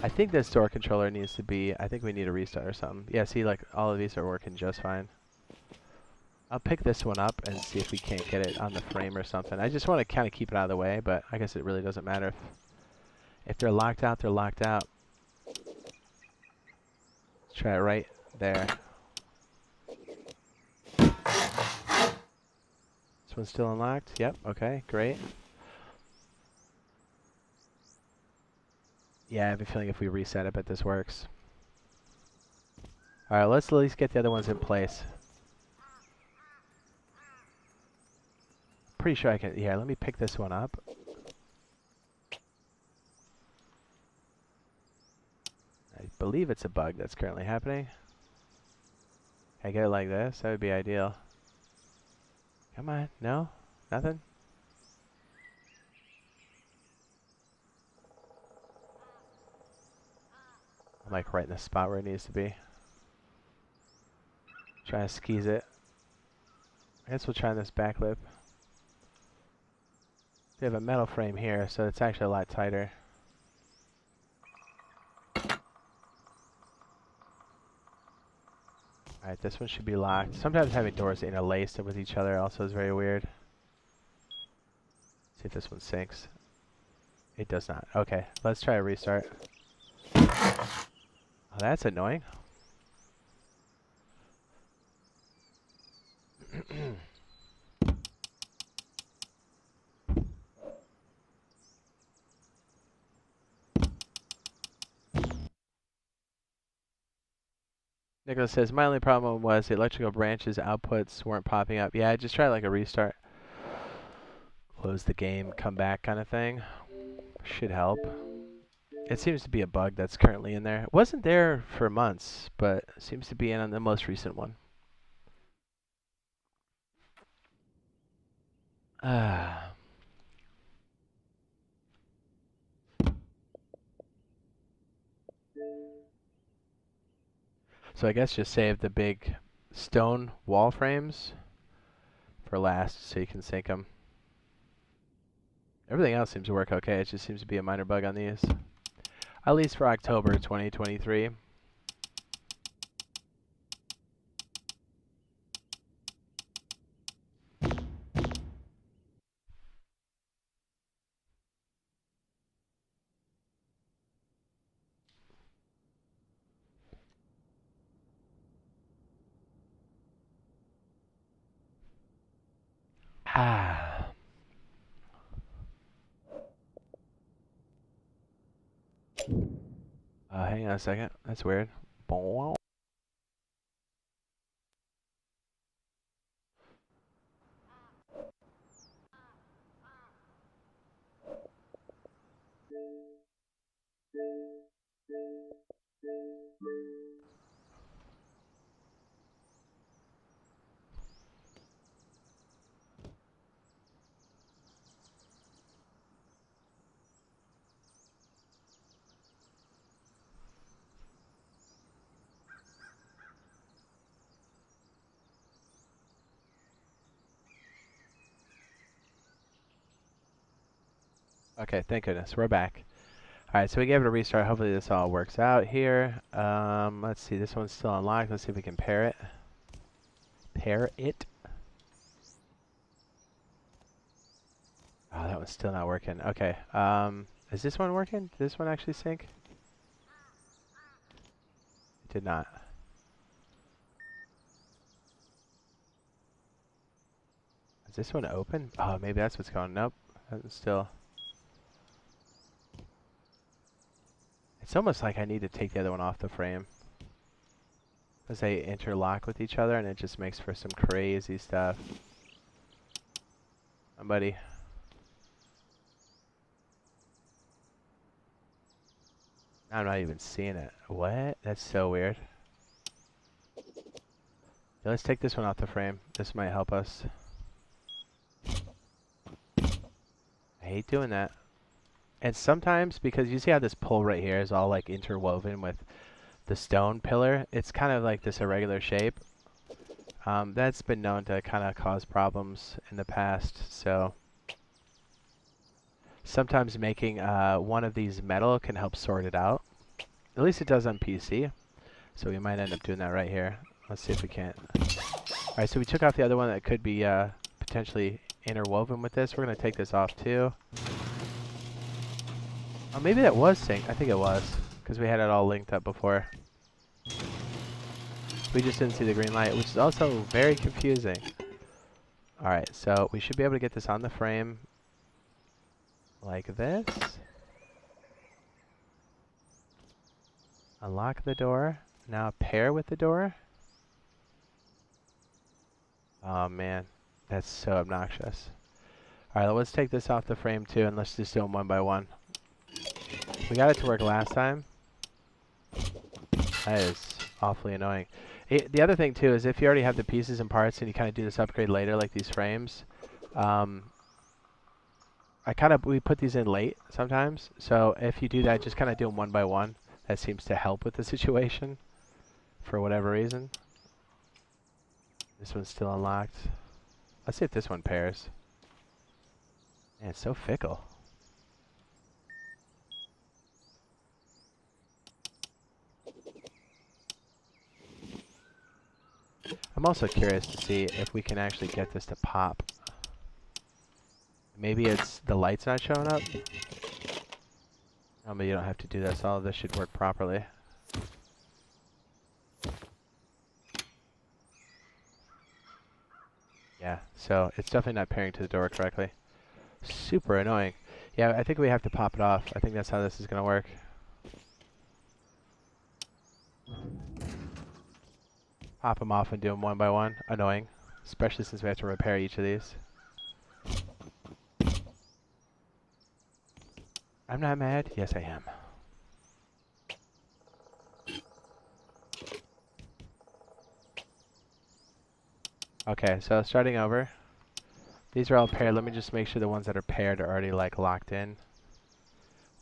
I think this door controller needs to be, I think we need a restart or something. Yeah, see, like, all of these are working just fine. I'll pick this one up and see if we can't get it on the frame or something. I just want to kind of keep it out of the way, but I guess it really doesn't matter If they're locked out, they're locked out. Let's try it right there. This one's still unlocked? Yep, okay, great. Yeah, I have a feeling if we reset it, but this works. Alright, let's at least get the other ones in place. Pretty sure I can... Yeah, let me pick this one up. I believe it's a bug that's currently happening. Can I get it like this? That would be ideal. Come on. No? Nothing? I'm like right in the spot where it needs to be. Try to skis it. I guess we'll try this back lip. We have a metal frame here, so it's actually a lot tighter. Alright, this one should be locked. Sometimes having doors interlaced with each other also is very weird. See if this one syncs. It does not. Okay, let's try a restart. Oh, that's annoying. Nicholas says, my only problem was the electrical branches outputs weren't popping up. Yeah, just try like a restart. Close the game, come back kind of thing. Should help. It seems to be a bug that's currently in there. It wasn't there for months, but seems to be in on the most recent one. So I guess just save the big stone wall frames for last so you can sync them. Everything else seems to work okay. It just seems to be a minor bug on these. At least for October 2023. Hang on a second. That's weird. Okay, thank goodness. We're back. Alright, so we gave it a restart. Hopefully this all works out here. Let's see. This one's still unlocked. Let's see if we can pair it. Pair it. Oh, that one's still not working. Okay. Is this one working? Did this one actually sync? It did not. Is this one open? Oh, maybe that's what's going. Nope. That's still. It's almost like I need to take the other one off the frame. Because they interlock with each other and it just makes for some crazy stuff. Buddy. I'm not even seeing it. What? That's so weird. Yeah, let's take this one off the frame. This might help us. I hate doing that. And sometimes, because you see how this pull right here is all like interwoven with the stone pillar, it's kind of like this irregular shape. That's been known to kind of cause problems in the past, so sometimes making one of these metal can help sort it out. At least it does on PC, so we might end up doing that right here. Let's see if we can't. Alright, so we took off the other one that could be potentially interwoven with this. We're going to take this off too. Oh, maybe that was synced. I think it was, because we had it all linked up before. We just didn't see the green light, which is also very confusing. Alright, so we should be able to get this on the frame like this. Unlock the door. Now pair with the door. Oh man, that's so obnoxious. Alright, let's take this off the frame too, and let's just do them one by one. We got it to work last time. That is awfully annoying. The other thing too is if you already have the pieces and parts and you kind of do this upgrade later, like these frames, we put these in late sometimes. So if you do that, just kind of do them one by one. That seems to help with the situation for whatever reason. This one's still unlocked. Let's see if this one pairs. Man, it's so fickle. I'm also curious to see if we can actually get this to pop. Maybe it's the light's not showing up. Oh, but you don't have to do this. All of this should work properly. Yeah, so it's definitely not pairing to the door correctly. Super annoying. Yeah, I think we have to pop it off. I think that's how this is going to work. Pop them off and do them one by one. Annoying. Especially since we have to repair each of these. I'm not mad. Yes, I am. Okay, so starting over. These are all paired. Let me just make sure the ones that are paired are already like locked in.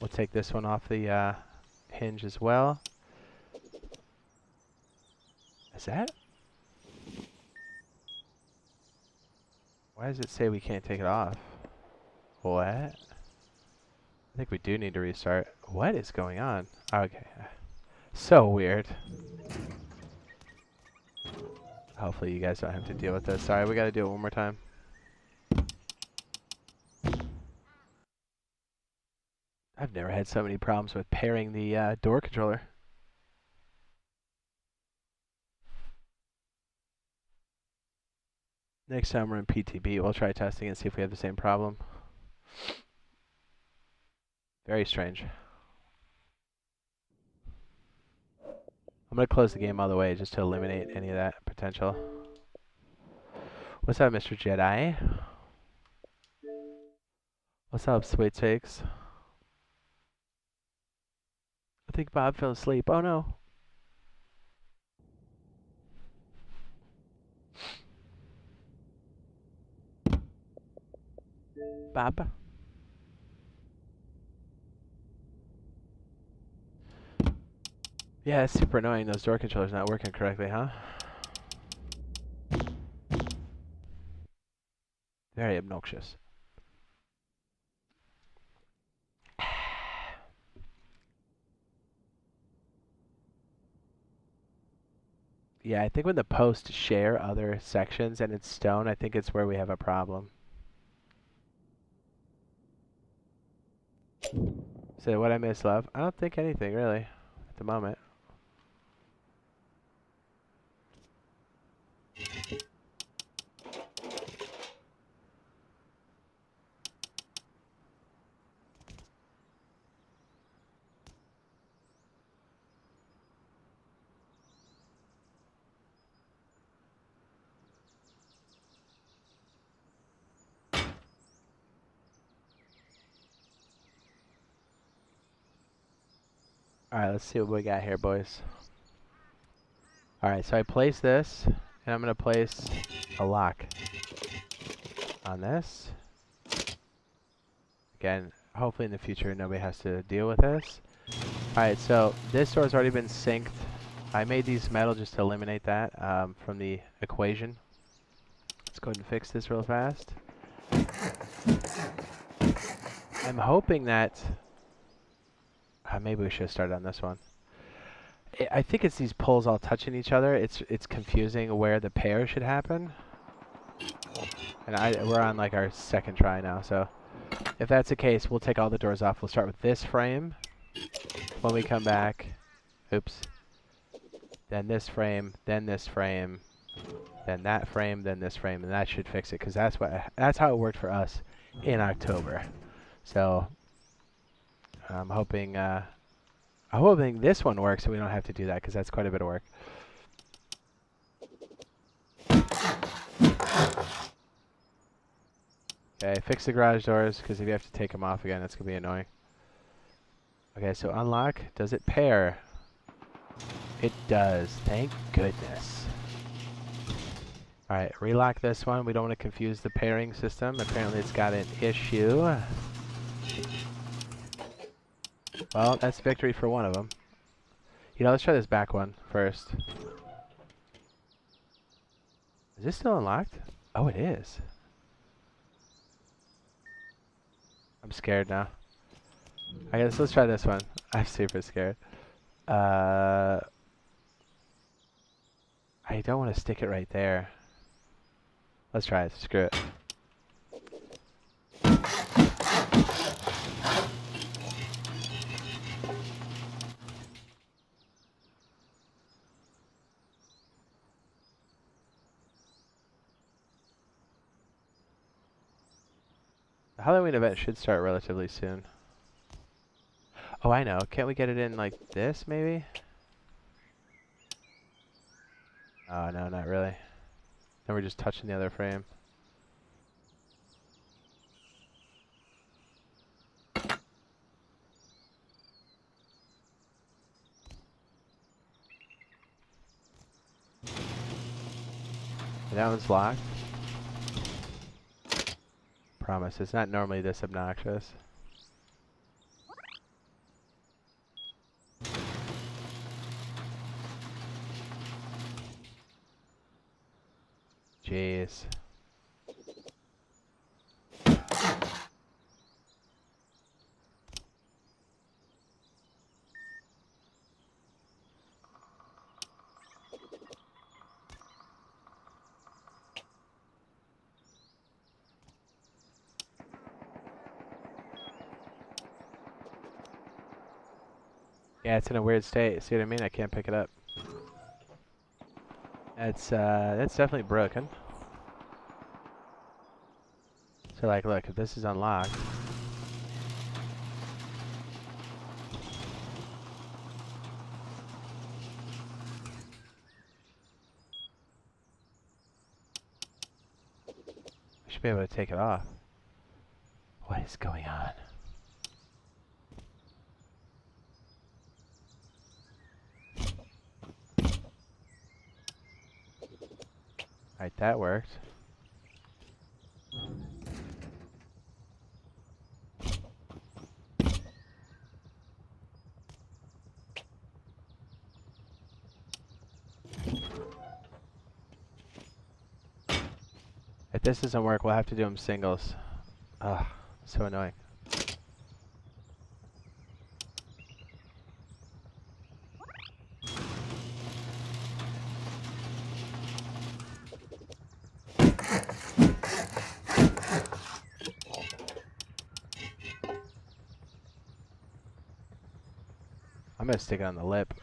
We'll take this one off the hinge as well. Is that? Why does it say we can't take it off? What? I think we do need to restart. What is going on? Okay. So weird. Hopefully you guys don't have to deal with this. Sorry, we gotta do it one more time. I've never had so many problems with pairing the door controller. Next time we're in PTB, we'll try testing and see if we have the same problem. Very strange. I'm going to close the game all the way just to eliminate any of that potential. What's up, Mr. Jedi? What's up, Sweet Takes? I think Bob fell asleep. Oh no. Bob? Yeah, it's super annoying. Those door controllers not working correctly, huh? Very obnoxious. Yeah, I think when the posts share other sections and it's stone, I think it's where we have a problem. So what I miss, love? I don't think anything, really, at the moment. Alright, let's see what we got here, boys. Alright, so I place this, and I'm going to place a lock on this. Again, hopefully in the future nobody has to deal with this. Alright, so this door's already been synced. I made these metal just to eliminate that from the equation. Let's go ahead and fix this real fast. I'm hoping that... maybe we should have started on this one. I think it's these poles all touching each other. It's confusing where the pair should happen. And we're on like our second try now, so If that's the case, we'll take all the doors off. We'll start with this frame. When we come back, oops. Then this frame, then this frame, then that frame, then this frame, and that should fix it, because that's how it worked for us in October. So I'm hoping this one works, so we don't have to do that, because that's quite a bit of work. Okay, fix the garage doors, because if you have to take them off again, that's gonna be annoying. Okay, so unlock. Does it pair? It does. Thank goodness. Alright, relock this one. We don't want to confuse the pairing system. Apparently it's got an issue. Well, that's victory for one of them. You know, let's try this back one first. Is this still unlocked? Oh, it is. I'm scared now. I guess let's try this one. I'm super scared. I don't want to stick it right there. Let's try it. Screw it. The Halloween event should start relatively soon. Oh, I know. Can't we get it in like this, maybe? Oh, no, not really. Then we're just touching the other frame. That one's locked. Promise, it's not normally this obnoxious. Jeez. Yeah, it's in a weird state. See what I mean? I can't pick it up. That's definitely broken. So like, look, if this is unlocked. I should be able to take it off. What is going on? Alright, that worked. If this doesn't work, we'll have to do them singles. Ugh, so annoying. I'm gonna stick it on the lip.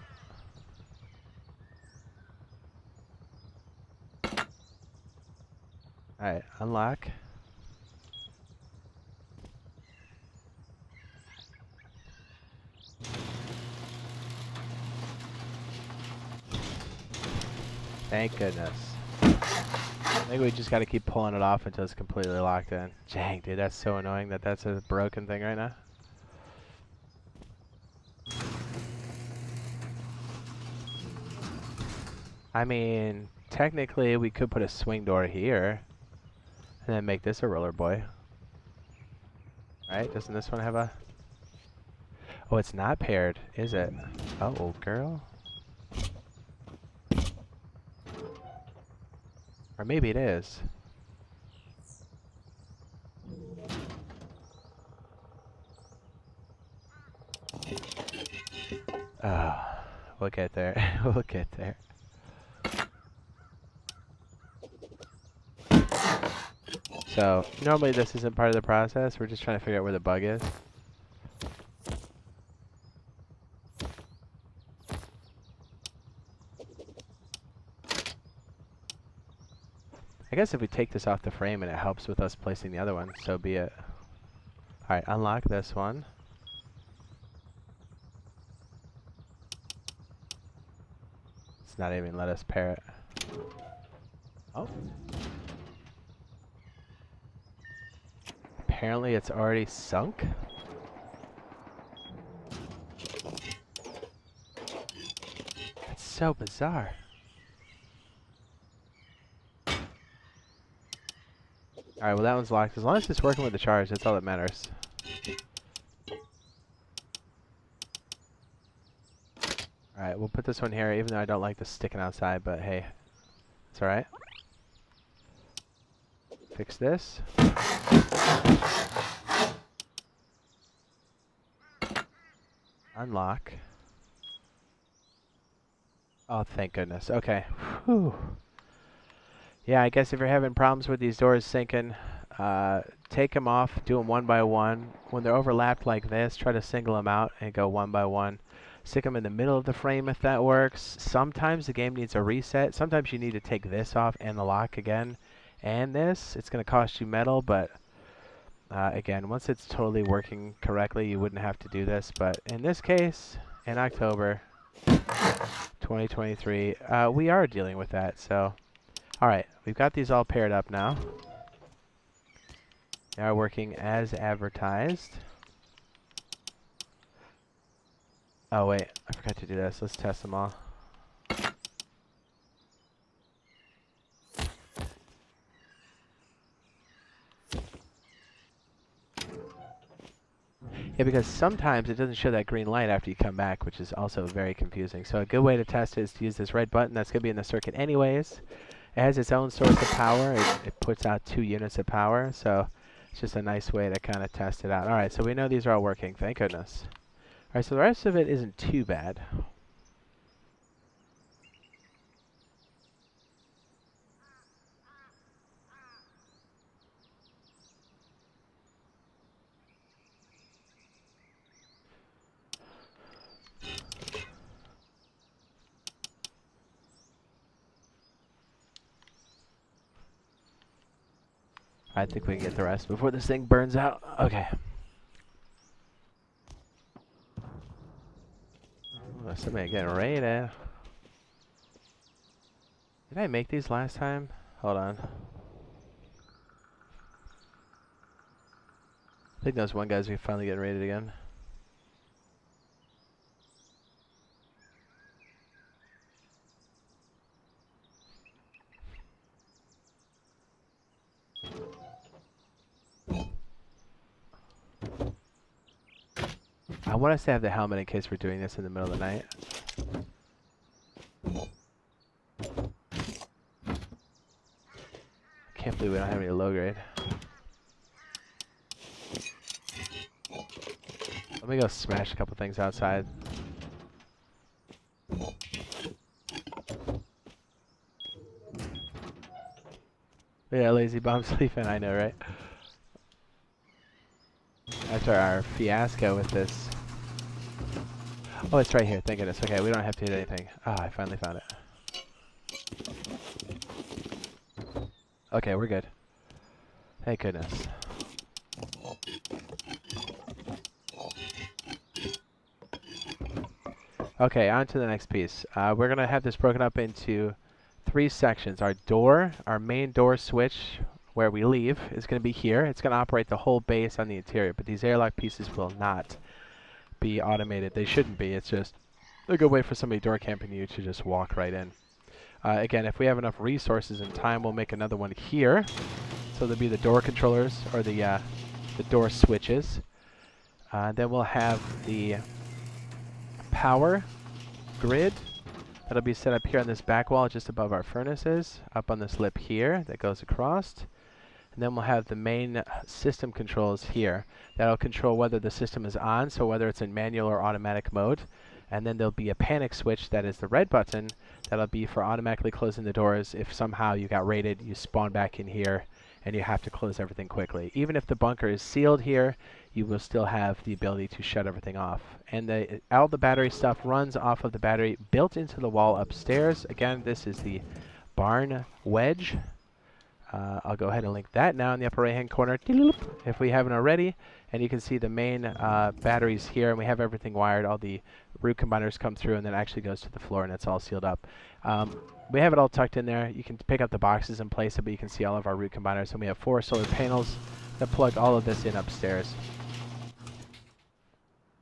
Alright, unlock. Thank goodness. I think we just gotta keep pulling it off until it's completely locked in. Dang, dude, that's so annoying that that's a broken thing right now. I mean, technically we could put a swing door here and then make this a roller boy. Right? Doesn't this one have a... Oh, it's not paired, is it? Oh, girl. Or maybe it is. Oh, we'll get there. We'll get there. So normally this isn't part of the process. We're just trying to figure out where the bug is. I guess if we take this off the frame and it helps with us placing the other one, so be it. Alright, unlock this one. It's not even let us pair it. Oh. Apparently it's already sunk. That's so bizarre. Alright, well that one's locked. As long as it's working with the charge, that's all that matters. Alright, we'll put this one here, even though I don't like this sticking outside, but hey, it's alright. Fix this. Unlock. Oh, thank goodness. Okay. Whew. Yeah, I guess if you're having problems with these doors sinking, take them off, do them one by one. When they're overlapped like this, try to single them out and go one by one. Stick them in the middle of the frame if that works. Sometimes the game needs a reset. Sometimes you need to take this off and the lock again. And this, it's going to cost you metal, but again, once it's totally working correctly, you wouldn't have to do this. But in this case, in October 2023, we are dealing with that. So, all right, we've got these all paired up now. They are working as advertised. Oh wait, I forgot to do this. Let's test them all. Yeah, because sometimes it doesn't show that green light after you come back, which is also very confusing. So a good way to test it is to use this red button. That's going to be in the circuit anyways. It has its own source of power. It puts out 2 units of power, so it's just a nice way to kind of test it out. All right, so we know these are all working. Thank goodness. All right, so the rest of it isn't too bad. I think we can get the rest before this thing burns out. Okay. Oh, somebody getting raided. Did I make these last time? Hold on. I think those one guys we finally getting raided again. I want us to have the helmet in case we're doing this in the middle of the night. Can't believe we don't have any low grade. Let me go smash a couple things outside. Yeah, lazy bum sleeping, I know, right? After our fiasco with this. Oh, it's right here, thank goodness. Okay, we don't have to hit anything. Ah, I finally found it. Okay, we're good. Thank goodness. Okay, on to the next piece. We're going to have this broken up into 3 sections. Our door, our main door switch, where we leave, is going to be here. It's going to operate the whole base on the interior, but these airlock pieces will not be automated. They shouldn't be. It's just a good way for somebody door camping you to just walk right in. Again, if we have enough resources and time, we'll make another one here. So there'll be the door controllers, or the door switches. Then we'll have the power grid that'll be set up here on this back wall just above our furnaces, up on this lip here that goes across. And then we'll have the main system controls here that'll control whether the system is on, so whether it's in manual or automatic mode. And then there'll be a panic switch that is the red button that'll be for automatically closing the doors if somehow you got raided, you spawn back in here, and you have to close everything quickly. Even if the bunker is sealed here, you will still have the ability to shut everything off. And all the battery stuff runs off of the battery built into the wall upstairs. Again, this is the barn wedge. I'll go ahead and link that now in the upper right hand corner if we haven't already. And you can see the main batteries here, and we have everything wired. All the root combiners come through, and then it actually goes to the floor, and it's all sealed up. We have it all tucked in there. You can pick up the boxes and place it, but you can see all of our root combiners. And we have 4 solar panels that plug all of this in upstairs.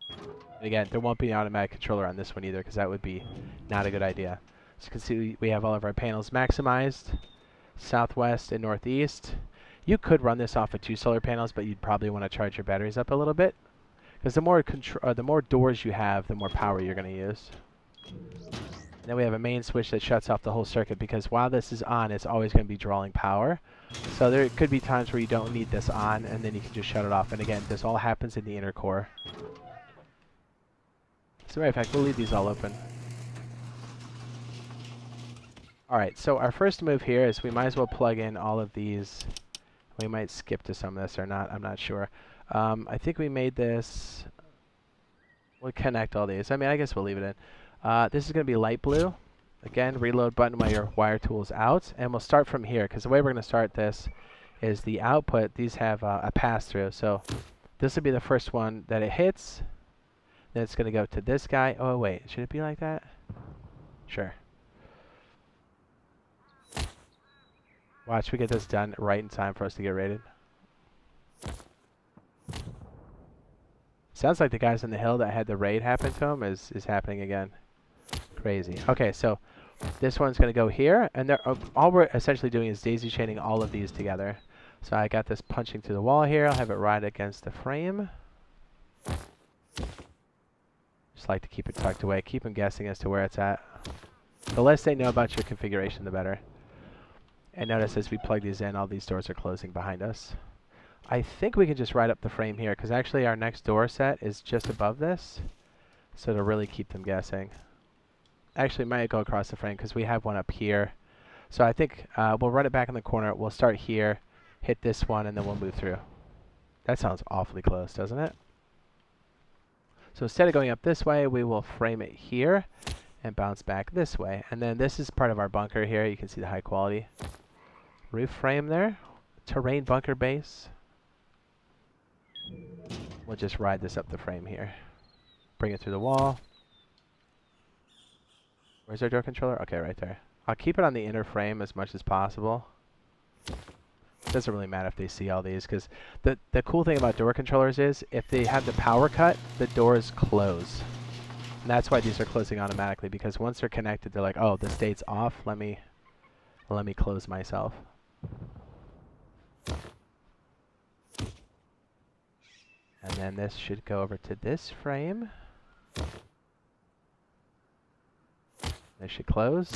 And again, there won't be an automatic controller on this one either, because that would be not a good idea. So you can see we have all of our panels maximized. Southwest and northeast. You could run this off of 2 solar panels, but you'd probably want to charge your batteries up a little bit, because the more doors you have, the more power you're going to use. And then we have a main switch that shuts off the whole circuit, because while this is on, it's always going to be drawing power. So there could be times where you don't need this on, and then you can just shut it off. And again, this all happens in the inner core. As a matter of fact, we'll leave these all open. Alright, so our first move here is we might as well plug in all of these. We might skip to some of this or not, I'm not sure. I think we made this... We'll connect all these. I mean, I guess we'll leave it in. This is going to be light blue. Again, reload button while your wire tool's out. And we'll start from here, because the way we're going to start this is the output. These have a pass-through. So this will be the first one that it hits. Then it's going to go to this guy. Oh, wait. Should it be like that? Sure. Watch, we get this done right in time for us to get raided. Sounds like the guys on the hill that had the raid happen to them is happening again. Crazy. Okay, so this one's going to go here, and all we're essentially doing is daisy chaining all of these together. So I got this punching through the wall here. I'll have it right against the frame. Just like to keep it tucked away. Keep them guessing as to where it's at. The less they know about your configuration, the better. And notice as we plug these in, all these doors are closing behind us. I think we can just ride up the frame here, because actually our next door set is just above this. So to really keep them guessing. Actually, might go across the frame, because we have one up here. So I think we'll run it back in the corner. We'll start here, hit this one, and then we'll move through. That sounds awfully close, doesn't it? So instead of going up this way, we will frame it here and bounce back this way. And then this is part of our bunker here. You can see the high quality roof frame there. Terrain bunker base. We'll just ride this up the frame here. Bring it through the wall. Where's our door controller? Okay, right there. I'll keep it on the inner frame as much as possible. Doesn't really matter if they see all these, because the cool thing about door controllers is if they have the power cut, the doors close. And that's why these are closing automatically, because once they're connected, they're like, oh, the state's off. Let me close myself. And then this should go over to this frame. This should close.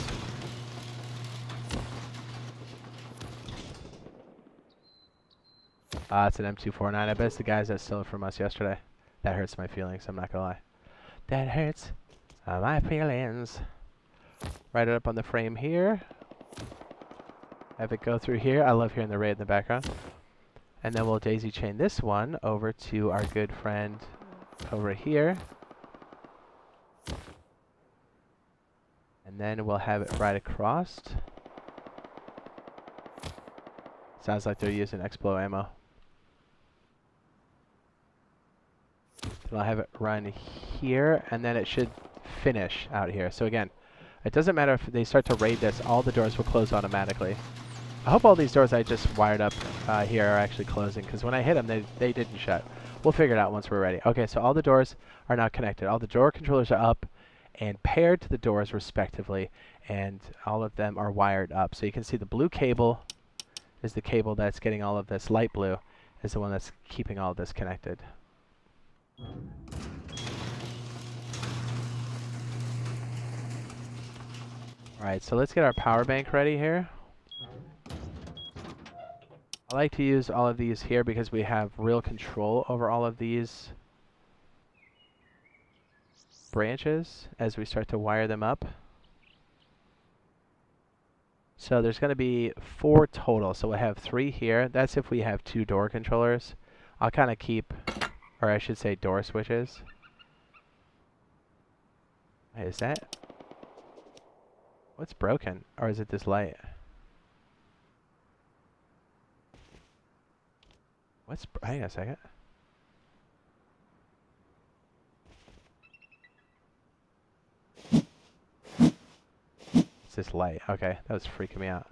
It's an M249. I bet it's the guys that stole it from us yesterday. That hurts my feelings, I'm not gonna lie. That hurts my feelings. Write it up on the frame here. Have it go through here. I love hearing the raid in the background. And then we'll daisy chain this one over to our good friend over here. And then we'll have it right across. Sounds like they're using Explo ammo. Then I'll have it run here, and then it should finish out here. So again, it doesn't matter if they start to raid this, all the doors will close automatically. I hope all these doors I just wired up here are actually closing, because when I hit them, they didn't shut. We'll figure it out once we're ready. Okay, so all the doors are now connected. All the door controllers are up and paired to the doors respectively, and all of them are wired up. So you can see the blue cable is the cable that's getting all of this. Light blue is the one that's keeping all of this connected. Alright, so let's get our power bank ready here. I like to use all of these here because we have real control over all of these branches as we start to wire them up. So there's going to be 4 total. So we'll have 3 here. That's if we have 2 door controllers. I'll kind of keep, or I should say door switches. Wait, is that? What's broken? Or is it this light? Hang on a second. It's this light. Okay, that was freaking me out.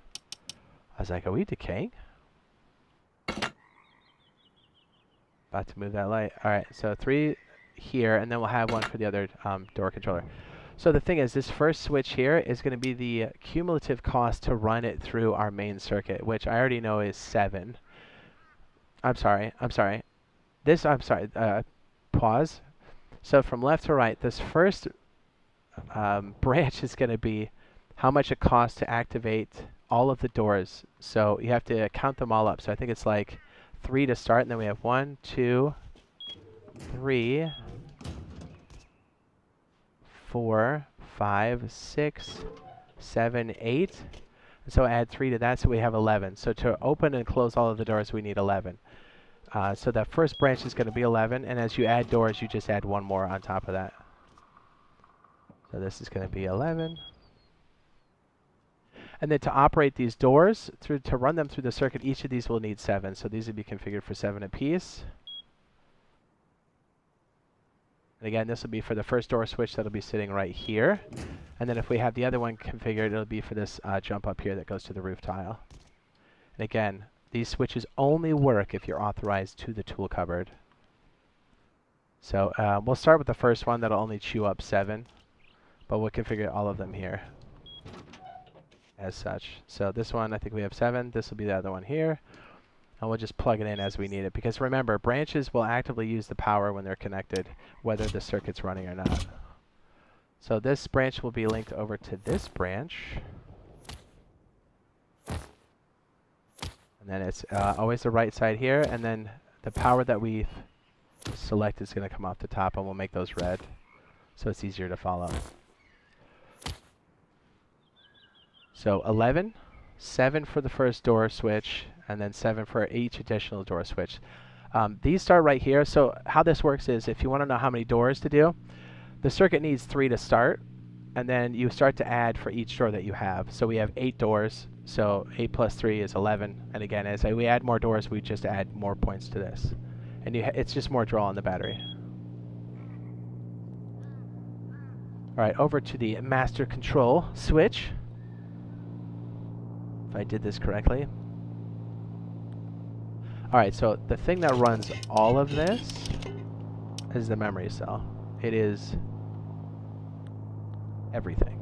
I was like, are we decaying? About to move that light. Alright, so 3 here, and then we'll have 1 for the other door controller. So the thing is, this first switch here is going to be the cumulative cost to run it through our main circuit, which I already know is 7. I'm sorry. Pause. So from left to right, this first branch is going to be how much it costs to activate all of the doors. So you have to count them all up. So I think it's like 3 to start, and then we have 1, 2, 3, 4, 5, 6, 7, 8. And so add 3 to that, so we have 11. So to open and close all of the doors, we need 11. So that first branch is going to be 11, and as you add doors, you just add 1 more on top of that. So this is going to be 11. And then to operate these doors, to run them through the circuit, each of these will need 7. So these would be configured for 7 apiece. And again, this will be for the first door switch that'll be sitting right here. And then if we have the other one configured, it'll be for this jump up here that goes to the roof tile. And again, these switches only work if you're authorized to the tool cupboard. So we'll start with the first one that'll only chew up 7, but we'll configure all of them here as such. So this one, I think we have 7. This will be the other one here. And we'll just plug it in as we need it. Because remember, branches will actively use the power when they're connected, whether the circuit's running or not. So this branch will be linked over to this branch. And then it's always the right side here. And then the power that we select is going to come off the top, and we'll make those red so it's easier to follow. So 11, 7 for the first door switch, and then 7 for each additional door switch. These start right here. So how this works is, if you want to know how many doors to do, the circuit needs 3 to start, and then you start to add for each door that you have. So we have 8 doors, so 8 plus 3 is 11. And again, as we add more doors, we just add more points to this. And it's just more draw on the battery. All right, over to the master control switch. If I did this correctly. Alright, so the thing that runs all of this is the memory cell. It is everything.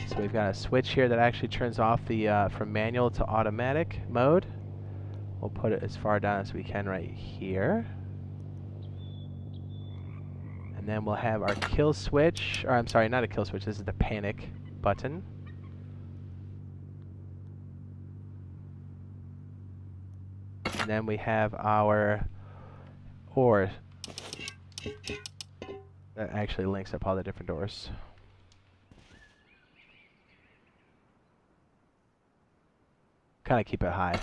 So we've got a switch here that actually turns off the from manual to automatic mode. We'll put it as far down as we can right here. And then we'll have our kill switch, or I'm sorry, not a kill switch, this is the panic button. And then we have our OR that actually links up all the different doors. Kind of keep it high.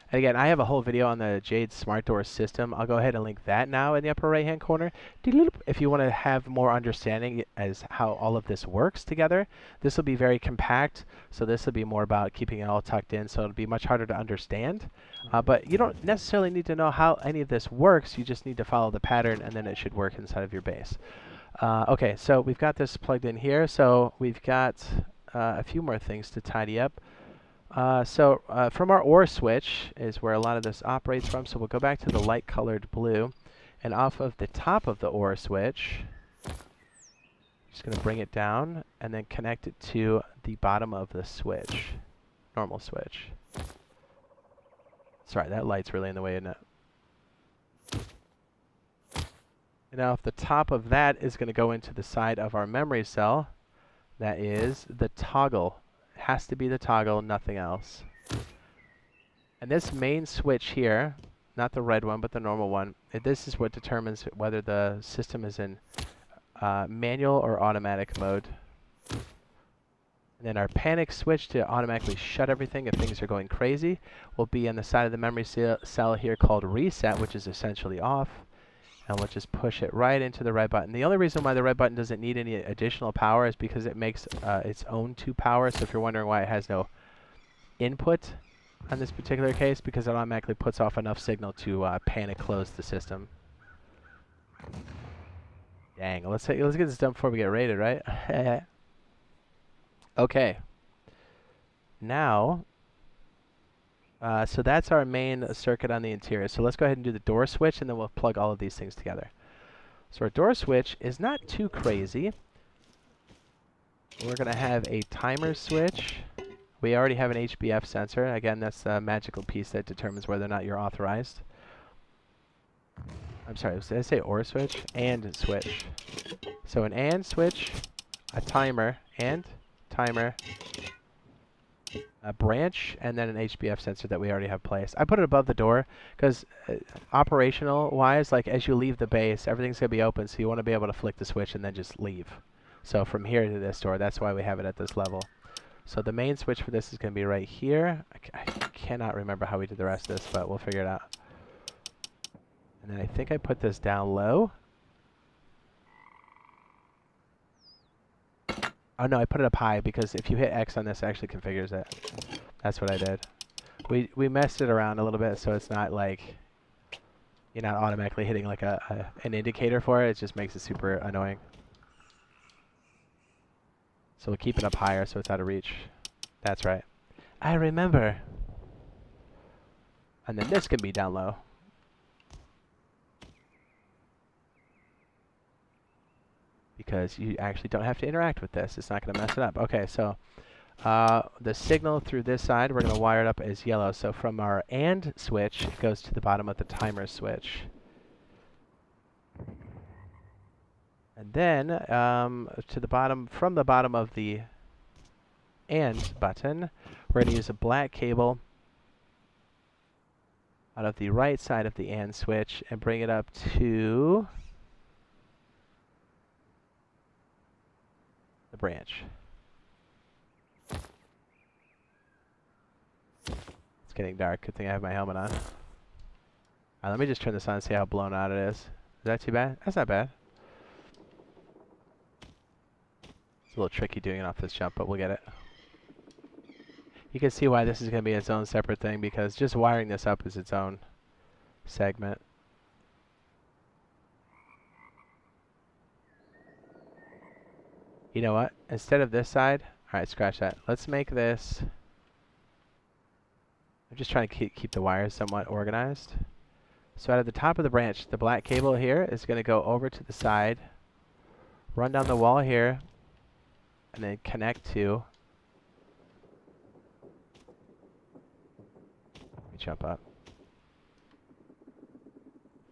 And again, I have a whole video on the Jade Smart Door system. I'll go ahead and link that now in the upper right hand corner. If you want to have more understanding as how all of this works together, this will be very compact. So this will be more about keeping it all tucked in, so it'll be much harder to understand. But you don't necessarily need to know how any of this works. You just need to follow the pattern, and then it should work inside of your base. Okay, so we've got this plugged in here. So we've got a few more things to tidy up. From our OR switch is where a lot of this operates from. So we'll go back to the light colored blue, and off of the top of the OR switch, just going to bring it down and then connect it to the bottom of the switch, normal switch. Sorry, that light's really in the way, isn't it? And now if the top of that is going to go into the side of our memory cell, that is the toggle. Has to be the toggle, nothing else. And this main switch here, not the red one, but the normal one, this is what determines whether the system is in manual or automatic mode. And then our panic switch to automatically shut everything if things are going crazy will be on the side of the memory cell here called reset, which is essentially off. And we'll just push it right into the red button. The only reason why the red button doesn't need any additional power is because it makes its own 2 power. So if you're wondering why it has no input on this particular case, because it automatically puts off enough signal to panic close the system. Dang, let's get this done before we get raided, right? Okay. Now, so that's our main circuit on the interior. So let's go ahead and do the door switch, and then we'll plug all of these things together. So our door switch is not too crazy. We're going to have a timer switch. We already have an HBF sensor. Again, that's the magical piece that determines whether or not you're authorized. I'm sorry, did I say OR switch? And switch. So an AND switch, a timer, and timer, a branch, and then an HBF sensor that we already have placed. I put it above the door because operational-wise, like as you leave the base, everything's going to be open, so you want to be able to flick the switch and then just leave. So from here to this door, that's why we have it at this level. So the main switch for this is going to be right here. I cannot remember how we did the rest of this, but we'll figure it out. And then I think I put this down low. Oh no, I put it up high because if you hit X on this, it actually configures it. That's what I did. We messed it around a little bit so it's not like you're not automatically hitting like an indicator for it. It just makes it super annoying. So we'll keep it up higher so it's out of reach. That's right. I remember. And then this can be down low. Because you actually don't have to interact with this. It's not going to mess it up. Okay, so the signal through this side, we're going to wire it up as yellow. So from our AND switch, it goes to the bottom of the timer switch. And then to the bottom, from the bottom of the AND button, we're going to use a black cable out of the right side of the AND switch and bring it up to the branch. It's getting dark. Good thing I have my helmet on. Let me just turn this on and see how blown out it is. Is that too bad? That's not bad. It's a little tricky doing it off this jump, but we'll get it. You can see why this is going to be its own separate thing, because just wiring this up is its own segment. You know what? Instead of this side, alright, scratch that. Let's make this... I'm just trying to keep the wires somewhat organized. So out of the top of the branch, the black cable here is going to go over to the side, run down the wall here, and then connect to... Let me jump up.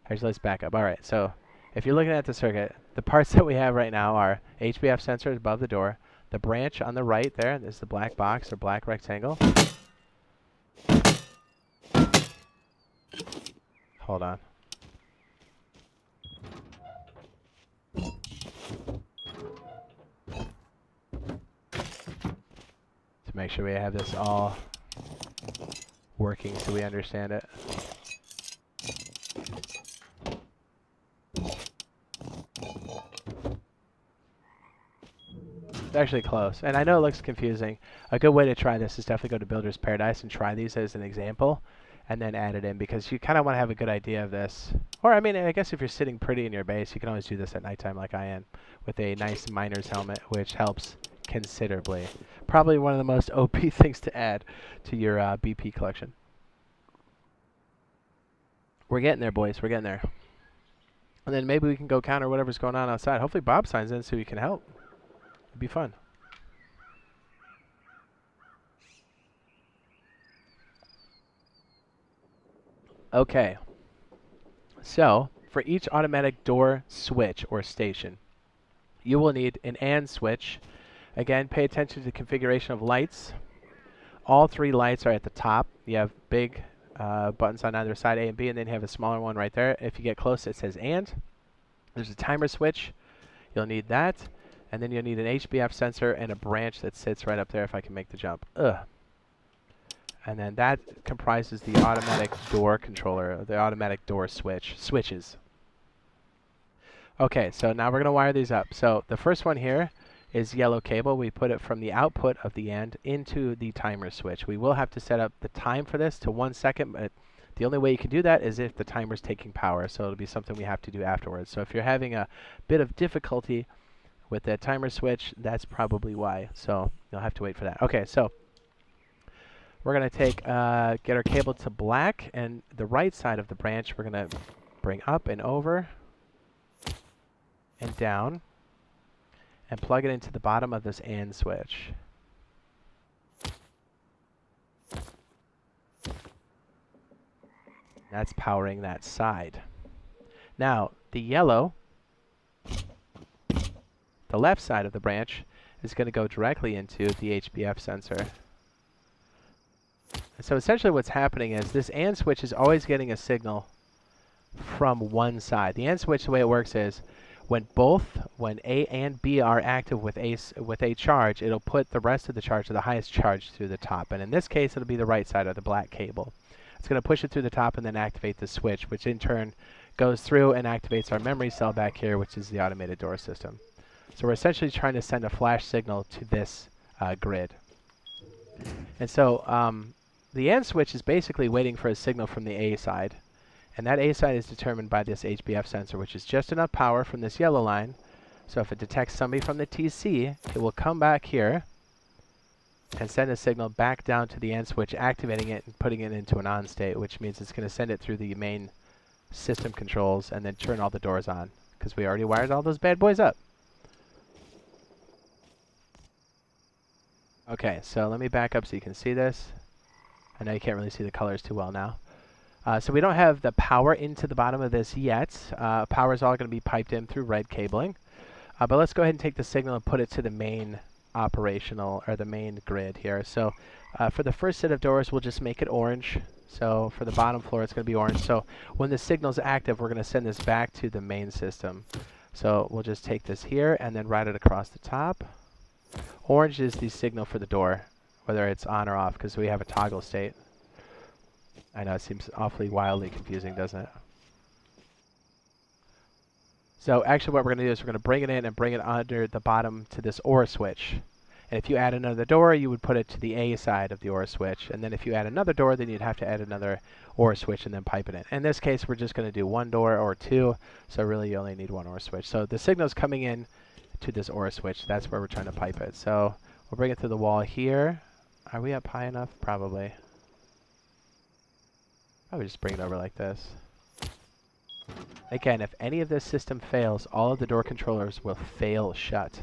Actually, let's back up. Alright, so if you're looking at the circuit, the parts that we have right now are HBF sensors above the door, the branch on the right there, this is the black box or black rectangle. Hold on. To make sure we have this all working so we understand it. It's actually close. And I know it looks confusing. A good way to try this is definitely go to Builder's Paradise and try these as an example, and then add it in, because you kind of want to have a good idea of this. Or, I mean, I guess if you're sitting pretty in your base, you can always do this at nighttime like I am, with a nice miner's helmet, which helps considerably. Probably one of the most OP things to add to your BP collection. We're getting there, boys. We're getting there. And then maybe we can go counter whatever's going on outside. Hopefully Bob signs in so he can help. It'd be fun. Okay. So, for each automatic door switch or station, you will need an AND switch. Again, pay attention to the configuration of lights. All 3 lights are at the top. You have big buttons on either side, A and B, and then you have a smaller one right there. If you get close, it says AND. There's a timer switch. You'll need that. And then you'll need an HBF sensor and a branch that sits right up there if I can make the jump. Ugh. And then that comprises the automatic door controller, the automatic door switches. Okay, so now we're going to wire these up. So the first one here is yellow cable. We put it from the output of the end into the timer switch. We will have to set up the time for this to 1 second, but the only way you can do that is if the timer's taking power, so it'll be something we have to do afterwards. So if you're having a bit of difficulty with that timer switch, that's probably why. So you'll have to wait for that. Okay, so we're going to take, get our cable to black, and the right side of the branch we're going to bring up and over and down and plug it into the bottom of this AND switch. That's powering that side. Now, the yellow, the left side of the branch, is going to go directly into the HBF sensor. So essentially what's happening is this AND switch is always getting a signal from one side. The AND switch, the way it works is when A and B are active with a charge, it'll put the rest of the charge, or the highest charge, through the top. And in this case, it'll be the right side, or the black cable. It's going to push it through the top and then activate the switch, which in turn goes through and activates our memory cell back here, which is the automated door system. So we're essentially trying to send a flash signal to this grid. And so the AND switch is basically waiting for a signal from the A side. And that A side is determined by this HBF sensor, which is just enough power from this yellow line. So if it detects somebody from the TC, it will come back here and send a signal back down to the AND switch, activating it and putting it into an on state, which means it's going to send it through the main system controls and then turn all the doors on, because we already wired all those bad boys up. Okay, so let me back up so you can see this. I know you can't really see the colors too well now. So we don't have the power into the bottom of this yet. Power is all going to be piped in through red cabling. But let's go ahead and take the signal and put it to the main operational, or the main grid here. So for the first set of doors, we'll just make it orange. So for the bottom floor, it's going to be orange. So when the signal's active, we're going to send this back to the main system. So we'll just take this here and then ride it across the top. Orange is the signal for the door, whether it's on or off, because we have a toggle state. I know it seems awfully wildly confusing, doesn't it? So actually what we're going to do is we're going to bring it in and bring it under the bottom to this OR switch. And if you add another door, you would put it to the A side of the OR switch. And then if you add another door, then you'd have to add another OR switch and then pipe it in. In this case, we're just going to do one door or two. So really you only need one OR switch. So the signal's coming in to this OR switch. That's where we're trying to pipe it. So we'll bring it to the wall here. Are we up high enough? Probably. Probably just bring it over like this. Again, if any of this system fails, all of the door controllers will fail shut.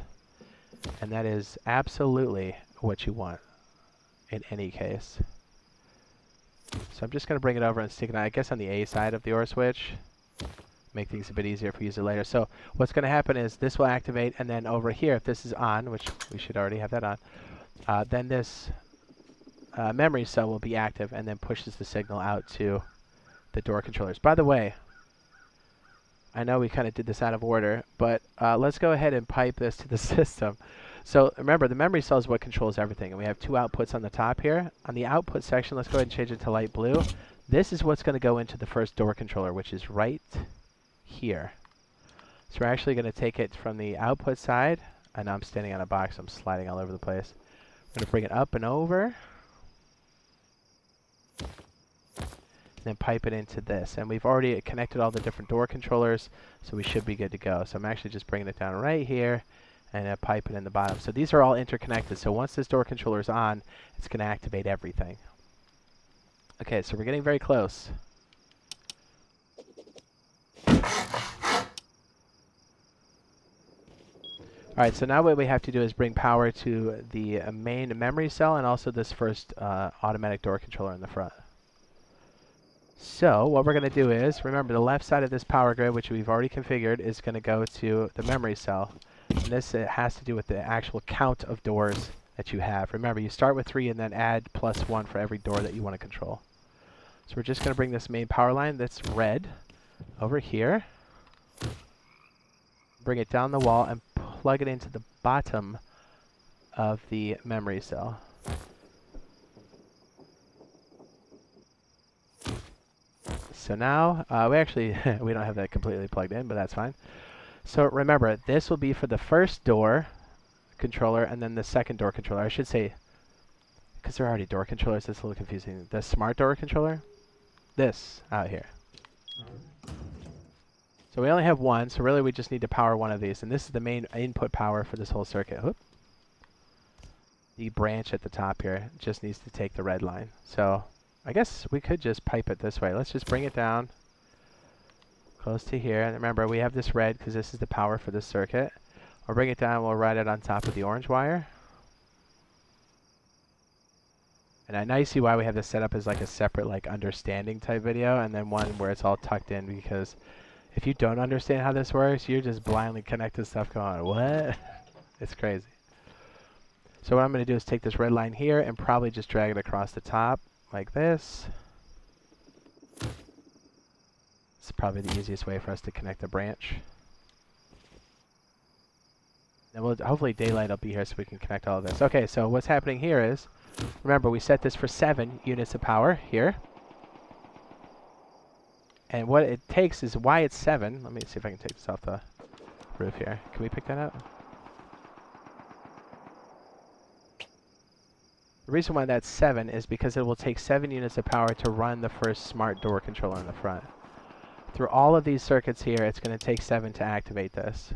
And that is absolutely what you want in any case. So I'm just going to bring it over and stick it, I guess, on the A side of the OR switch. Make things a bit easier if we use it later. So what's going to happen is this will activate, and then over here, if this is on, which we should already have that on, then this memory cell will be active and then pushes the signal out to the door controllers. By the way, I know we kind of did this out of order, but let's go ahead and pipe this to the system. So remember, the memory cell is what controls everything, and we have two outputs on the top here. On the output section, let's go ahead and change it to light blue. This is what's going to go into the first door controller, which is right here. So we're actually going to take it from the output side. I know I'm standing on a box, I'm sliding all over the place. I'm going to bring it up and over. And then pipe it into this. And we've already connected all the different door controllers, so we should be good to go. So I'm actually just bringing it down right here and pipe it in the bottom. So these are all interconnected. So once this door controller is on, it's going to activate everything. Okay, so we're getting very close. Alright, so now what we have to do is bring power to the main memory cell and also this first automatic door controller in the front. So what we're going to do is, remember the left side of this power grid, which we've already configured, is going to go to the memory cell. And this has to do with the actual count of doors that you have. Remember, you start with 3 and then add +1 for every door that you want to control. So we're just going to bring this main power line that's red over here. Bring it down the wall and plug it into the bottom of the memory cell. So now, we don't have that completely plugged in, but that's fine. So remember, this will be for the first door controller and then the second door controller. I should say, because they're already door controllers, that's a little confusing. The smart door controller, this out here. So we only have one, so really we just need to power one of these. And this is the main input power for this whole circuit. Whoop. The branch at the top here just needs to take the red line. So I guess we could just pipe it this way. Let's just bring it down close to here. And remember, we have this red because this is the power for this circuit. We'll bring it down, we'll ride it on top of the orange wire. And now you see why we have this set up as like a separate like understanding type video and then one where it's all tucked in, because if you don't understand how this works, you're just blindly connecting stuff going, what? It's crazy. So what I'm going to do is take this red line here and probably just drag it across the top like this. It's probably the easiest way for us to connect the branch. And we'll, hopefully daylight will be here so we can connect all of this. Okay, so what's happening here is, remember we set this for 7 units of power here. And what it takes is why it's 7. Let me see if I can take this off the roof here. Can we pick that up? The reason why that's 7 is because it will take 7 units of power to run the first smart door controller in the front. Through all of these circuits here, it's going to take 7 to activate this.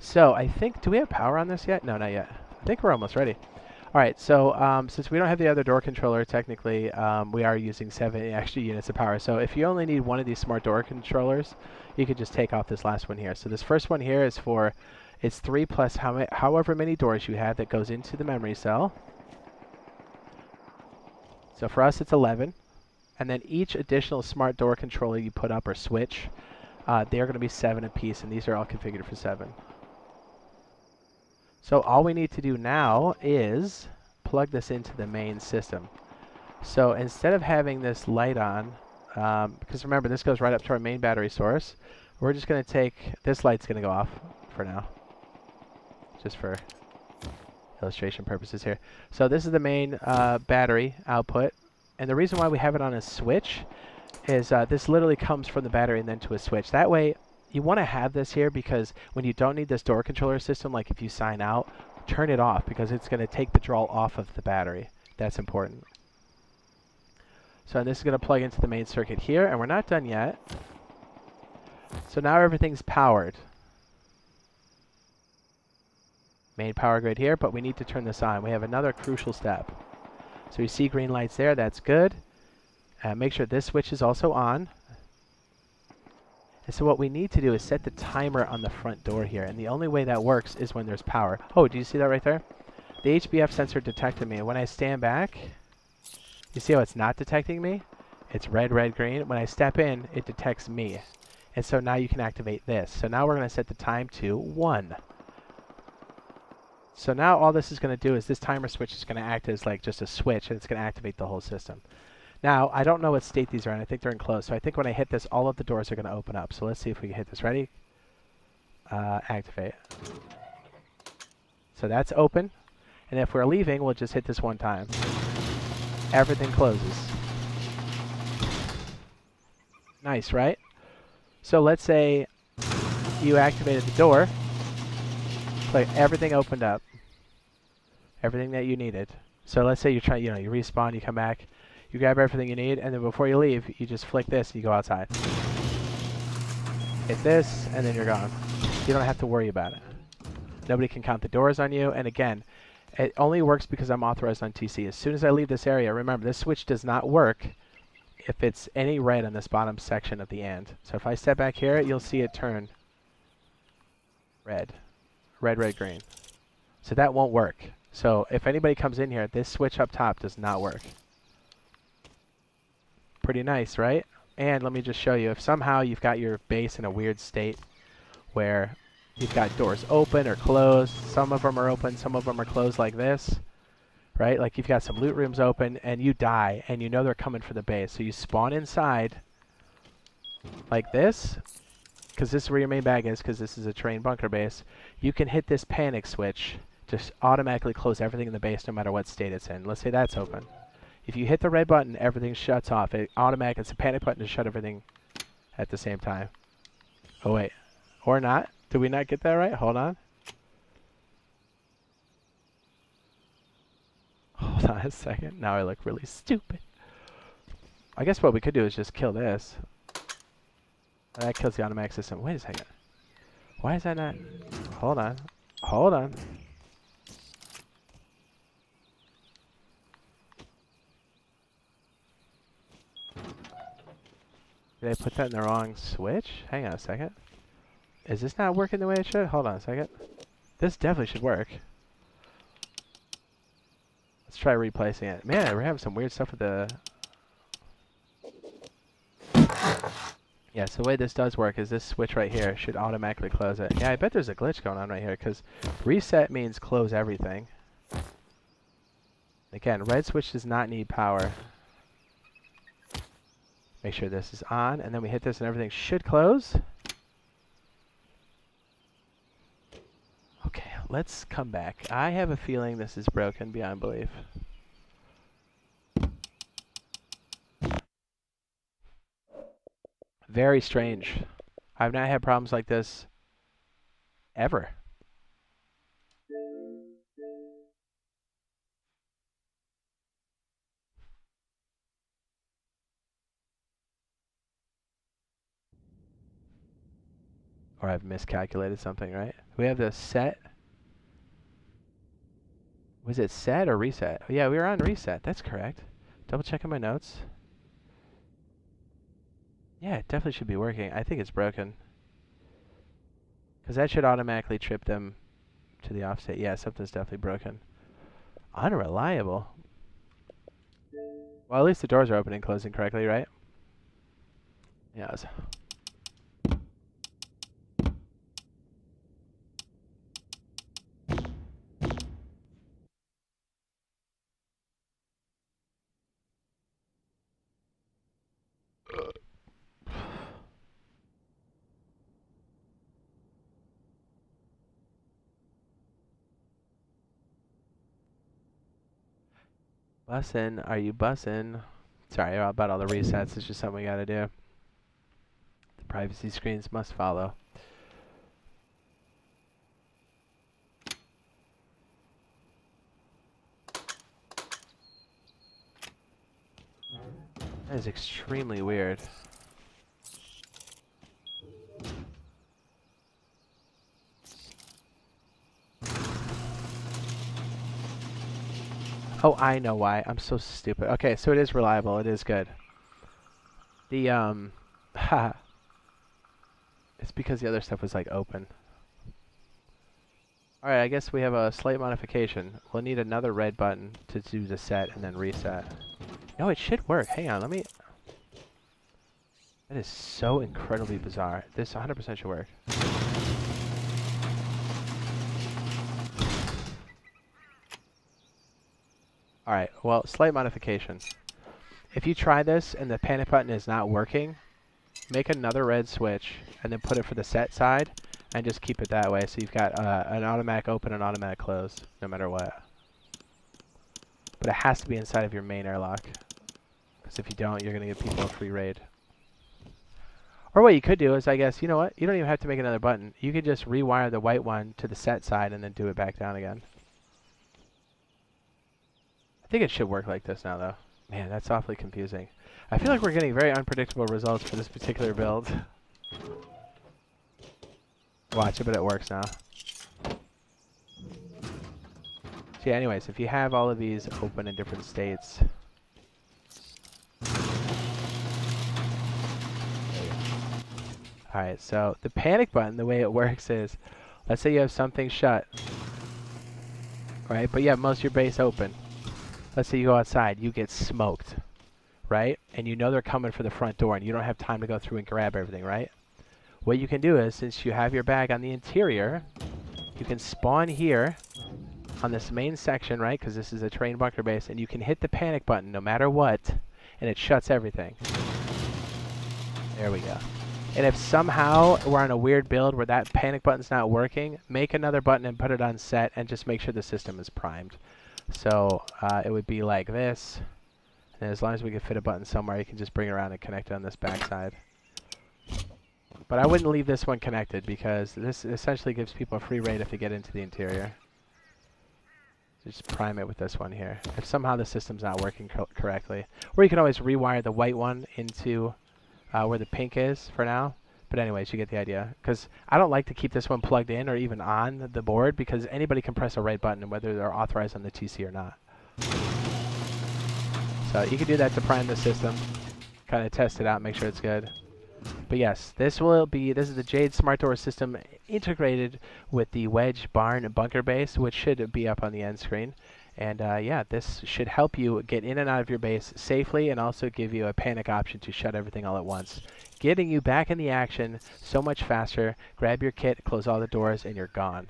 So I think, do we have power on this yet? No, not yet. I think we're almost ready. All right, so since we don't have the other door controller, technically we are using 7 extra units of power. So if you only need one of these smart door controllers, you could just take off this last one here. So this first one here is for, it's 3 plus however many doors you have that goes into the memory cell. So for us, it's 11. And then each additional smart door controller you put up or switch, they're going to be 7 apiece, and these are all configured for 7. So all we need to do now is plug this into the main system. So instead of having this light on, because remember this goes right up to our main battery source, we're just going to take, this light's going to go off for now, just for illustration purposes here. So this is the main battery output. And the reason why we have it on a switch is this literally comes from the battery and then to a switch. That way, you want to have this here because when you don't need this door controller system, like if you sign out, turn it off because it's going to take the draw off of the battery. That's important. So this is going to plug into the main circuit here, and we're not done yet. So now everything's powered. Main power grid here, but we need to turn this on. We have another crucial step. So you see green lights there, that's good. Make sure this switch is also on. And so what we need to do is set the timer on the front door here. And the only way that works is when there's power. Oh, do you see that right there? The HBF sensor detected me. When I stand back, you see how it's not detecting me? It's red, red, green. When I step in, it detects me. And so now you can activate this. So now we're going to set the time to 1. So now all this is going to do is this timer switch is going to act as like just a switch, and it's going to activate the whole system. Now, I don't know what state these are in. I think they're in close. So I think when I hit this, all of the doors are going to open up. So let's see if we can hit this. Ready? Activate. So that's open. And if we're leaving, we'll just hit this one time. Everything closes. Nice, right? So let's say you activated the door. Like everything opened up. Everything that you needed. So let's say you're trying, you respawn, you come back, you grab everything you need, and then before you leave, you just flick this and you go outside. Hit this, and then you're gone. You don't have to worry about it. Nobody can count the doors on you, and again, it only works because I'm authorized on TC. As soon as I leave this area, remember, this switch does not work if it's any red on this bottom section of the end. So if I step back here, you'll see it turn red. Red, red, green. So that won't work. So if anybody comes in here, this switch up top does not work. Pretty nice, right? And let me just show you, if somehow you've got your base in a weird state where you've got doors open or closed, some of them are open, some of them are closed like this, right? Like you've got some loot rooms open and you die and you know they're coming for the base. So you spawn inside like this, because this is where your main bag is, because this is a train bunker base, you can hit this panic switch to automatically close everything in the base no matter what state it's in. Let's say that's open. If you hit the red button, everything shuts off. It automatically, it's a panic button to shut everything at the same time. Oh wait, or not? Did we not get that right? Hold on. Hold on a second. Now I look really stupid. I guess what we could do is just kill this. That kills the automatic system. Wait a second. Why is that not? Hold on. Hold on. Did I put that in the wrong switch? Hang on a second. Is this not working the way it should? Hold on a second. This definitely should work. Let's try replacing it. Man, we're having some weird stuff with the... Yeah, so the way this does work is this switch right here should automatically close it. Yeah, I bet there's a glitch going on right here, because reset means close everything. Again, red switch does not need power. Make sure this is on, and then we hit this and everything should close. Okay, let's come back. I have a feeling this is broken beyond belief. Very strange. I've not had problems like this ever. Or I've miscalculated something, right? We have the set. Was it set or reset? Oh, yeah, we were on reset. That's correct. Double checking my notes. Yeah, it definitely should be working. I think it's broken. Because that should automatically trip them to the offset. Yeah, something's definitely broken. Unreliable. Well, at least the doors are opening and closing correctly, right? Yes. Bussin', are you bussin'? Sorry about all the resets, it's just something we gotta do. The privacy screens must follow. That is extremely weird. Oh, I know why. I'm so stupid. Okay, so it is reliable. It is good. The, it's because the other stuff was, like, open. Alright, I guess we have a slight modification. We'll need another red button to do the set and then reset. No, it should work. Hang on, let me... That is so incredibly bizarre. This 100% should work. Alright, well, slight modification. If you try this and the panic button is not working, make another red switch and then put it for the set side and just keep it that way so you've got an automatic open and automatic close no matter what. But it has to be inside of your main airlock, because if you don't, you're going to give people a free raid. Or what you could do is, I guess, you know what? You don't even have to make another button. You could just rewire the white one to the set side and then do it back down again. I think it should work like this now, though. Man, that's awfully confusing. I feel like we're getting very unpredictable results for this particular build. Watch, I bet it works now. So yeah, anyways, if you have all of these open in different states... Alright, so the panic button, the way it works is, let's say you have something shut. Right, but you have most of your base open. Let's say you go outside, you get smoked, right? And you know they're coming for the front door and you don't have time to go through and grab everything, right? What you can do is, since you have your bag on the interior, you can spawn here on this main section, right? Because this is a train bunker base, and you can hit the panic button no matter what, and it shuts everything. There we go. And if somehow we're on a weird build where that panic button's not working, make another button and put it on set and just make sure the system is primed. So it would be like this. And as long as we can fit a button somewhere, you can just bring it around and connect it on this backside. But I wouldn't leave this one connected because this essentially gives people a free rein if they get into the interior. Just prime it with this one here. If somehow the system's not working correctly. Or you can always rewire the white one into where the pink is for now. But anyways, you get the idea. Because I don't like to keep this one plugged in or even on the board because anybody can press a right button whether they're authorized on the TC or not. So you can do that to prime the system. Kind of test it out, make sure it's good. But yes, this is the Jade Smart Door system integrated with the Wedge Barn Bunker Base, which should be up on the end screen. And yeah, this should help you get in and out of your base safely and also give you a panic option to shut everything all at once. Getting you back in the action so much faster. Grab your kit, close all the doors, and you're gone.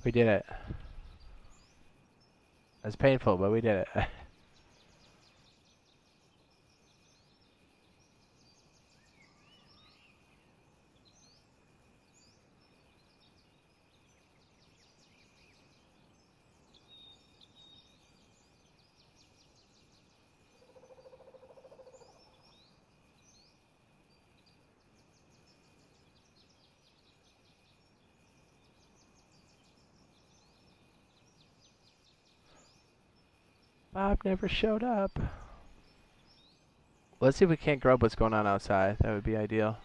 We did it. It's painful, but we did it. Bob never showed up. Let's see if we can't grub what's going on outside. That would be ideal.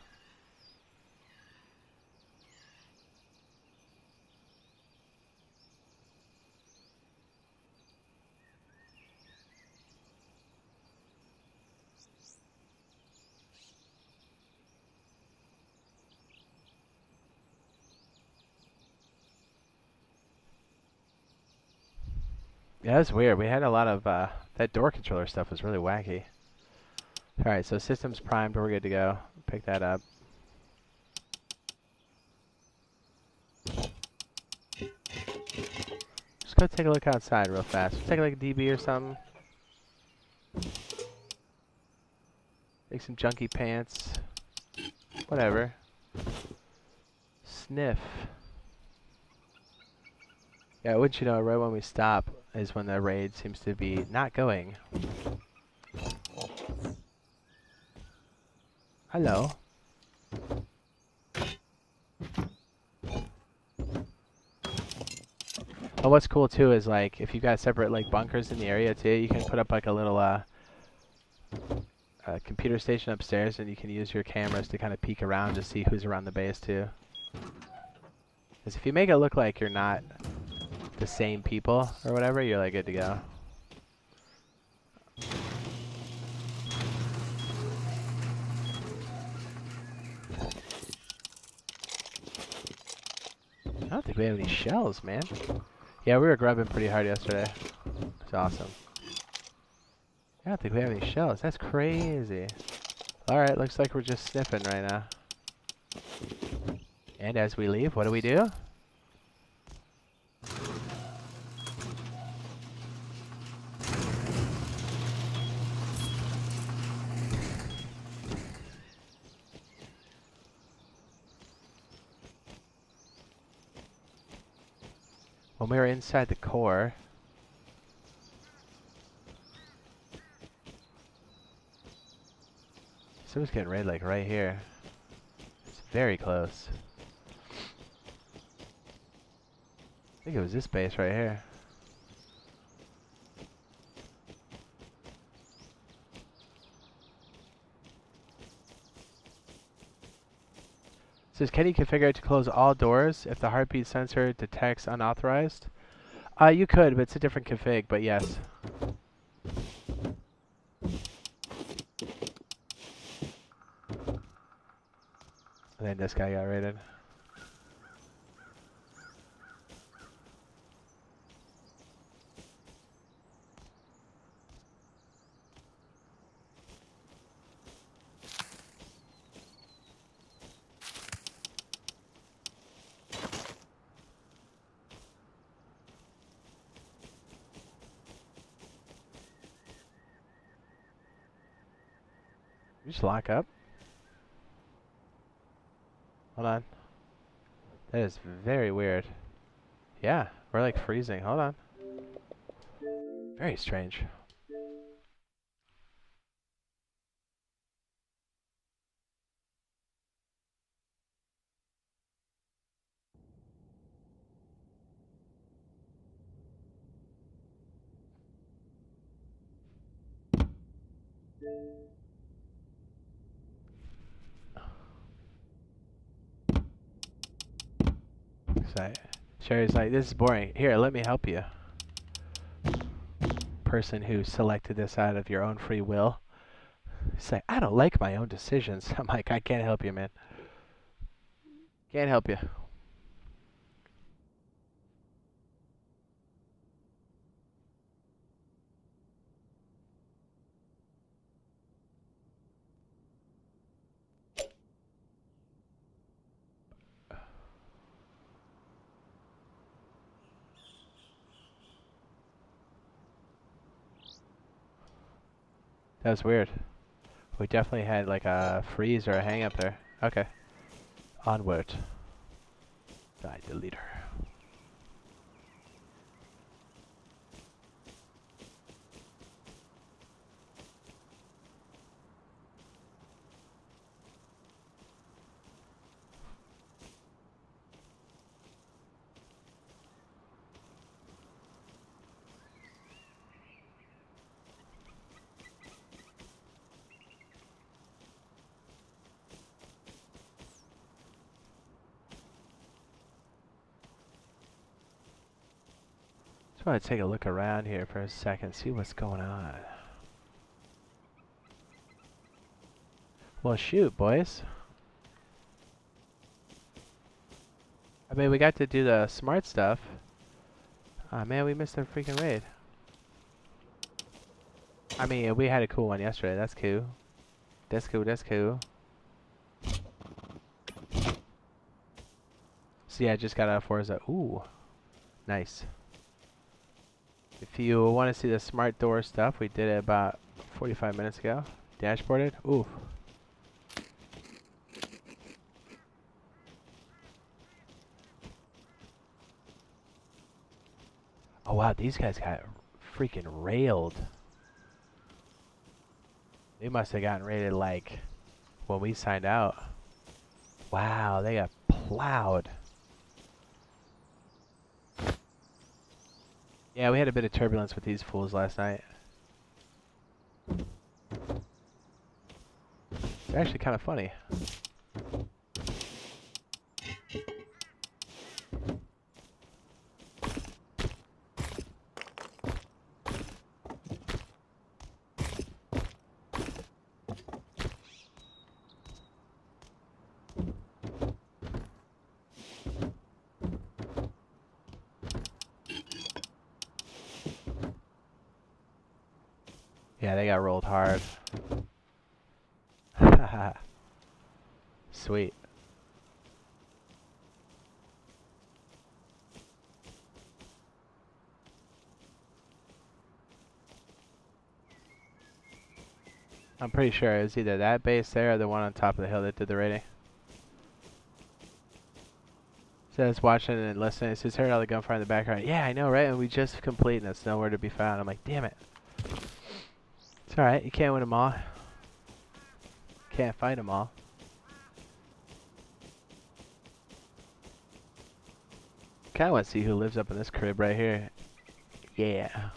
Yeah, that's weird. We had a lot of, that door controller stuff was really wacky. Alright, so system's primed. We're good to go. Pick that up. Just go take a look outside real fast. Take like a DB or something. Take some junky pants. Whatever. Sniff. Yeah, wouldn't you know, right when we stop is when the raid seems to be not going. Hello. Oh, what's cool too is like if you've got separate like bunkers in the area too, you can put up like a little computer station upstairs, and you can use your cameras to kind of peek around to see who's around the base too. Because if you make it look like you're not the same people or whatever, you're like good to go. I don't think we have any shells, man. Yeah, we were grubbing pretty hard yesterday. It's awesome. I don't think we have any shells. That's crazy. Alright, looks like we're just sniffing right now. And as we leave, what do we do? When we were inside the core, someone's getting raided like right here. It's very close. I think it was this base right here. It says, can you configure it to close all doors if the heartbeat sensor detects unauthorized? You could, but it's a different config, but yes. And then this guy got raided. You just lock up? Hold on. That is very weird. Yeah, we're like freezing. Hold on. Very strange. So, Sherry's like, this is boring. Here, let me help you. Person who selected this out of your own free will. He's like, I don't like my own decisions. I'm like, I can't help you, man. Can't help you. That was weird. We definitely had like a freeze or a hang up there. Okay. Onward. Die the leader. Just want to take a look around here for a second, see what's going on. Well, shoot, boys. I mean, we got to do the smart stuff. Aw, man, we missed our freaking raid. I mean, we had a cool one yesterday. That's cool. That's cool, that's cool. So yeah, I just got out of Forza. Ooh. Nice. If you want to see the smart door stuff, we did it about 45 minutes ago. Dashboarded. Ooh. Oh wow, these guys got freaking railed. They must have gotten raided like when we signed out. Wow, they got plowed. Yeah, we had a bit of turbulence with these fools last night. They're actually kind of funny. Yeah, they got rolled hard. Sweet. I'm pretty sure it was either that base there or the one on top of the hill that did the raiding. Says watching and listening. It says heard all the gunfire in the background. Yeah, I know, right? And we just complete and it's nowhere to be found. I'm like, damn it. It's alright. You can't win them all. Can't fight them all. Kinda want to see who lives up in this crib right here. Yeah.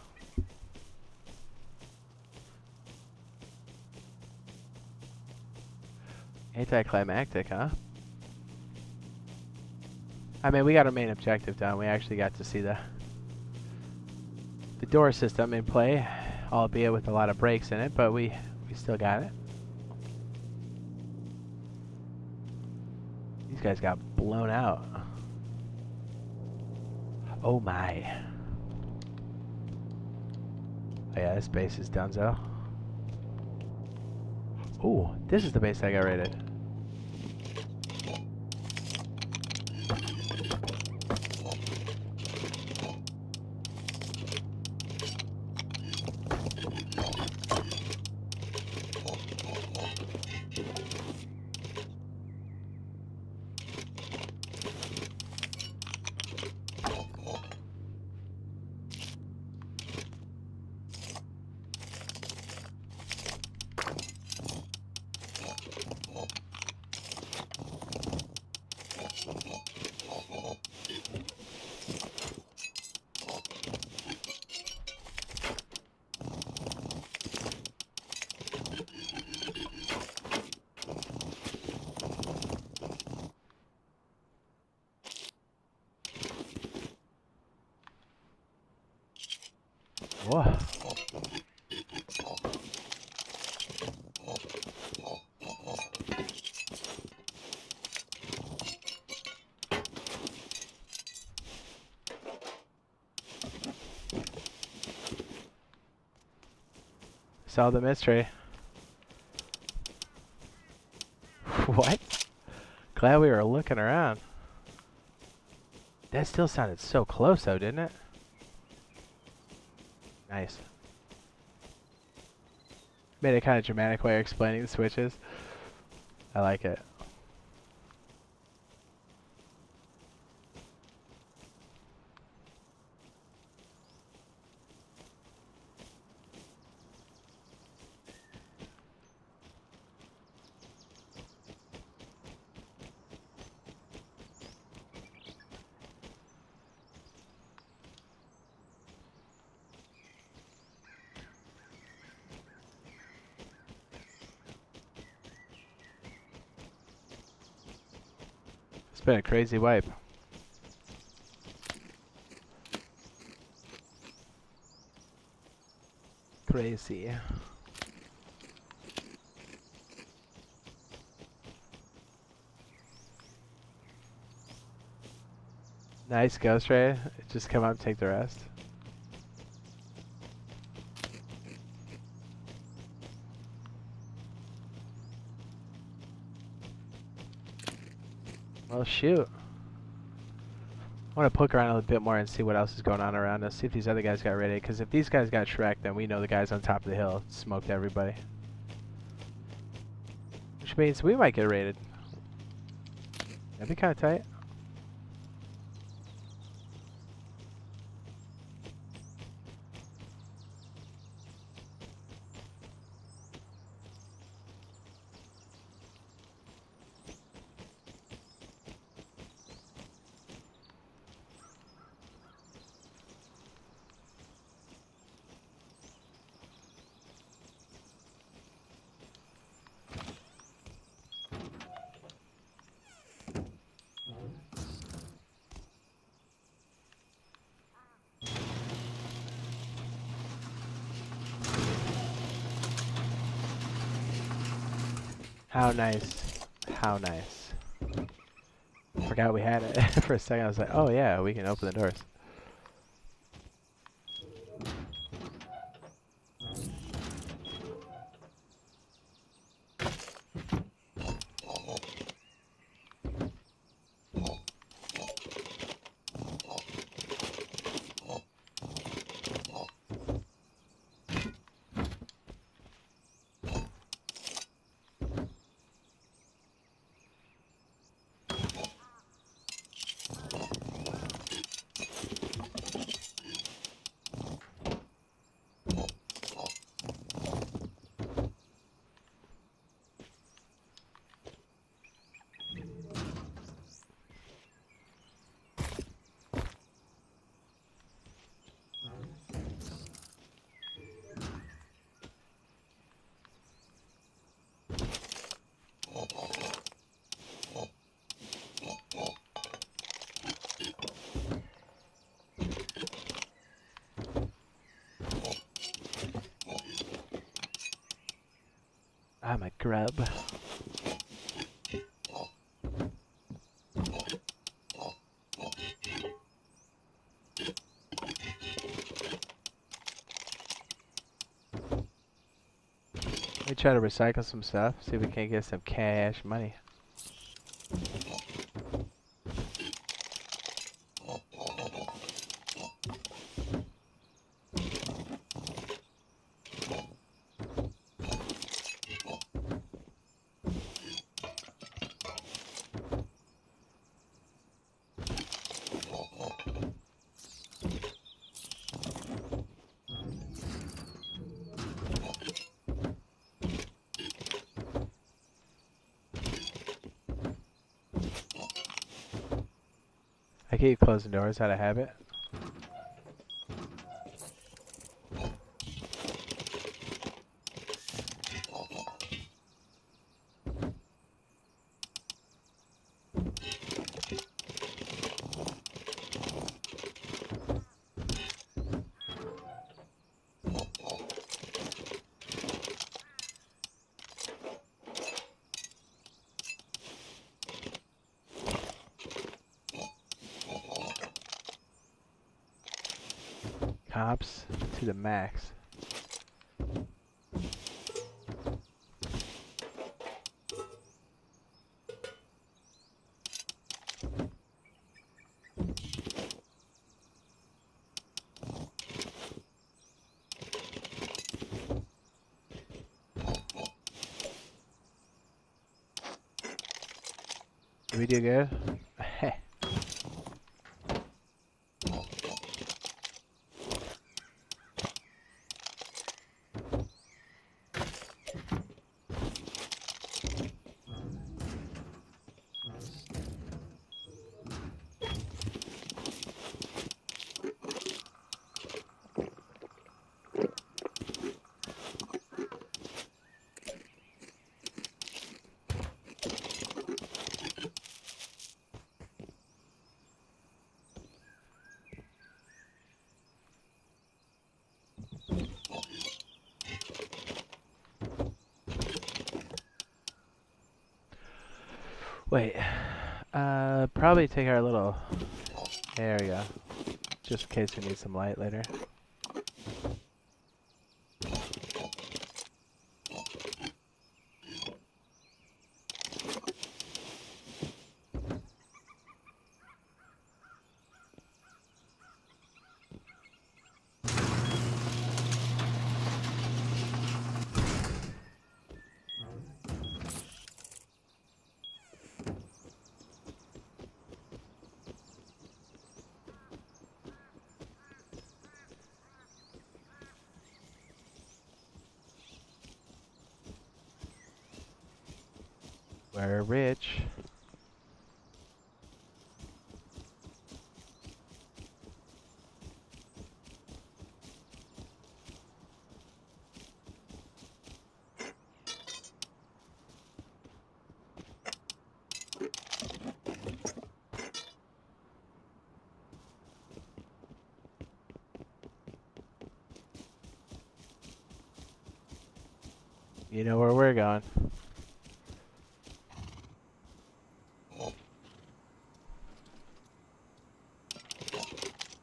Anticlimactic, huh? I mean, we got our main objective done. We actually got to see the door system in play, albeit with a lot of breaks in it, but we still got it. These guys got blown out. Oh my. Oh yeah, this base is donezo. Ooh, this is the base that got raided. Whoa. Solve the mystery. What? Glad we were looking around. That still sounded so close though, didn't it? Nice. Made a kind of dramatic way of explaining the switches. I like it. It's been a crazy wipe. Crazy. Nice ghost ray. Just come up and take the rest. Well, shoot. I want to poke around a little bit more and see what else is going on around us. See if these other guys got raided. Because if these guys got Shrek, then we know the guys on top of the hill smoked everybody. Which means we might get raided. That'd be kind of tight. How nice. How nice. Forgot we had it. For a second I was like, oh yeah, we can open the doors. I'm a grub. try to recycle some stuff, see if we can't get some cash money. I keep closing doors out of habit. Cops to the max. Did we do good? Wait, probably take our little, there we go, just in case we need some light later. We're rich. You know where we're going.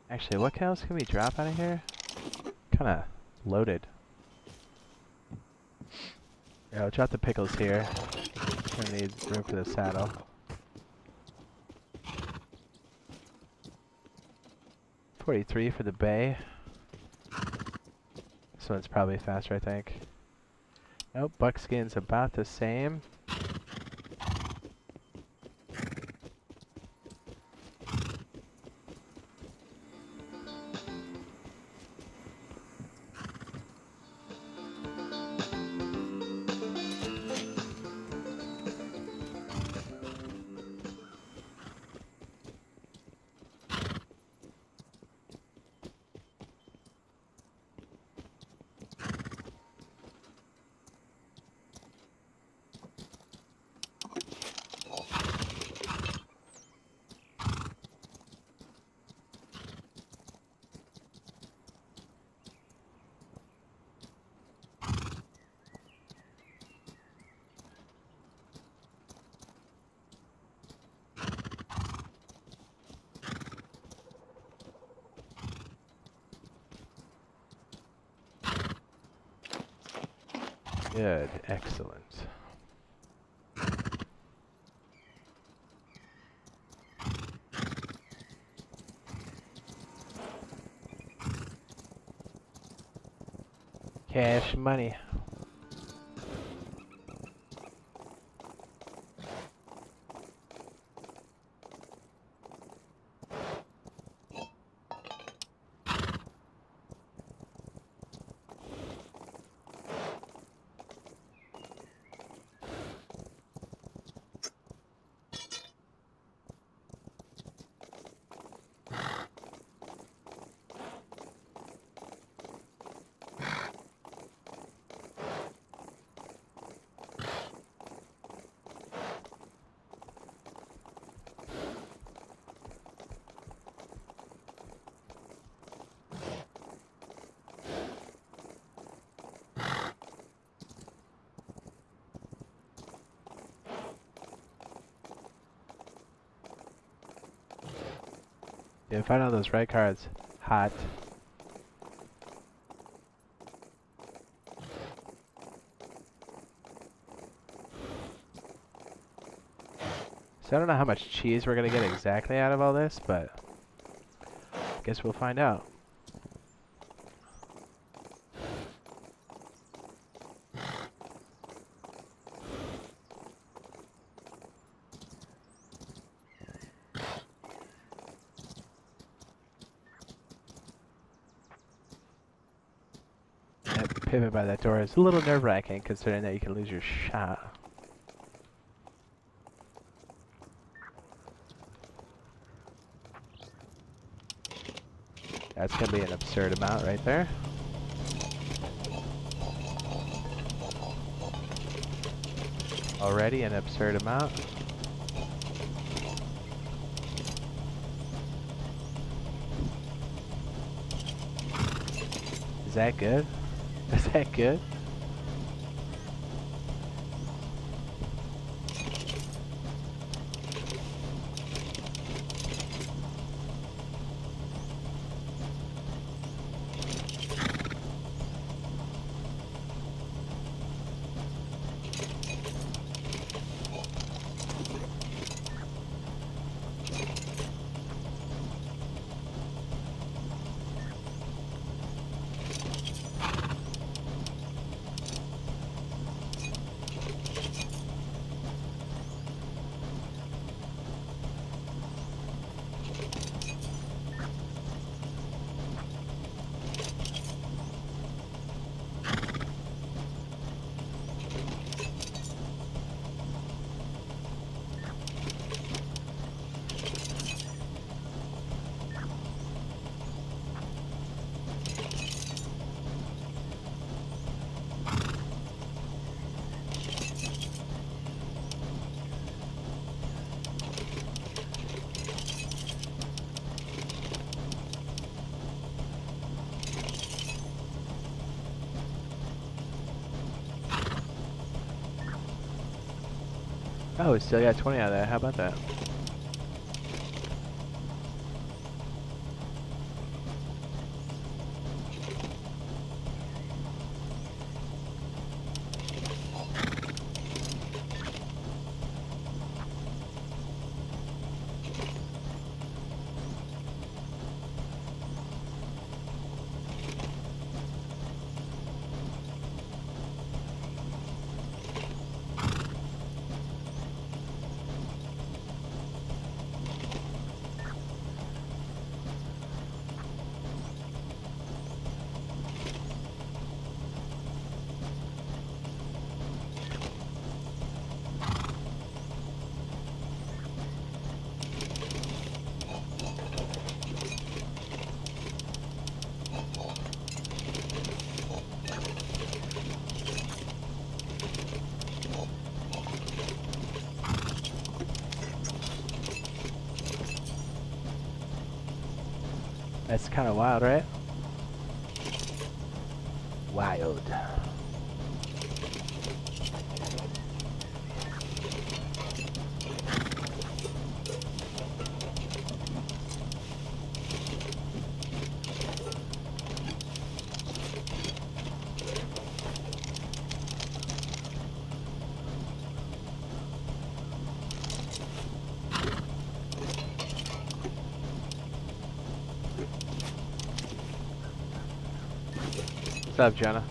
Actually, what else can we drop out of here? Kinda loaded. Yeah, I'll drop the pickles here. Gonna need room for the saddle. $43 for the bay. This one's probably faster, I think. Nope, buckskin's about the same. Good. Excellent. Cash money. Yeah, find out those red cards. Hot. So I don't know how much cheese we're gonna get exactly out of all this, but I guess we'll find out. That pivot by that door is a little nerve-wracking considering that you can lose your shot. That's gonna be an absurd amount right there. Already an absurd amount. Is that good? Is that good? Oh, we still got 20 out of that. How about that? That's kind of wild, right? Wild. What's up, Jenna?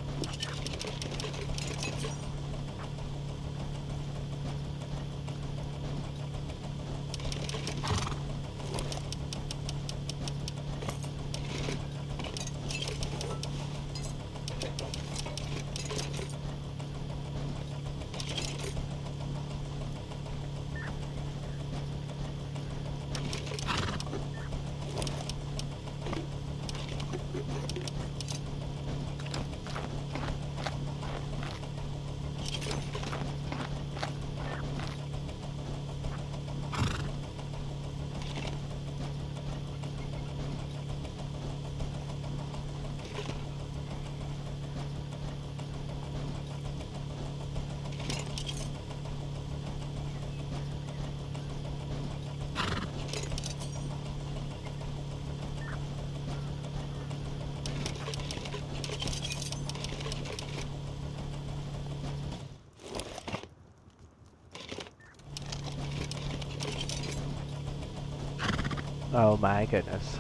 Oh my goodness.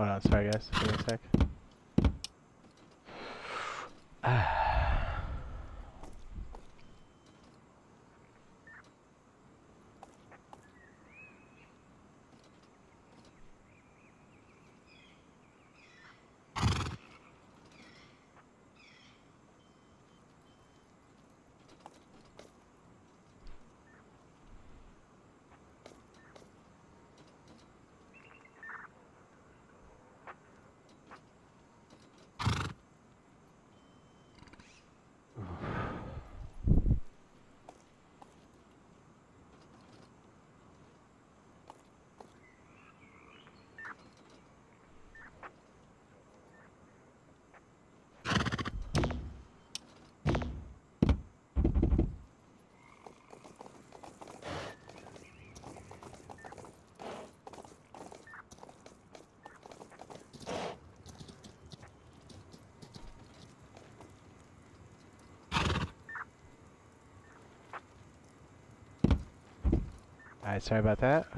Hold on, sorry guys. Give me a sec. Alright, sorry about that.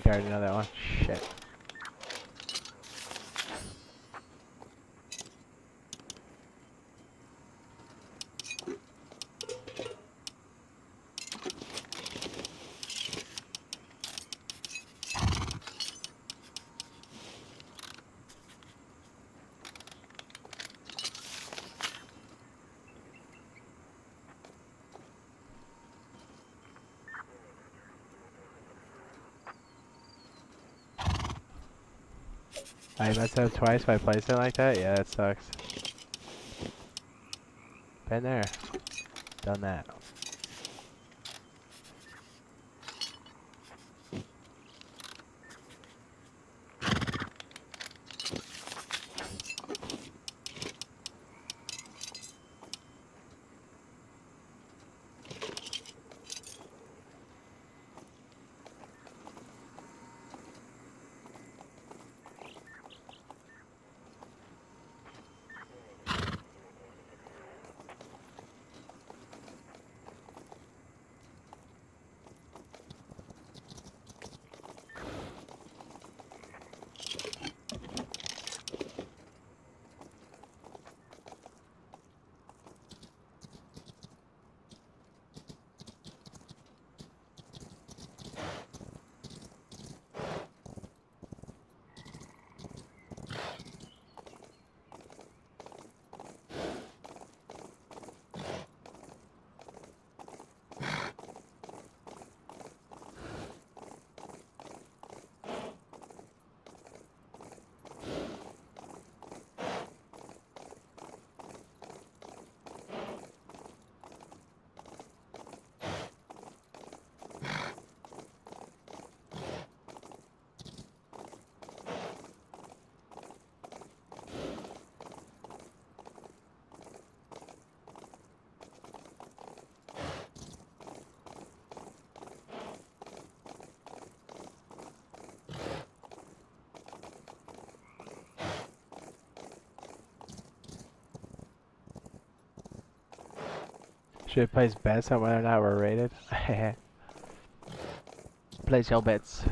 think I already know that one. Shit. I messed up twice by placing it like that? Yeah, that sucks. Been there. Done that. Should we place bets on whether or not we're rated? Place your bets.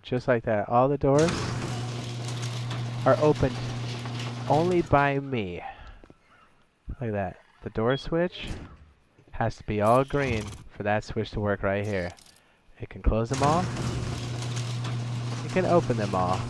Just like that. All the doors are opened only by me. Look at that. The door switch has to be all green for that switch to work right here. It can close them all. It can open them all.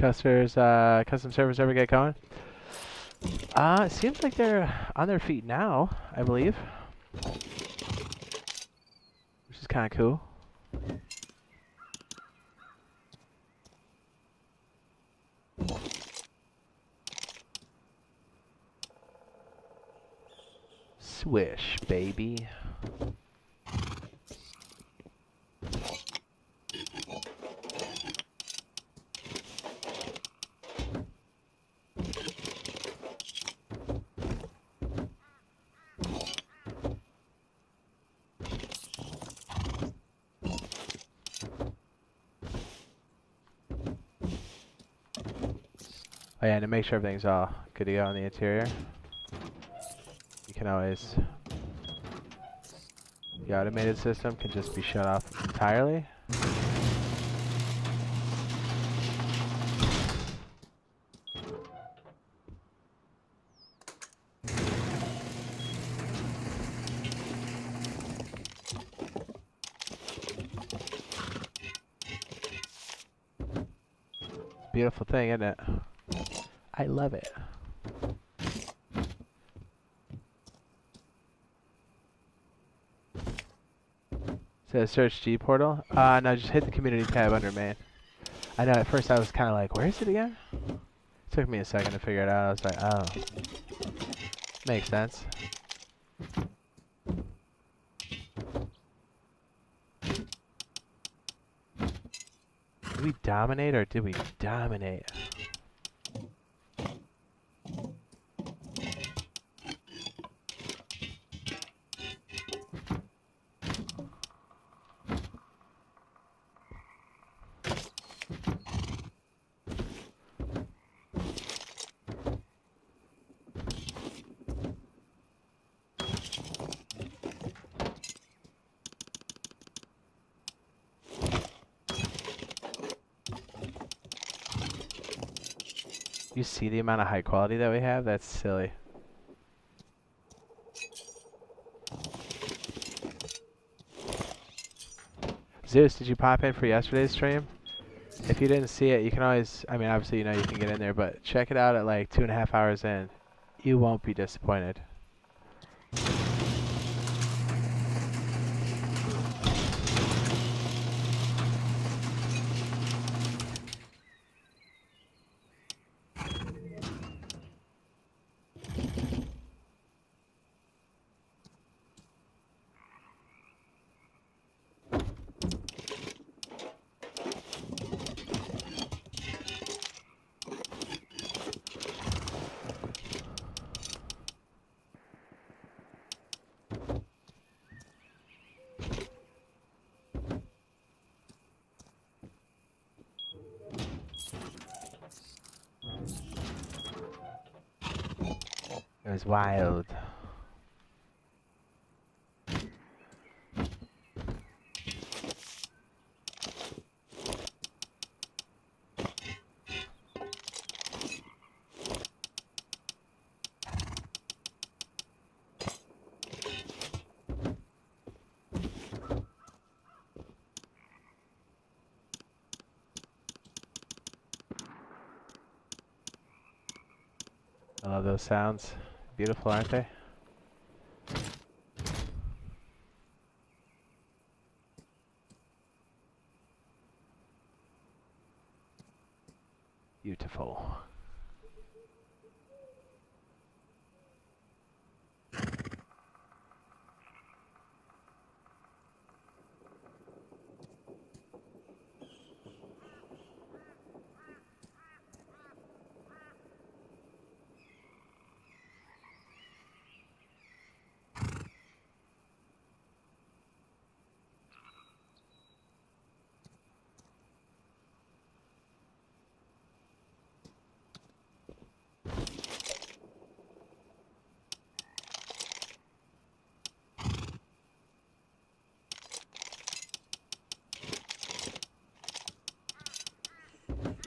Custom servers ever get going? It seems like they're on their feet now, I believe. Which is kind of cool. Swish, baby. Oh yeah, to make sure everything's all good to go on the interior. can always... The automated system can just be shut off entirely. Beautiful thing, isn't it? I love it. Says search G portal. No, just hit the community tab under main. I know at first I was kind of like, where is it again? It took me a second to figure it out. I was like, oh, makes sense. Did we dominate or did we dominate? You see the amount of high quality that we have? That's silly. Zeus, did you pop in for yesterday's stream? If you didn't see it, you can always, I mean, obviously, you know, you can get in there, but check it out at like 2.5 hours in. You won't be disappointed. It was wild. I love those sounds. Beautiful, aren't they? Beautiful.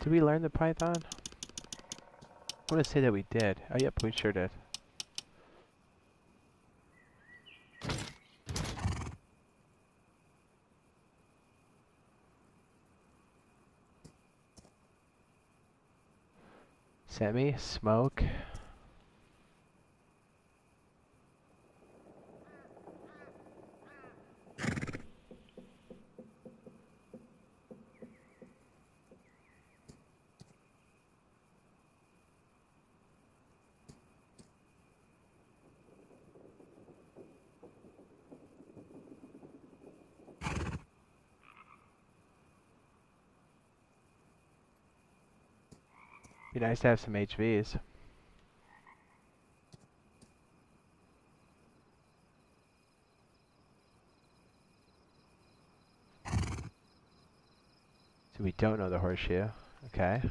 Did we learn the Python? I want to say that we did. Oh, yep, we sure did. Semi, smoke. Be nice to have some HVs. So we don't know the horseshoe. Okay.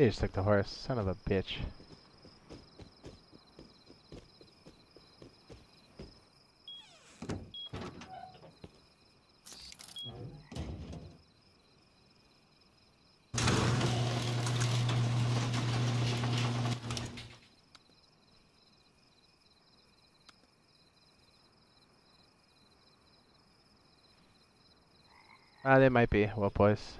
He just took the horse. Son of a bitch. They might be. Well, boys.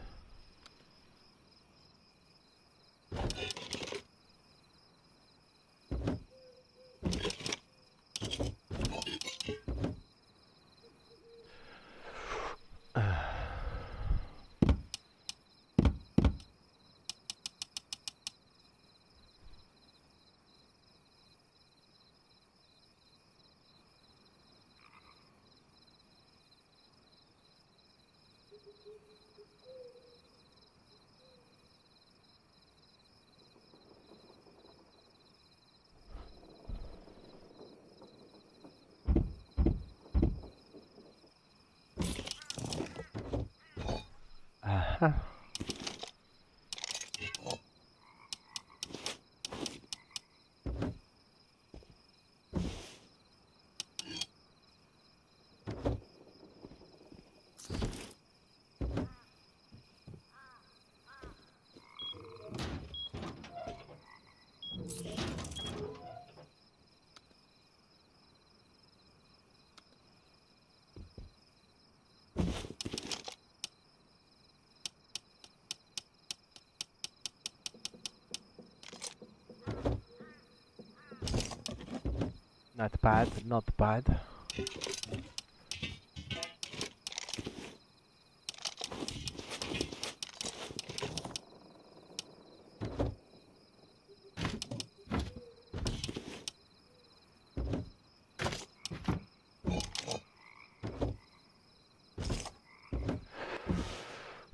Not bad, not bad.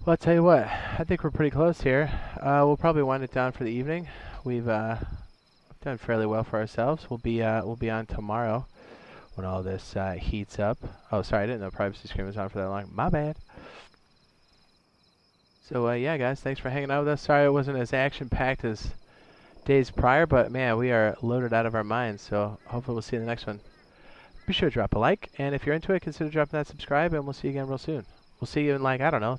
Well, I'll tell you what, I think we're pretty close here. We'll probably wind it down for the evening. We've done fairly well for ourselves. We'll be on tomorrow when all this heats up. Oh, sorry, I didn't know privacy screen was on for that long. My bad. So yeah, guys, thanks for hanging out with us. Sorry it wasn't as action-packed as days prior, but man, we are loaded out of our minds. So hopefully we'll see you in the next one. Be sure to drop a like, and if you're into it, consider dropping that subscribe, and we'll see you again real soon. We'll see you in, like, I don't know,